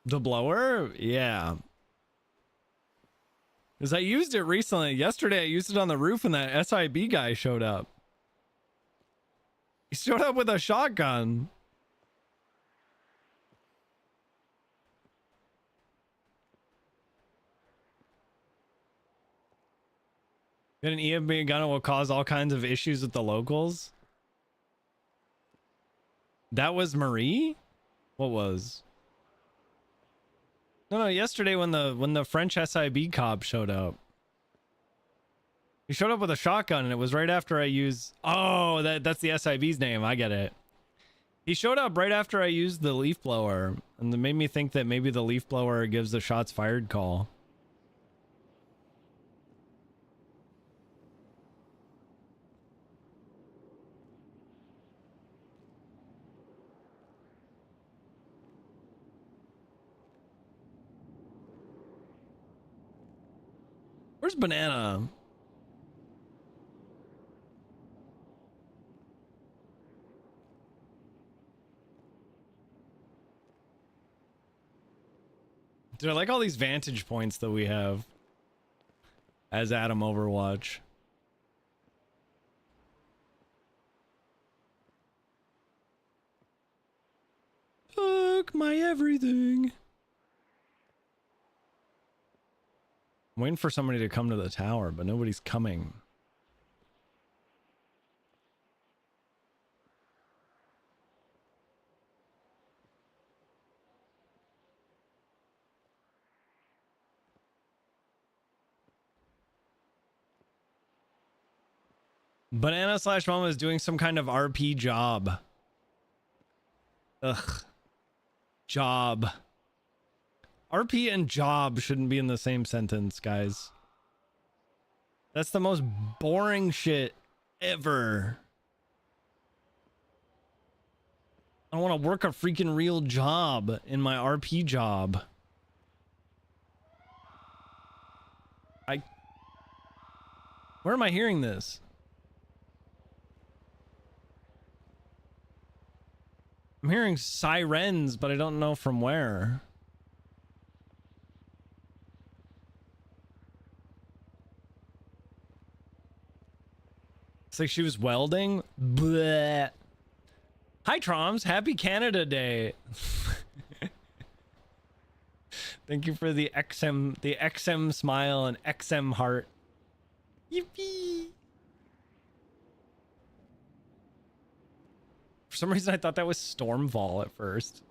The blower? Yeah. Because I used it recently. Yesterday I used it on the roof and that SIB guy showed up. He showed up with a shotgun. Get an EMP gun will cause all kinds of issues with the locals. That was Marie? What was? No, yesterday when the French SIB cop showed up. He showed up with a shotgun and it was right after I used... Oh, that's the SIB's name. I get it. He showed up right after I used the leaf blower, and it made me think that maybe the leaf blower gives the shots fired call. Where's Banana? Dude, I like all these vantage points that we have as Adam Overwatch. Fuck my everything. I'm waiting for somebody to come to the tower, but nobody's coming. Banana slash Mama is doing some kind of RP job. Ugh. Job. RP and job shouldn't be in the same sentence, guys. That's the most boring shit ever. I want to work a freaking real job in my RP job. Where am I hearing this? I'm hearing sirens, but I don't know from where. It's like she was welding. Bleh. Hi, Traumz. Happy Canada Day. Thank you for the XM smile and XM heart. Yippee. For some reason, I thought that was Stormfall at first.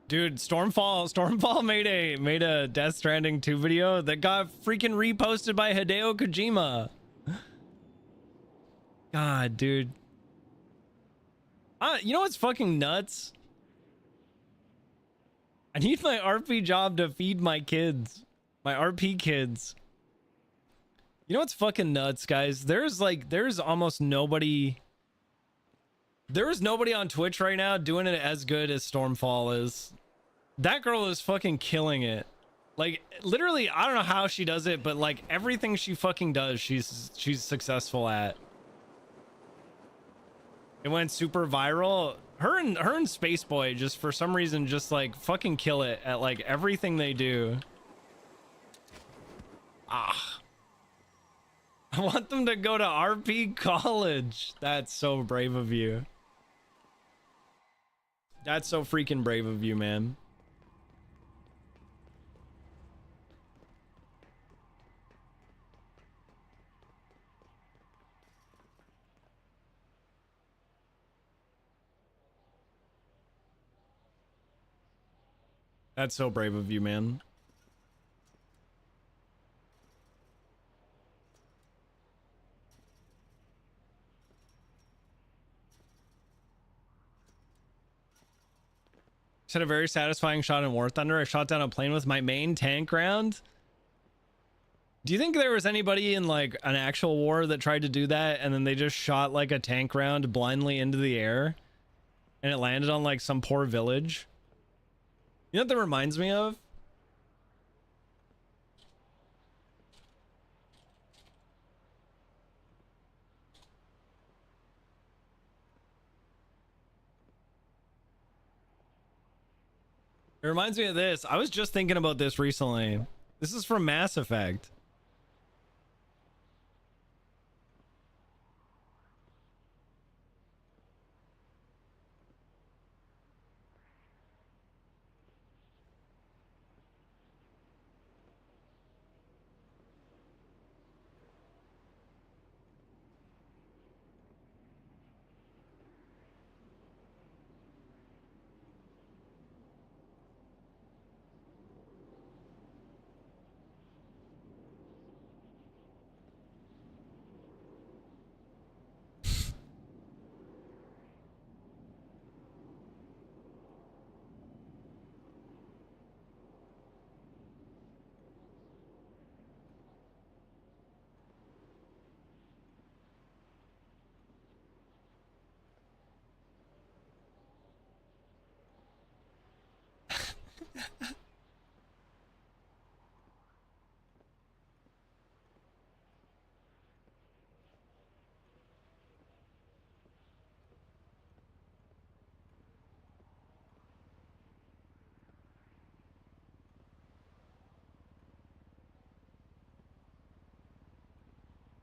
Dude, Stormfall made a Death Stranding 2 video that got freaking reposted by Hideo Kojima. God, dude. You know what's fucking nuts? I need my RP job to feed my kids. My RP kids. You know what's fucking nuts, guys? There's almost nobody... There is nobody on Twitch right now doing it as good as Stormfall is. That girl is fucking killing it. Like, literally, I don't know how she does it, but like everything she fucking does, she's successful at. It went super viral. Her and Spaceboy just for some reason just like fucking kill it at like everything they do. Ah. I want them to go to RP college. That's so brave of you. That's so freaking brave of you, man. That's so brave of you, man. Just had a very satisfying shot in War Thunder. I shot down a plane with my main tank round. Do you think there was anybody in like an actual war that tried to do that and then they just shot like a tank round blindly into the air and it landed on like some poor village? You know what that reminds me of? It reminds me of this. I was just thinking about this recently. This is from Mass Effect.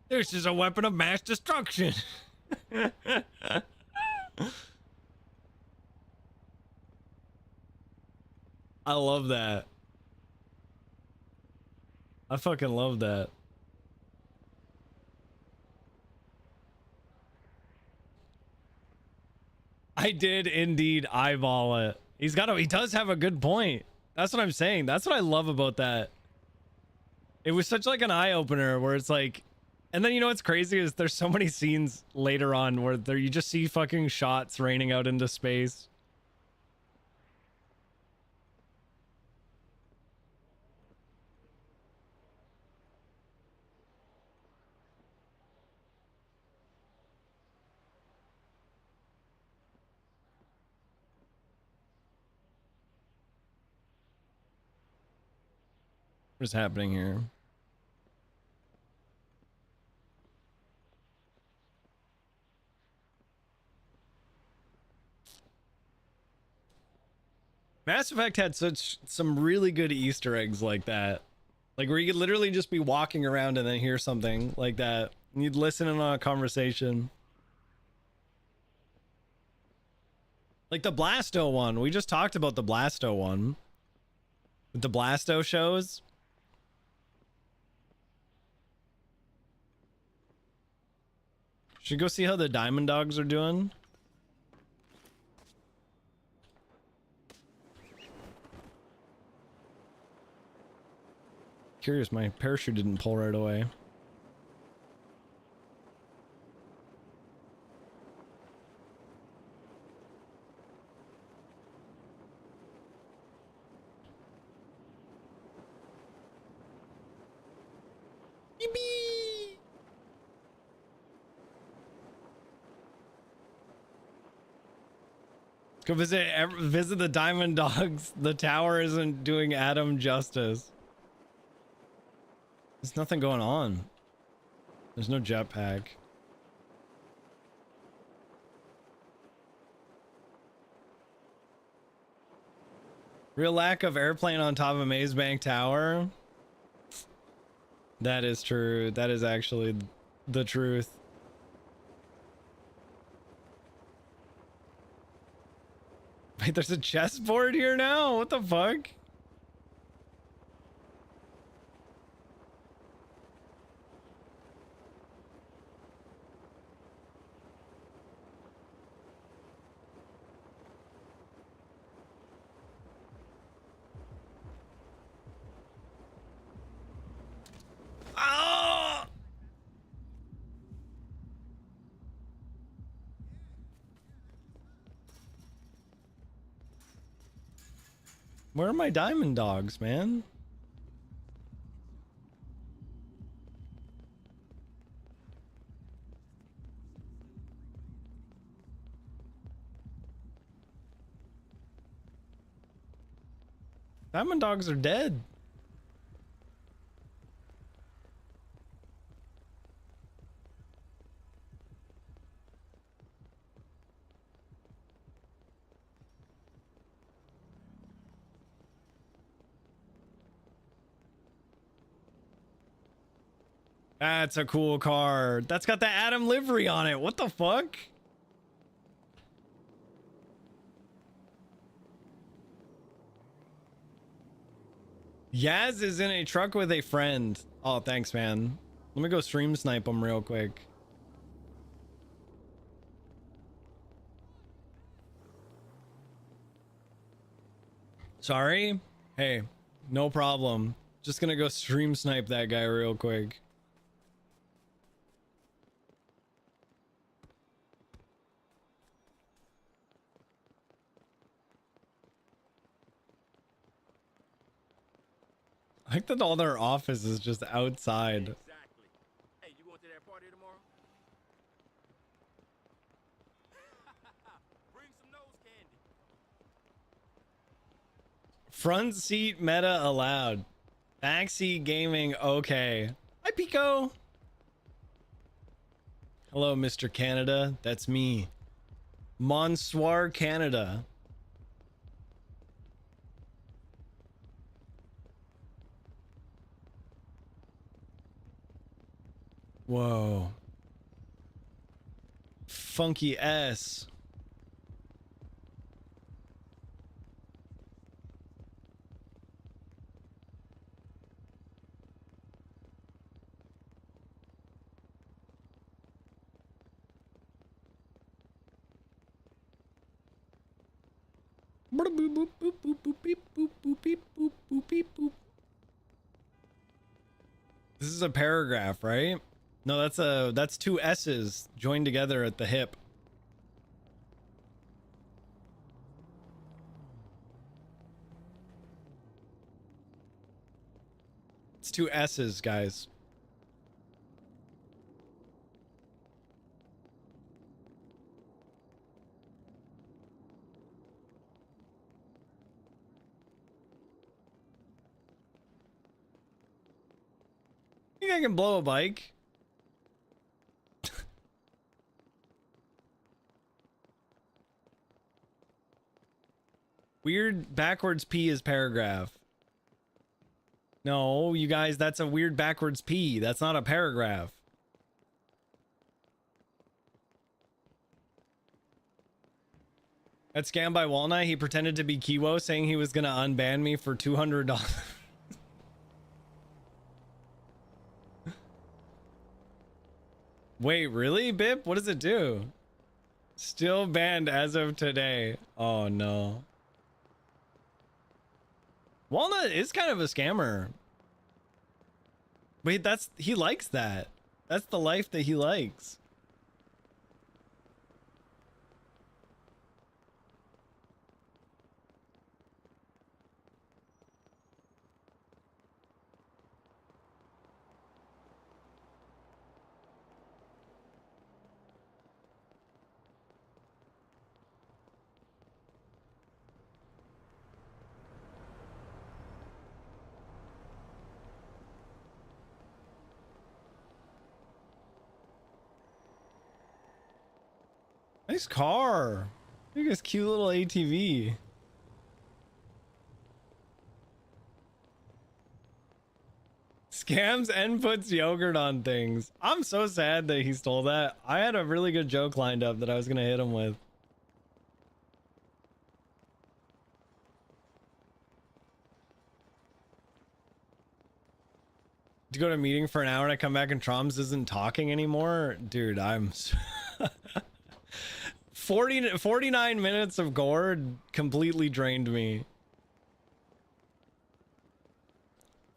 This is a weapon of mass destruction. I love that. I fucking love that. I did indeed eyeball it. He does have a good point. That's what I'm saying. That's what I love about that. It was such like an eye opener where it's like, and then you know what's crazy is there's so many scenes later on where there you just see fucking shots raining out into space. What's happening here? Mass Effect had some really good Easter eggs like that. Like where you could literally just be walking around and then hear something like that. And you'd listen in on a conversation. Like the Blasto one. We just talked about the Blasto one. With the Blasto shows. Should go see how the Diamond Dogs are doing. Curious, my parachute didn't pull right away. Yippee! Go visit the Diamond Dogs. The tower isn't doing Adam justice. There's nothing going on. There's no jetpack. Real lack of airplane on top of Maze Bank Tower. That is true. That is actually the truth. Wait, there's a chessboard here now? What the fuck? Ah! Where are my Diamond Dogs, man? Diamond Dogs are dead. That's a cool car. That's got the Adam livery on it. What the fuck? Yaz is in a truck with a friend. Oh, thanks, man. Let me go stream snipe him real quick. Sorry? Hey, no problem. Just gonna go stream snipe that guy real quick. I like that all their office is just outside. Exactly. Hey, you going to that party tomorrow? Bring some nose candy. Front seat meta allowed. Backseat gaming okay. Hi, Pico. Hello, Mr. Canada. That's me. Monsoir Canada. Whoa. Funky S. This is a paragraph, right? No, that's two S's joined together at the hip. It's two S's, guys. Think I can blow a bike? Weird backwards P is paragraph. No, you guys, that's a weird backwards P. That's not a paragraph. At Scam by Walnut, he pretended to be Kiwo, saying he was gonna unban me for $200. Wait, really, Bip? What does it do? Still banned as of today. Oh no. Walnut is kind of a scammer. Wait, he likes that. That's the life that he likes. Nice car. Look at this cute little ATV. Scams and puts yogurt on things. I'm so sad that he stole that. I had a really good joke lined up that I was gonna hit him with. To go to a meeting for an hour and I come back and Traumz isn't talking anymore? Dude, I'm... 49 minutes of gourd completely drained me.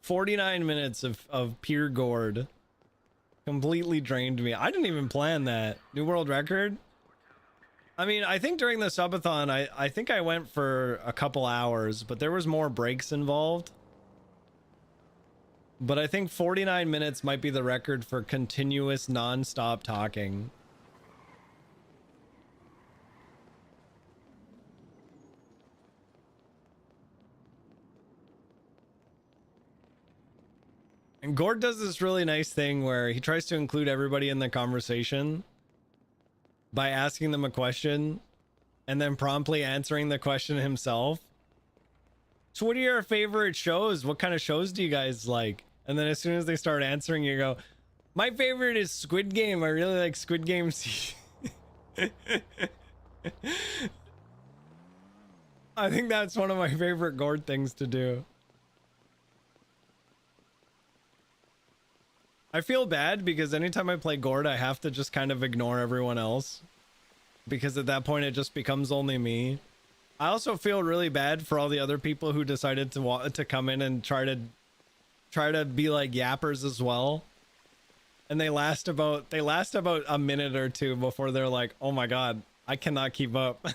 49 minutes of pure gourd completely drained me. I didn't even plan that. New world record? I mean, I think during the subathon, I think I went for a couple hours, but there was more breaks involved. But I think 49 minutes might be the record for continuous non-stop talking. And Gord does this really nice thing where he tries to include everybody in the conversation by asking them a question and then promptly answering the question himself. So what are your favorite shows? What kind of shows do you guys like? And then as soon as they start answering, you go, My favorite is Squid Game. I really like Squid Game. I think that's one of my favorite Gord things to do. I feel bad because anytime I play Gord, I have to just kind of ignore everyone else. Because at that point, it just becomes only me. I also feel really bad for all the other people who decided to come in and try to be like yappers as well. And they last about a minute or two before they're like, oh my god, I cannot keep up.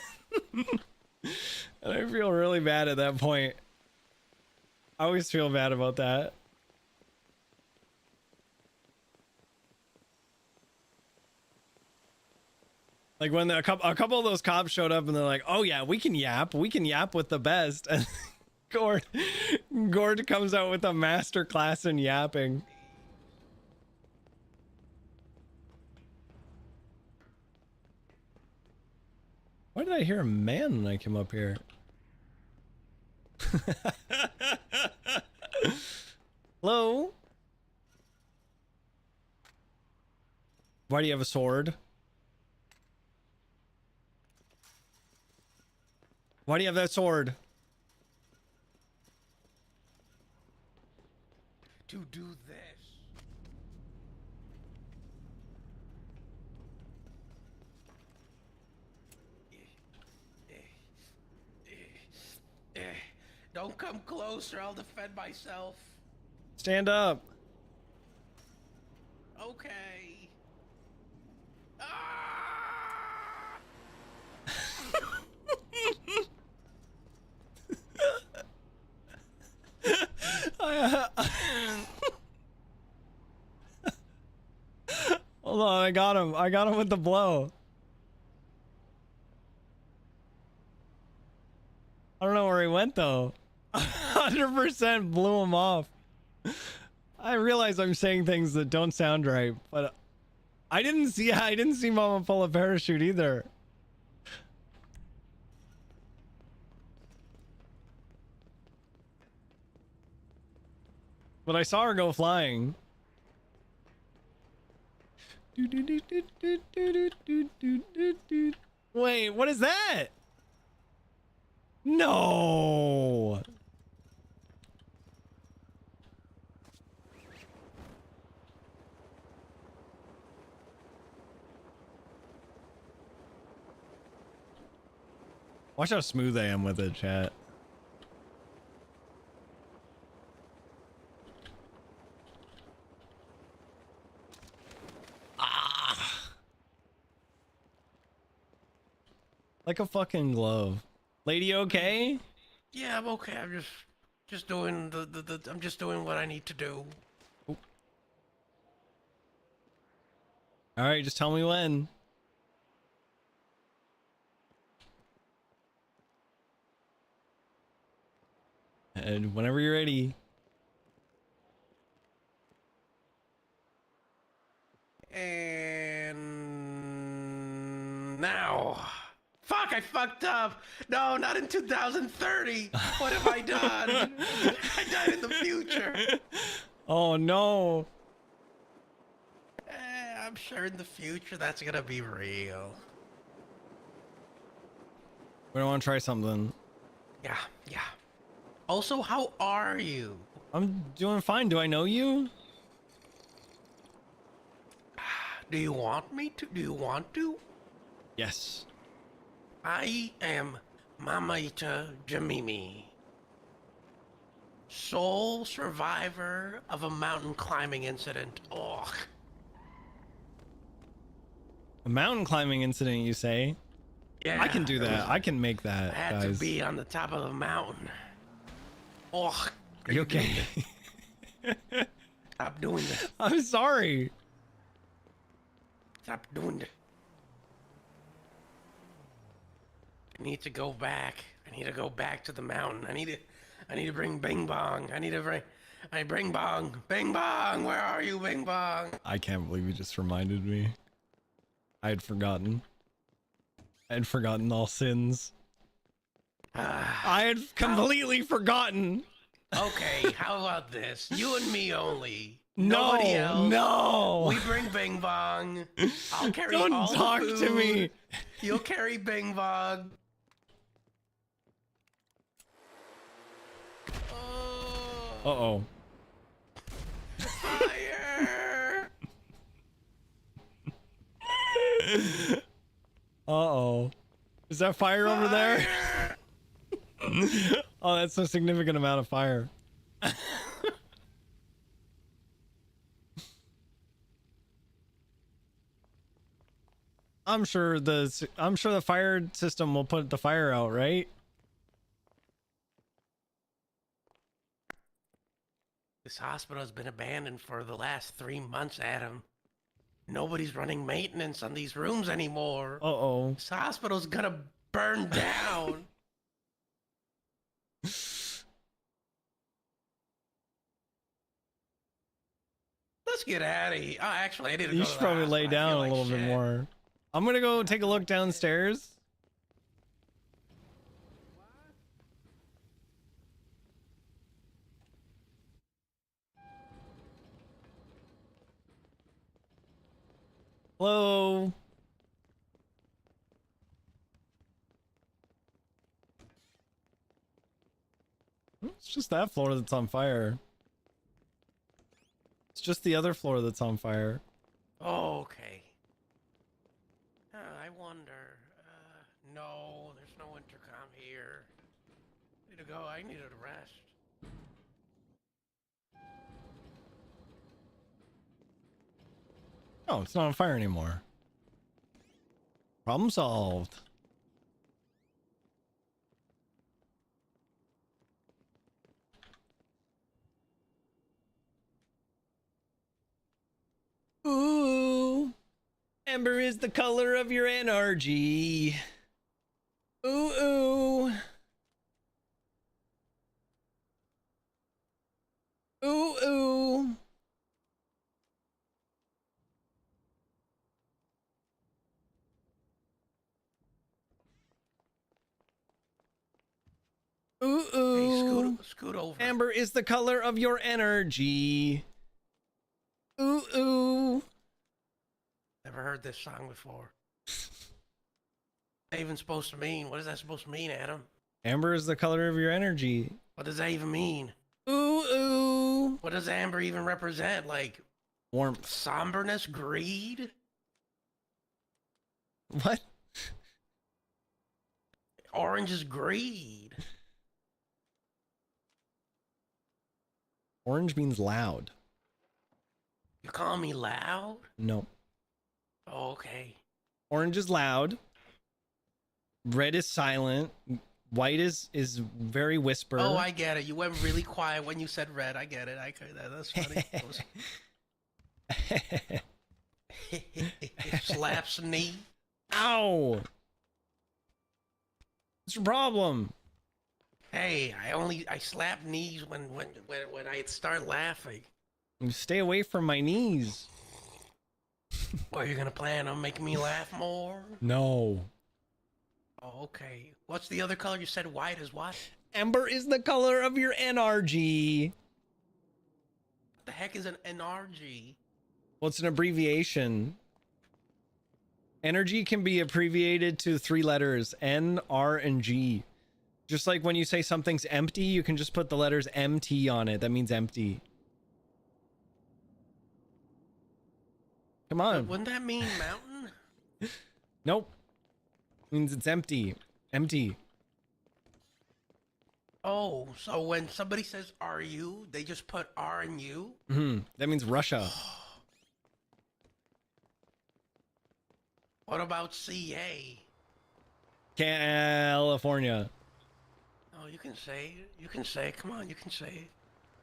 And I feel really bad at that point. I always feel bad about that. Like when a couple of those cops showed up and they're like, oh yeah, we can yap with the best. And Gord comes out with a master class in yapping. Why did I hear a man when I came up here? Hello? Why do you have a sword? Why do you have that sword? To do this. Don't come closer, I'll defend myself. Stand up. Okay. Hold on, I got him. I got him with the blow. I don't know where he went though. 100% blew him off. I realize I'm saying things that don't sound right, but I didn't see Mama pull a parachute either. But I saw her go flying. Wait, what is that? No. Watch how smooth I am with it, chat. Like a fucking glove. Lady okay? Yeah, I'm okay. I'm just doing I'm just doing what I need to do. Alright, just tell me when. And whenever you're ready. And now. Fuck, I fucked up. No, not in 2030. What have I done? I died in the future. Oh no. I'm sure in the future that's gonna be real. We don't want to try something. Yeah. Also, how are you? I'm doing fine. Do I know you? Do you want me to? Do you want to? Yes. I am Mamaita Jamimi, sole survivor of a mountain climbing incident. Ugh. A mountain climbing incident, you say? Yeah, I can do that. I can make that, I had guys. to be on the top of the mountain. Ugh. Are you okay? Stop doing that. I'm sorry. Stop doing that. I need to go back. I need to go back to the mountain. I need to bring Bing Bong. Bing Bong. Bing Bong, where are you, Bing Bong? I can't believe you just reminded me. I had forgotten. I had forgotten all sins. I had completely forgotten. Okay, how about this? You and me only. No, Nobody else. no. We bring Bing Bong. I'll carry Don't all talk the to food. me. You'll carry Bing Bong. Uh-oh. Fire! Uh-oh. Is that fire over there? Oh, that's a significant amount of fire. I'm sure the fire system will put the fire out, right? This hospital has been abandoned for the last 3 months, Adam. Nobody's running maintenance on these rooms anymore. Uh-oh. This hospital's gonna burn down. Let's get out of here. Oh, actually, I need to go You to should the probably lay hospital. I down feel a like little bit shit. more. I'm gonna go take a look downstairs. Hello. It's just that floor that's on fire. It's just the other floor that's on fire. Oh, okay. I wonder. No, there's no intercom here. Need to go. I need to rest. Oh, it's not on fire anymore. Problem solved. Ooh. Amber is the color of your NRG. Ooh, ooh. Ooh, ooh. Ooh, Hey, ooh. scoot over. Amber is the color of your energy. Ooh, ooh. Never heard this song before. What's that even supposed to mean? What is that supposed to mean, Adam? Amber is the color of your energy. What does that even mean? Ooh, ooh. What does amber even represent? Like Warmth. somberness, greed? What? Orange is greed. Orange means loud. You call me loud? No. Oh, okay. Orange is loud. Red is silent. White is very whisper. Oh, I get it. You went really quiet when you said red. I get it. That's funny. Slaps knee. Ow! What's your problem? Hey, I slap knees when I start laughing. Stay away from my knees. Well, you're gonna plan on making me laugh more? No. Oh, okay. What's the other color? You said white is what? Amber is the color of your NRG. What the heck is an NRG? Well, it's an abbreviation. Energy can be abbreviated to 3 letters, N, R, and G. Just like when you say something's empty, you can just put the letters MT on it. That means empty. Come on. Wouldn't that mean mountain? Nope. Means it's empty. Empty. Oh, so when somebody says "are you," they just put R and U? That means Russia. What about CA? California. Oh, you can say it. You can say it. Come on, you can say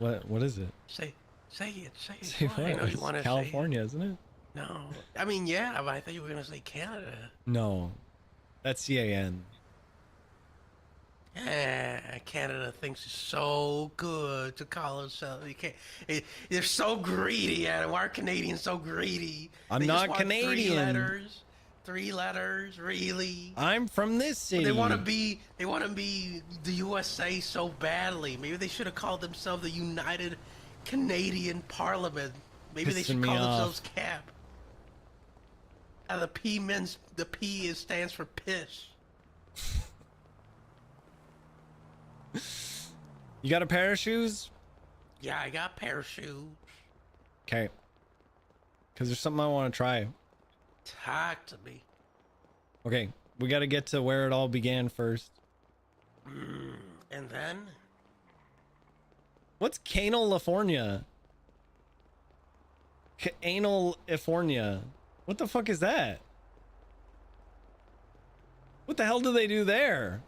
it. What is it? Say it. Say Come on, I what? know you It's want to California, isn't it? say it. No, I mean, yeah, but I thought you were gonna say Canada. No. That's CAN. Yeah, Canada thinks it's so good to call itself. You can't. They're so greedy, Adam. Why are Canadians so greedy? I'm They just not want 3 Canadian. letters. 3 letters, really? I'm from this city. They want to be the USA so badly. Maybe they should have called themselves the United Canadian Parliament. Maybe they Pissing should me call off. themselves CAP. And the P stands for piss. You got a pair of shoes? Yeah, I got a pair of shoes. Okay. Because there's something I want to try. Talk to me. Okay, we got to get to where it all began first. And then? What's Canalifornia? Canalifornia. What the fuck is that? What the hell do they do there?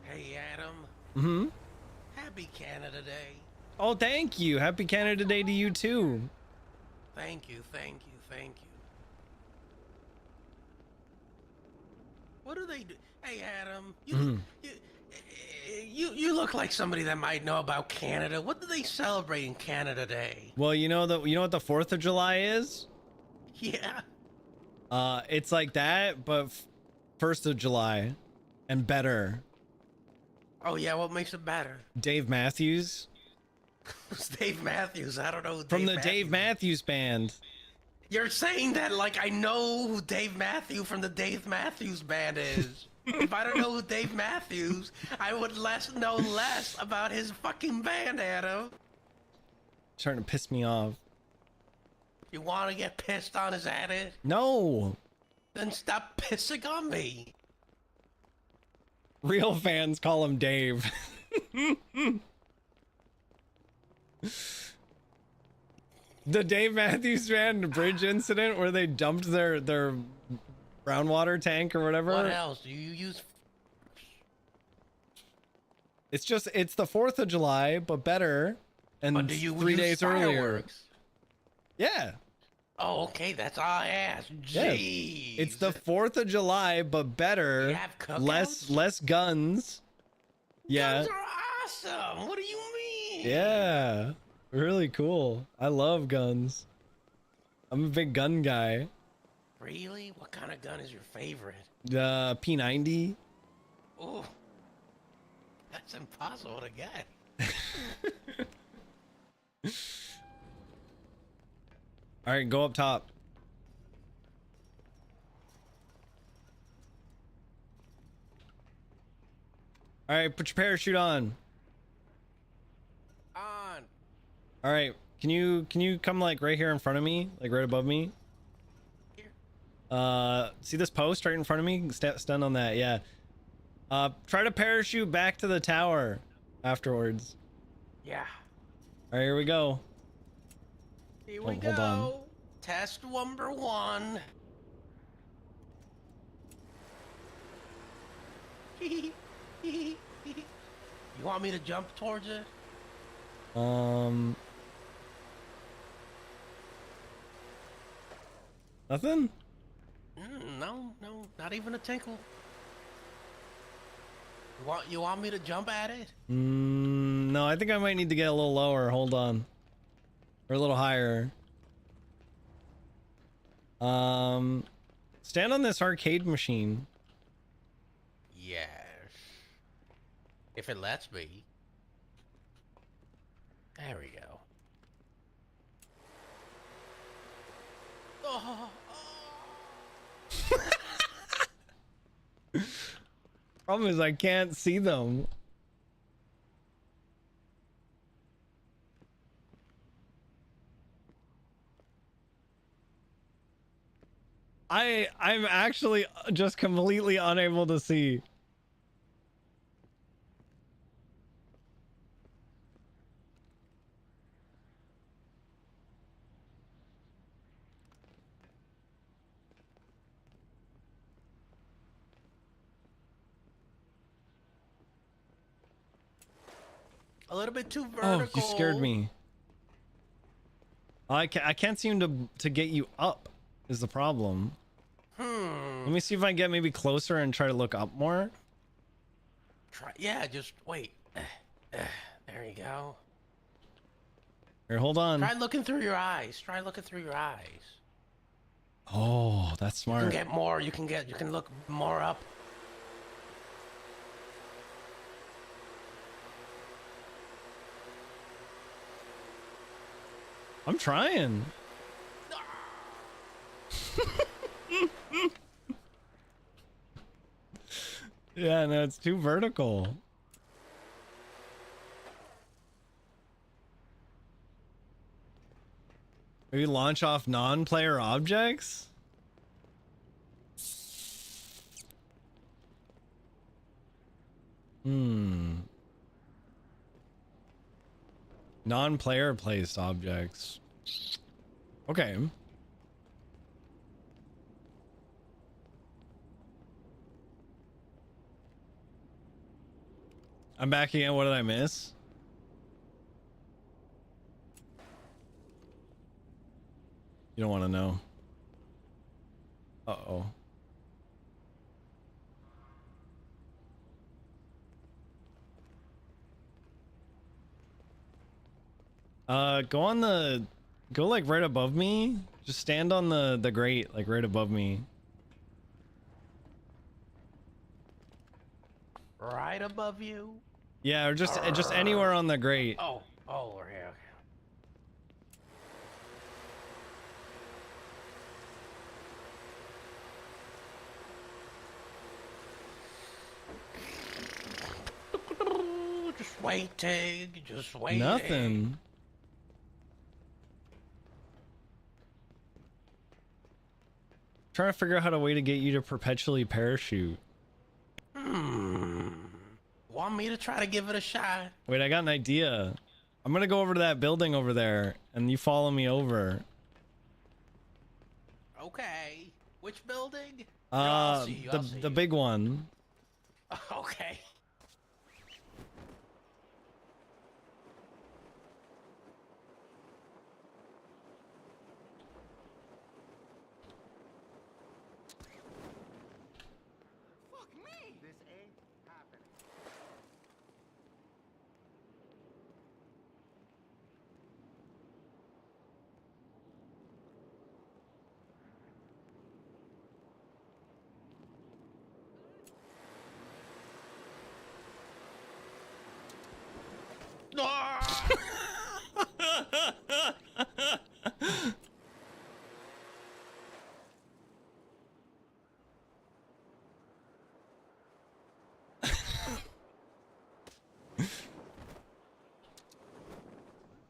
Hey, Adam. Mm-hmm. Happy Canada Day. Oh, thank you. Happy Canada Day to you too. Thank you, thank you, thank you. What do they do? Hey, Adam, you look like somebody that might know about Canada. What do they celebrate in Canada Day? Well, you know what the 4th of July is? Yeah. It's like that, but 1st of July and better. Oh yeah, what makes it better? Dave Matthews It's Dave Matthews. I don't know who from the Dave Matthews Band. You're saying that like I know who Dave Matthews from the Dave Matthews Band is. If I don't know who Dave Matthews, I would know less about his fucking band, Adam. Starting to piss me off. You want to get pissed on his at it? No. Then stop pissing on me. Real fans call him Dave. The Dave Matthews Band bridge incident where they dumped their groundwater tank or whatever. What else do you use? It's the 4th of July, but better. And But do you 3 use days earlier. fireworks? Yeah. Oh, okay, that's all I asked. Yeah. Jeez. It's the 4th of July, but better. You have cookouts? Less guns. Yeah. Guns are awesome. What do you mean? Yeah. Really cool. I love guns. I'm a big gun guy. Really? What kind of gun is your favorite? The P90. Oh, that's impossible to get. All right, go up top. All right, put your parachute on. On. All right, can you come like right here in front of me, like right above me? See this post right in front of me? Stand on that. Yeah. Try to parachute back to the tower afterwards. Yeah. All right, here we go. Here we Oh, go. hold on. Test number 1. You want me to jump towards it? Nothing? No, not even a tinkle. You want me to jump at it? No, I think I might need to get a little lower. Hold on. Or a little higher. Stand on this arcade machine. Yes. If it lets me. There we go. Oh. Problem is I can't see them. I'm actually just completely unable to see. A little bit too vertical. Oh, you scared me. I can't seem to get you up is the problem. Let me see if I get maybe closer and try to look up more. Yeah, just wait. There you go. Here, hold on. Try looking through your eyes. Try looking through your eyes. Oh, that's You can smart. get more. You can look more up. I'm trying. Yeah, no, it's too vertical. Maybe launch off non-player objects? Non-player placed objects. Okay. I'm back again. What did I miss? You don't want to know. Uh-oh. Go like right above me. Just stand on the grate, like right above me. Right above you. Yeah, or just anywhere on the grate. Oh, over here. Just waiting, just waiting. Nothing. Trying to figure out how to way to get you to perpetually parachute. Want me to try to give it a shot? Wait, I got an idea. I'm gonna go over to that building over there, and you follow me over. Okay. Which building? I'll see you, I'll see The you. big one. Okay.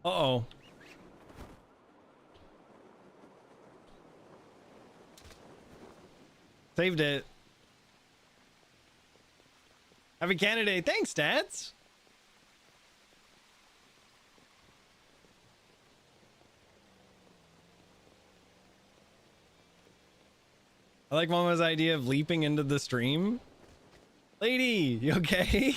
Uh-oh. Saved it. Happy candidate. Thanks, stats. I like Mama's idea of leaping into the stream. Lady, you okay?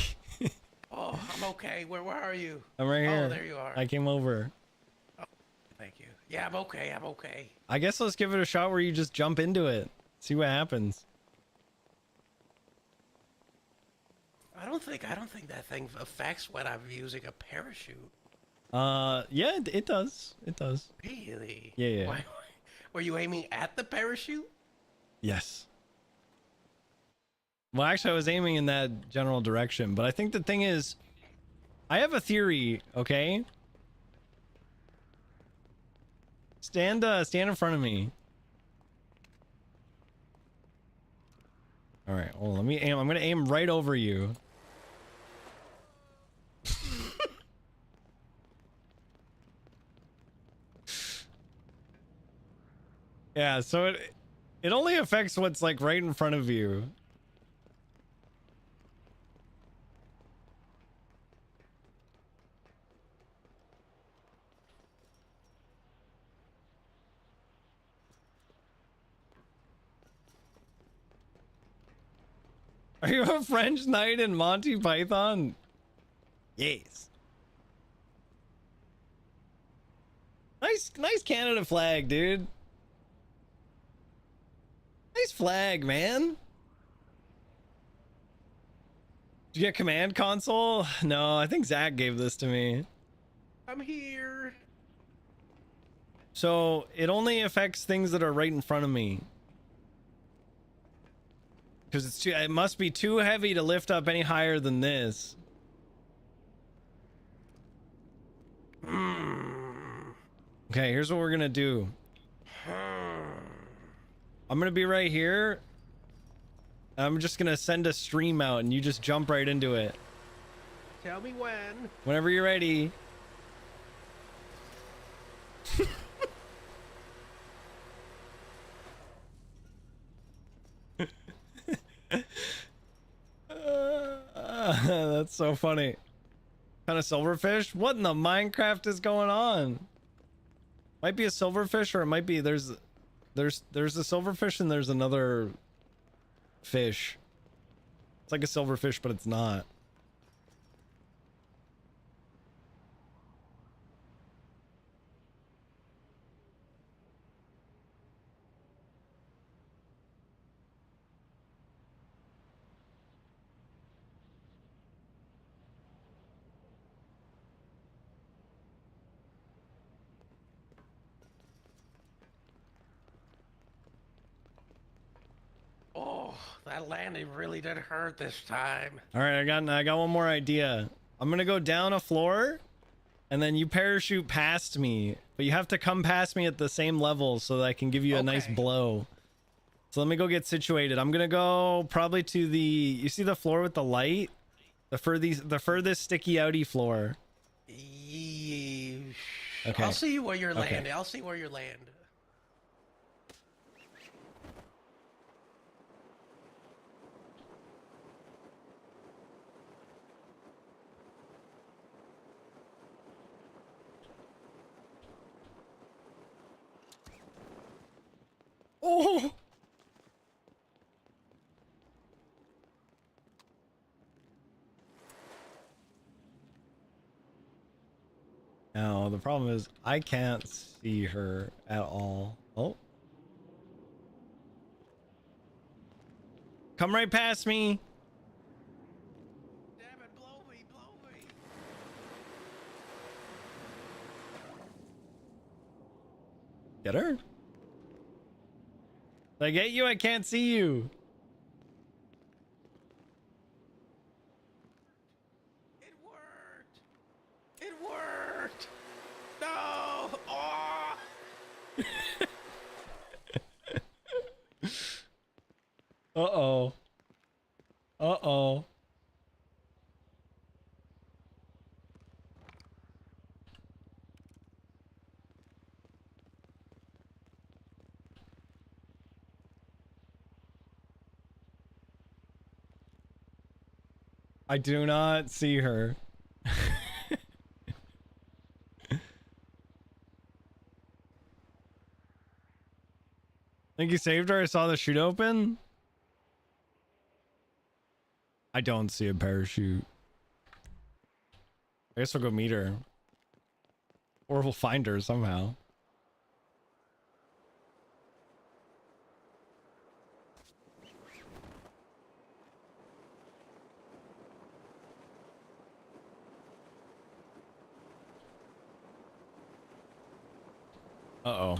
Oh, I'm okay. Where are you? I'm right here. Oh, there you are. I came over. Oh, thank you. Yeah, I'm okay. I'm okay. I guess let's give it a shot where you just jump into it. See what happens. I don't think that thing affects when I'm using a parachute. Yeah, it does. It does. Really? Yeah. Why, were you aiming at the parachute? Yes. Well, actually, I was aiming in that general direction, but I think the thing is, I have a theory, okay? Stand in front of me. All right, well, let me aim. I'm gonna aim right over you. Yeah, so it only affects what's like right in front of you. Are you a French knight in Monty Python? Yes. Nice Canada flag, dude. Nice flag, man. Did you get command console? No, I think Zach gave this to me. I'm here. So it only affects things that are right in front of me. Because it must be too heavy to lift up any higher than this. Okay, here's what we're gonna do. I'm gonna be right here. I'm just gonna send a stream out and you just jump right into it. Tell me when. Whenever you're ready. That's so funny. Kind of silverfish? What in the Minecraft is going on? Might be a silverfish, or it might be there's a silverfish and there's another fish. It's like a silverfish, but it's not. Oh, that landing really did hurt this time. All right, I got one more idea. I'm gonna go down a floor, and then you parachute past me, but you have to come past me at the same level so that I can give you a nice blow. So let me go get situated. I'm gonna go probably to the. You see the floor with the light, the furthest sticky outy floor. Okay. I'll see where you're landing. I'll see where you land. Oh! Now, the problem is I can't see her at all. Oh. Come right past me. Damn it, blow me, blow me. Get her? Did I get you? I can't see you. It worked. It worked. No. Oh. Uh-oh. Uh-oh. I do not see her. Think you saved her? I saw the chute open. I don't see a parachute. I guess we'll go meet her. Or we'll find her somehow. Uh-oh.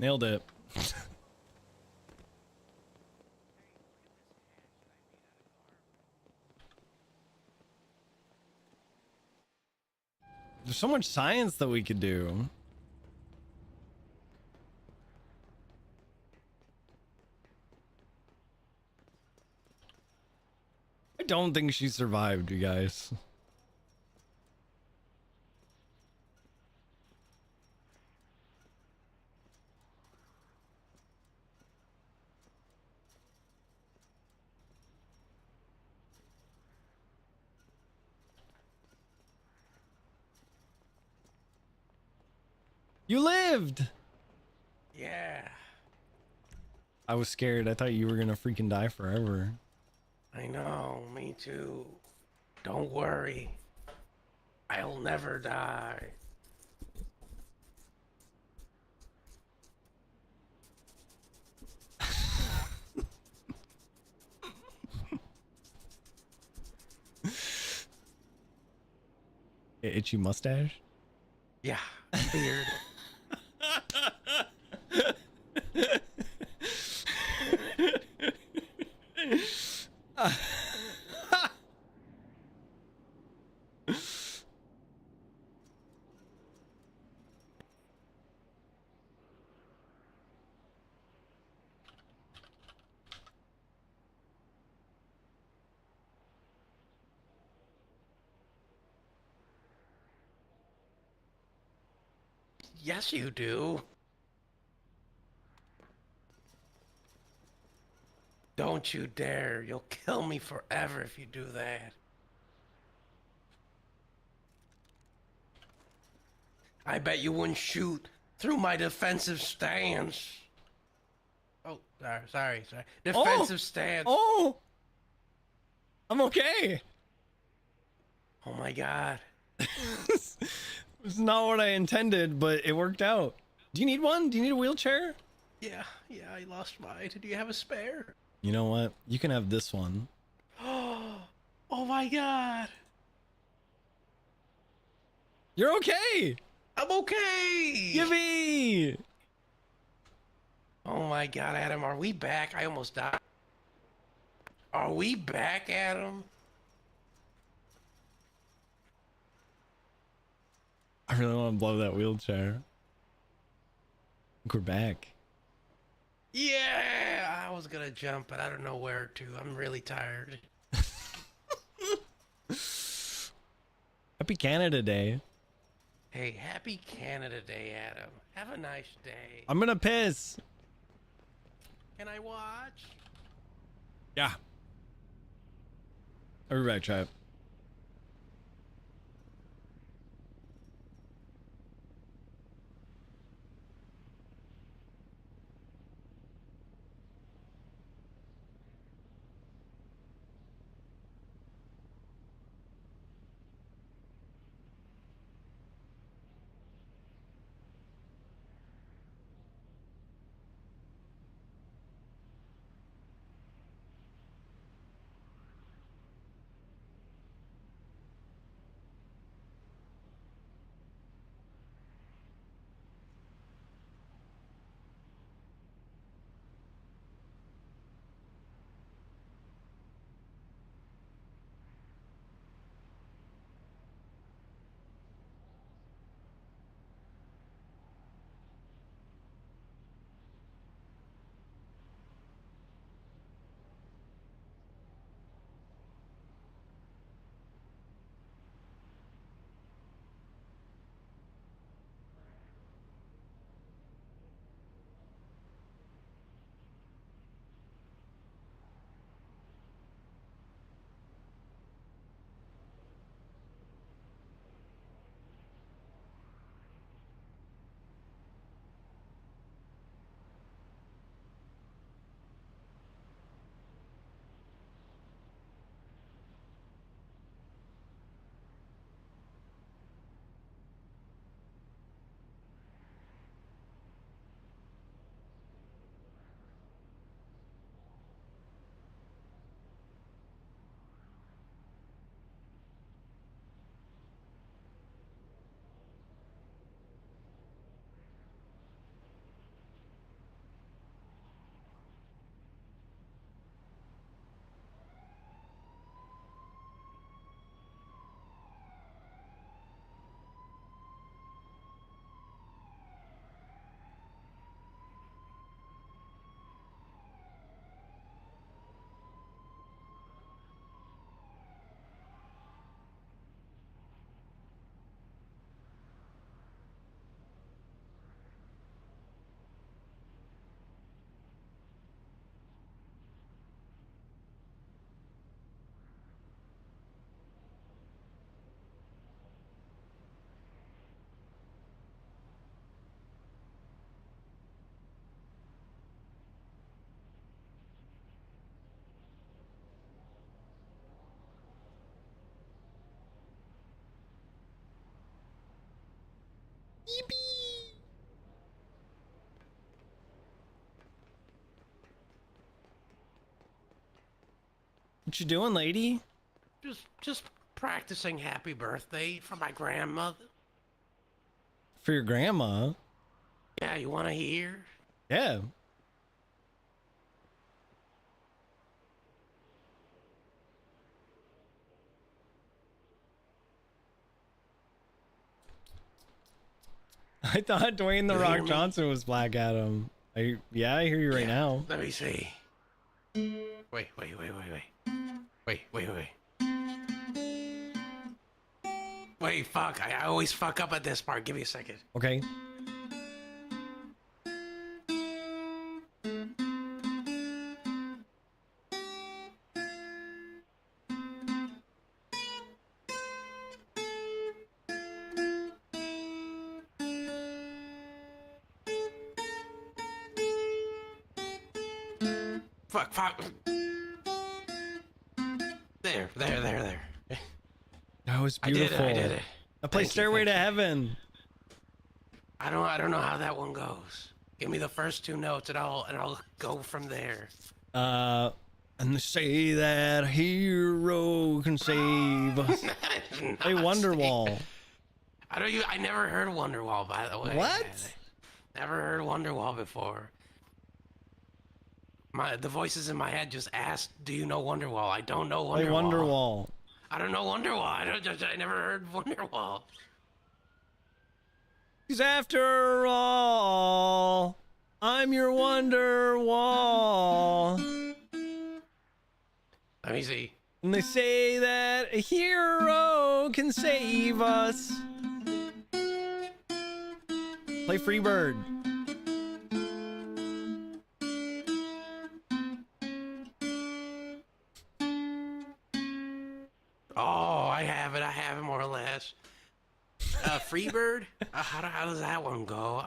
Nailed it. There's so much science that we could do. I don't think she survived, you guys. You lived! Yeah. I was scared. I thought you were gonna freaking die forever. I know. Me too. Don't worry. I'll never die. Itchy mustache? Yeah, beard. Yes, you do. Don't you dare. You'll kill me forever if you do that. I bet you wouldn't shoot through my defensive stance. Oh, sorry. Defensive stance. Oh! I'm okay. Oh my god. It's not what I intended, but it worked out. Do you need one? Do you need a wheelchair? Yeah, I lost mine. Do you have a spare? You know what? You can have this one. Oh my god. You're okay! I'm okay. Yippee! Oh my god, Adam, are we back? I almost died. Are we back, Adam? I really want to blow that wheelchair. I think we're back. Yeah, I was gonna jump, but I don't know where to. I'm really tired. Happy Canada Day. Hey, happy Canada Day, Adam. Have a nice day. I'm gonna piss. Can I watch? Yeah. I'll be back, chat. What you doing, lady? Just practicing happy birthday for my grandmother. For your grandma. Yeah, you want to hear? Yeah. I thought Dwayne the You Rock hear me? Johnson was Black Adam. Yeah, I hear you right now. Let me see. Wait. Wait, fuck. I always fuck up at this part. Give me a second. Okay. Fuck. There. That was beautiful. I did it. I play Thank you, Stairway to thank you. Heaven. I don't know how that one goes. Give me the first two notes and I'll go from there. And they say that a hero can save us. Play Wonderwall. I never heard Wonderwall, by the way. What? Never heard Wonderwall before. The voices in my head just asked, "Do you know Wonderwall?" I don't know Wonderwall. Play Wonderwall. I don't know Wonderwall. I never heard Wonderwall. Cause after all, I'm your Wonderwall. Let me see. And they say that a hero can save us. Play Freebird. Oh, I have it more or less. Freebird? How does that one go?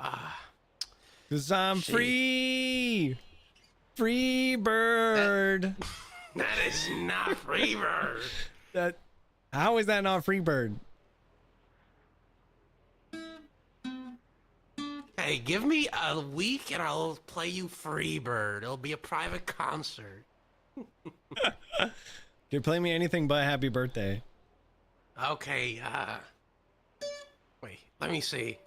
Cause I'm free. Freebird. That is not Freebird. How is that not Freebird? Hey, give me a week and I'll play you Freebird. It'll be a private concert. You play me anything but Happy Birthday. Okay, wait, let me see.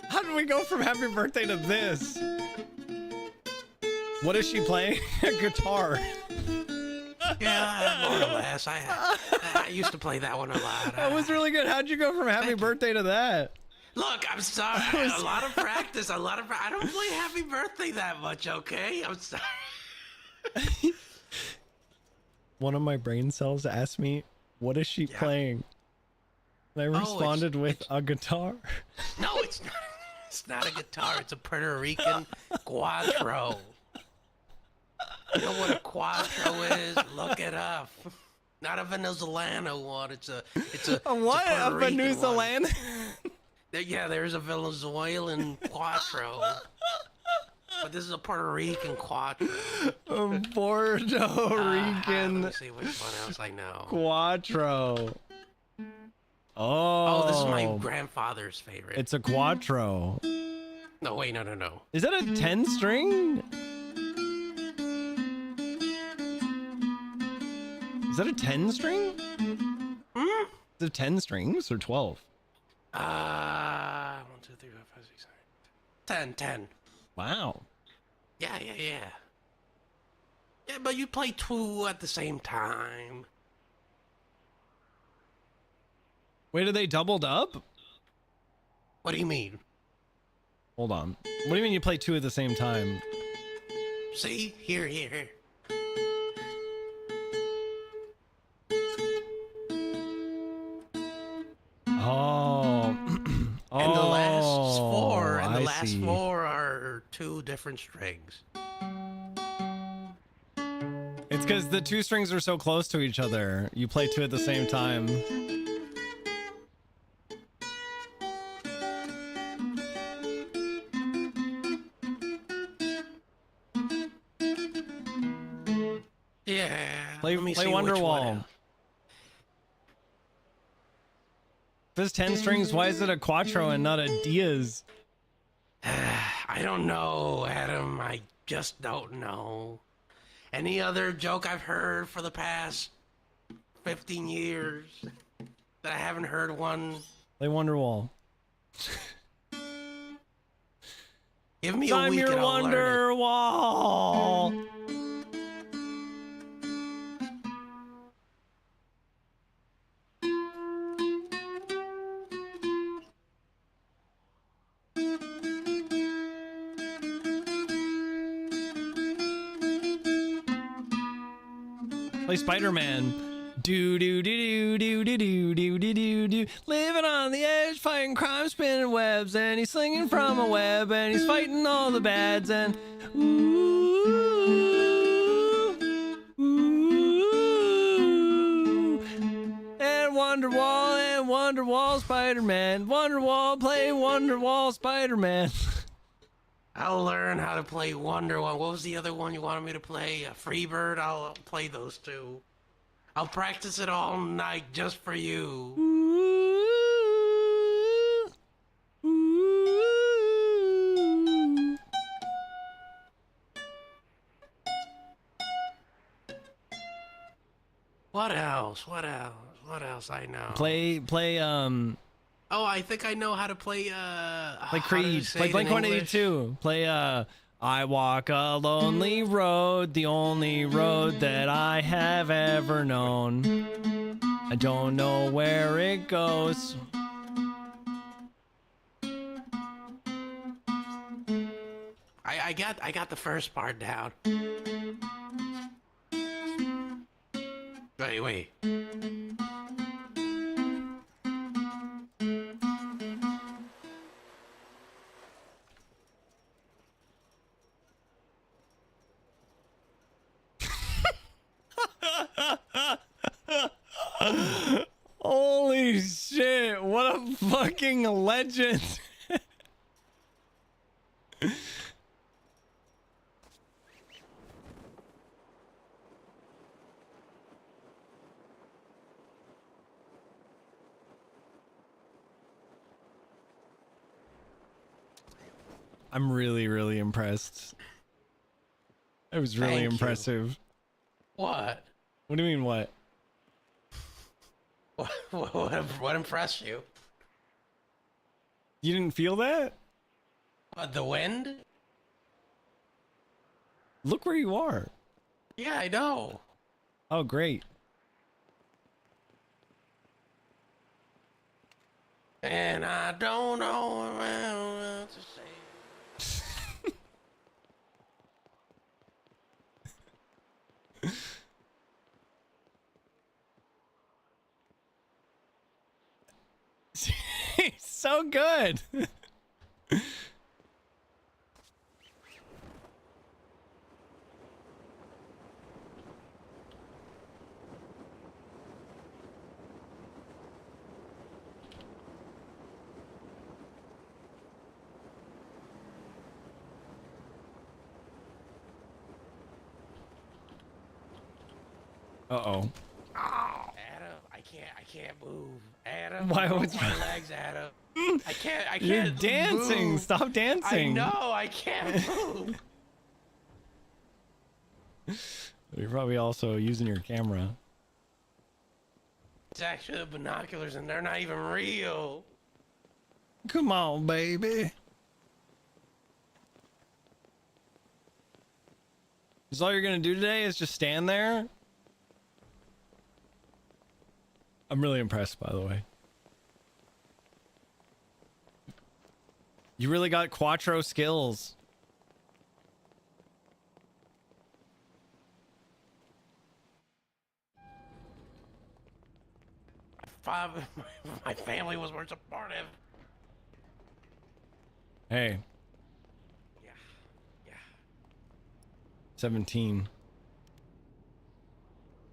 How did we go from Happy Birthday to this? What is she playing? A guitar. Yeah, more or less. I used to play that one a lot. That was really good. How'd you go from Happy Birthday to that? Look, I'm sorry. A lot of practice. I don't play Happy Birthday that much, okay? I'm sorry. One of my brain cells asked me, what is she playing? And I responded with a guitar. No, it's not. It's not a guitar. It's a Puerto Rican cuatro. You know what a cuatro is? Look it up. Not a Venezuelan one. It's a what? A Venezuelan? Yeah, there's a Venezuelan cuatro. But this is a Puerto Rican cuatro. A Puerto Rican Let me see which one else I know. Quattro. Oh, this is my grandfather's favorite. It's a Quattro. No, wait, no. Is that a 10 string? Is that a 10 string? Hmm? Is it 10 strings or 12? 1, 2, 3, 4, 5, 6, 7, 10. Wow. Yeah. Yeah, but you play two at the same time. Wait, are they doubled up? What do you mean? Hold on. What do you mean you play two at the same time? See? Here. Oh. And the last four, I see. are two different strings. It's because the two strings are so close to each other. You play two at the same time. Yeah. Play let me see which Wonderwall. one. says 10 strings. Why is it a quattro and not a Diaz? I don't know, Adam. I just don't know. Any other joke I've heard for the past 15 years that I haven't heard one? Play Wonderwall. Give me a I'm week your and I'll learn it. Wonderwall. Play Spider-Man. Do do do do do do do do do do. Living on the edge, fighting crime, spinning webs, and he's slinging from a web, and he's fighting all the bads, and ooh, ooh, and Wonderwall, Spider-Man, Wonderwall, play Wonderwall, Spider-Man. I'll learn how to play Wonder One. What was the other one you wanted me to play? Freebird? I'll play those two. I'll practice it all night just for you. Ooh, ooh. What else? What else? What else I know? Play Oh, I think I know how to play Creed. Play Blink 182. Play I walk a lonely road, the only road that I have ever known. I don't know where it goes. I got the first part down. Wait. Holy shit, what a fucking legend. I'm really, really impressed. It was really Thank you. impressive. What? What do you mean, what? What impressed you? You didn't feel that? The wind? Look where you are. Yeah, I know. Oh, great. And I don't know what to say. He's so good. Adam, Uh-oh. I can't move. Adam, Why broke was my legs, Adam? I can't You're dancing. move. Stop dancing. I know, I can't move. You're probably also using your camera. It's actually the binoculars and they're not even real. Come on, baby. Is all you're gonna do today is just stand there? I'm really impressed, by the way. You really got quattro skills. My family was more supportive. Hey. Yeah. 17.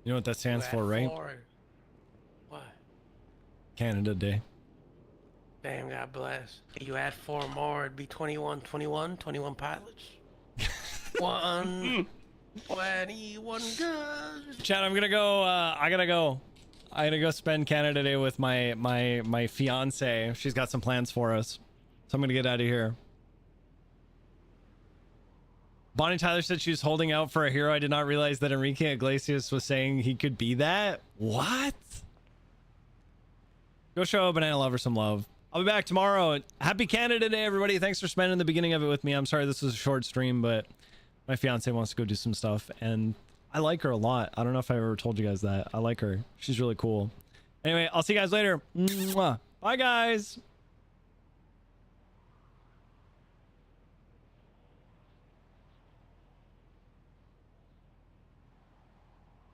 You know what that stands for, right? What? Canada Day. Damn, God bless. You add 4 more, it'd be 21 pilots. 21 guns. Chad, I'm gonna go, I gotta go. I'm gonna go spend Canada Day with my fiance. She's got some plans for us, so I'm gonna get out of here. Bonnie Tyler said she was holding out for a hero. I did not realize that Enrique Iglesias was saying he could be that. What? Go show Banana Lover some love. I'll be back tomorrow. Happy Canada Day, everybody. Thanks for spending the beginning of it with me. I'm sorry this was a short stream, but my fiance wants to go do some stuff, and I like her a lot. I don't know if I ever told you guys that. I like her. She's really cool. Anyway, I'll see you guys later. Mwah. Bye, guys.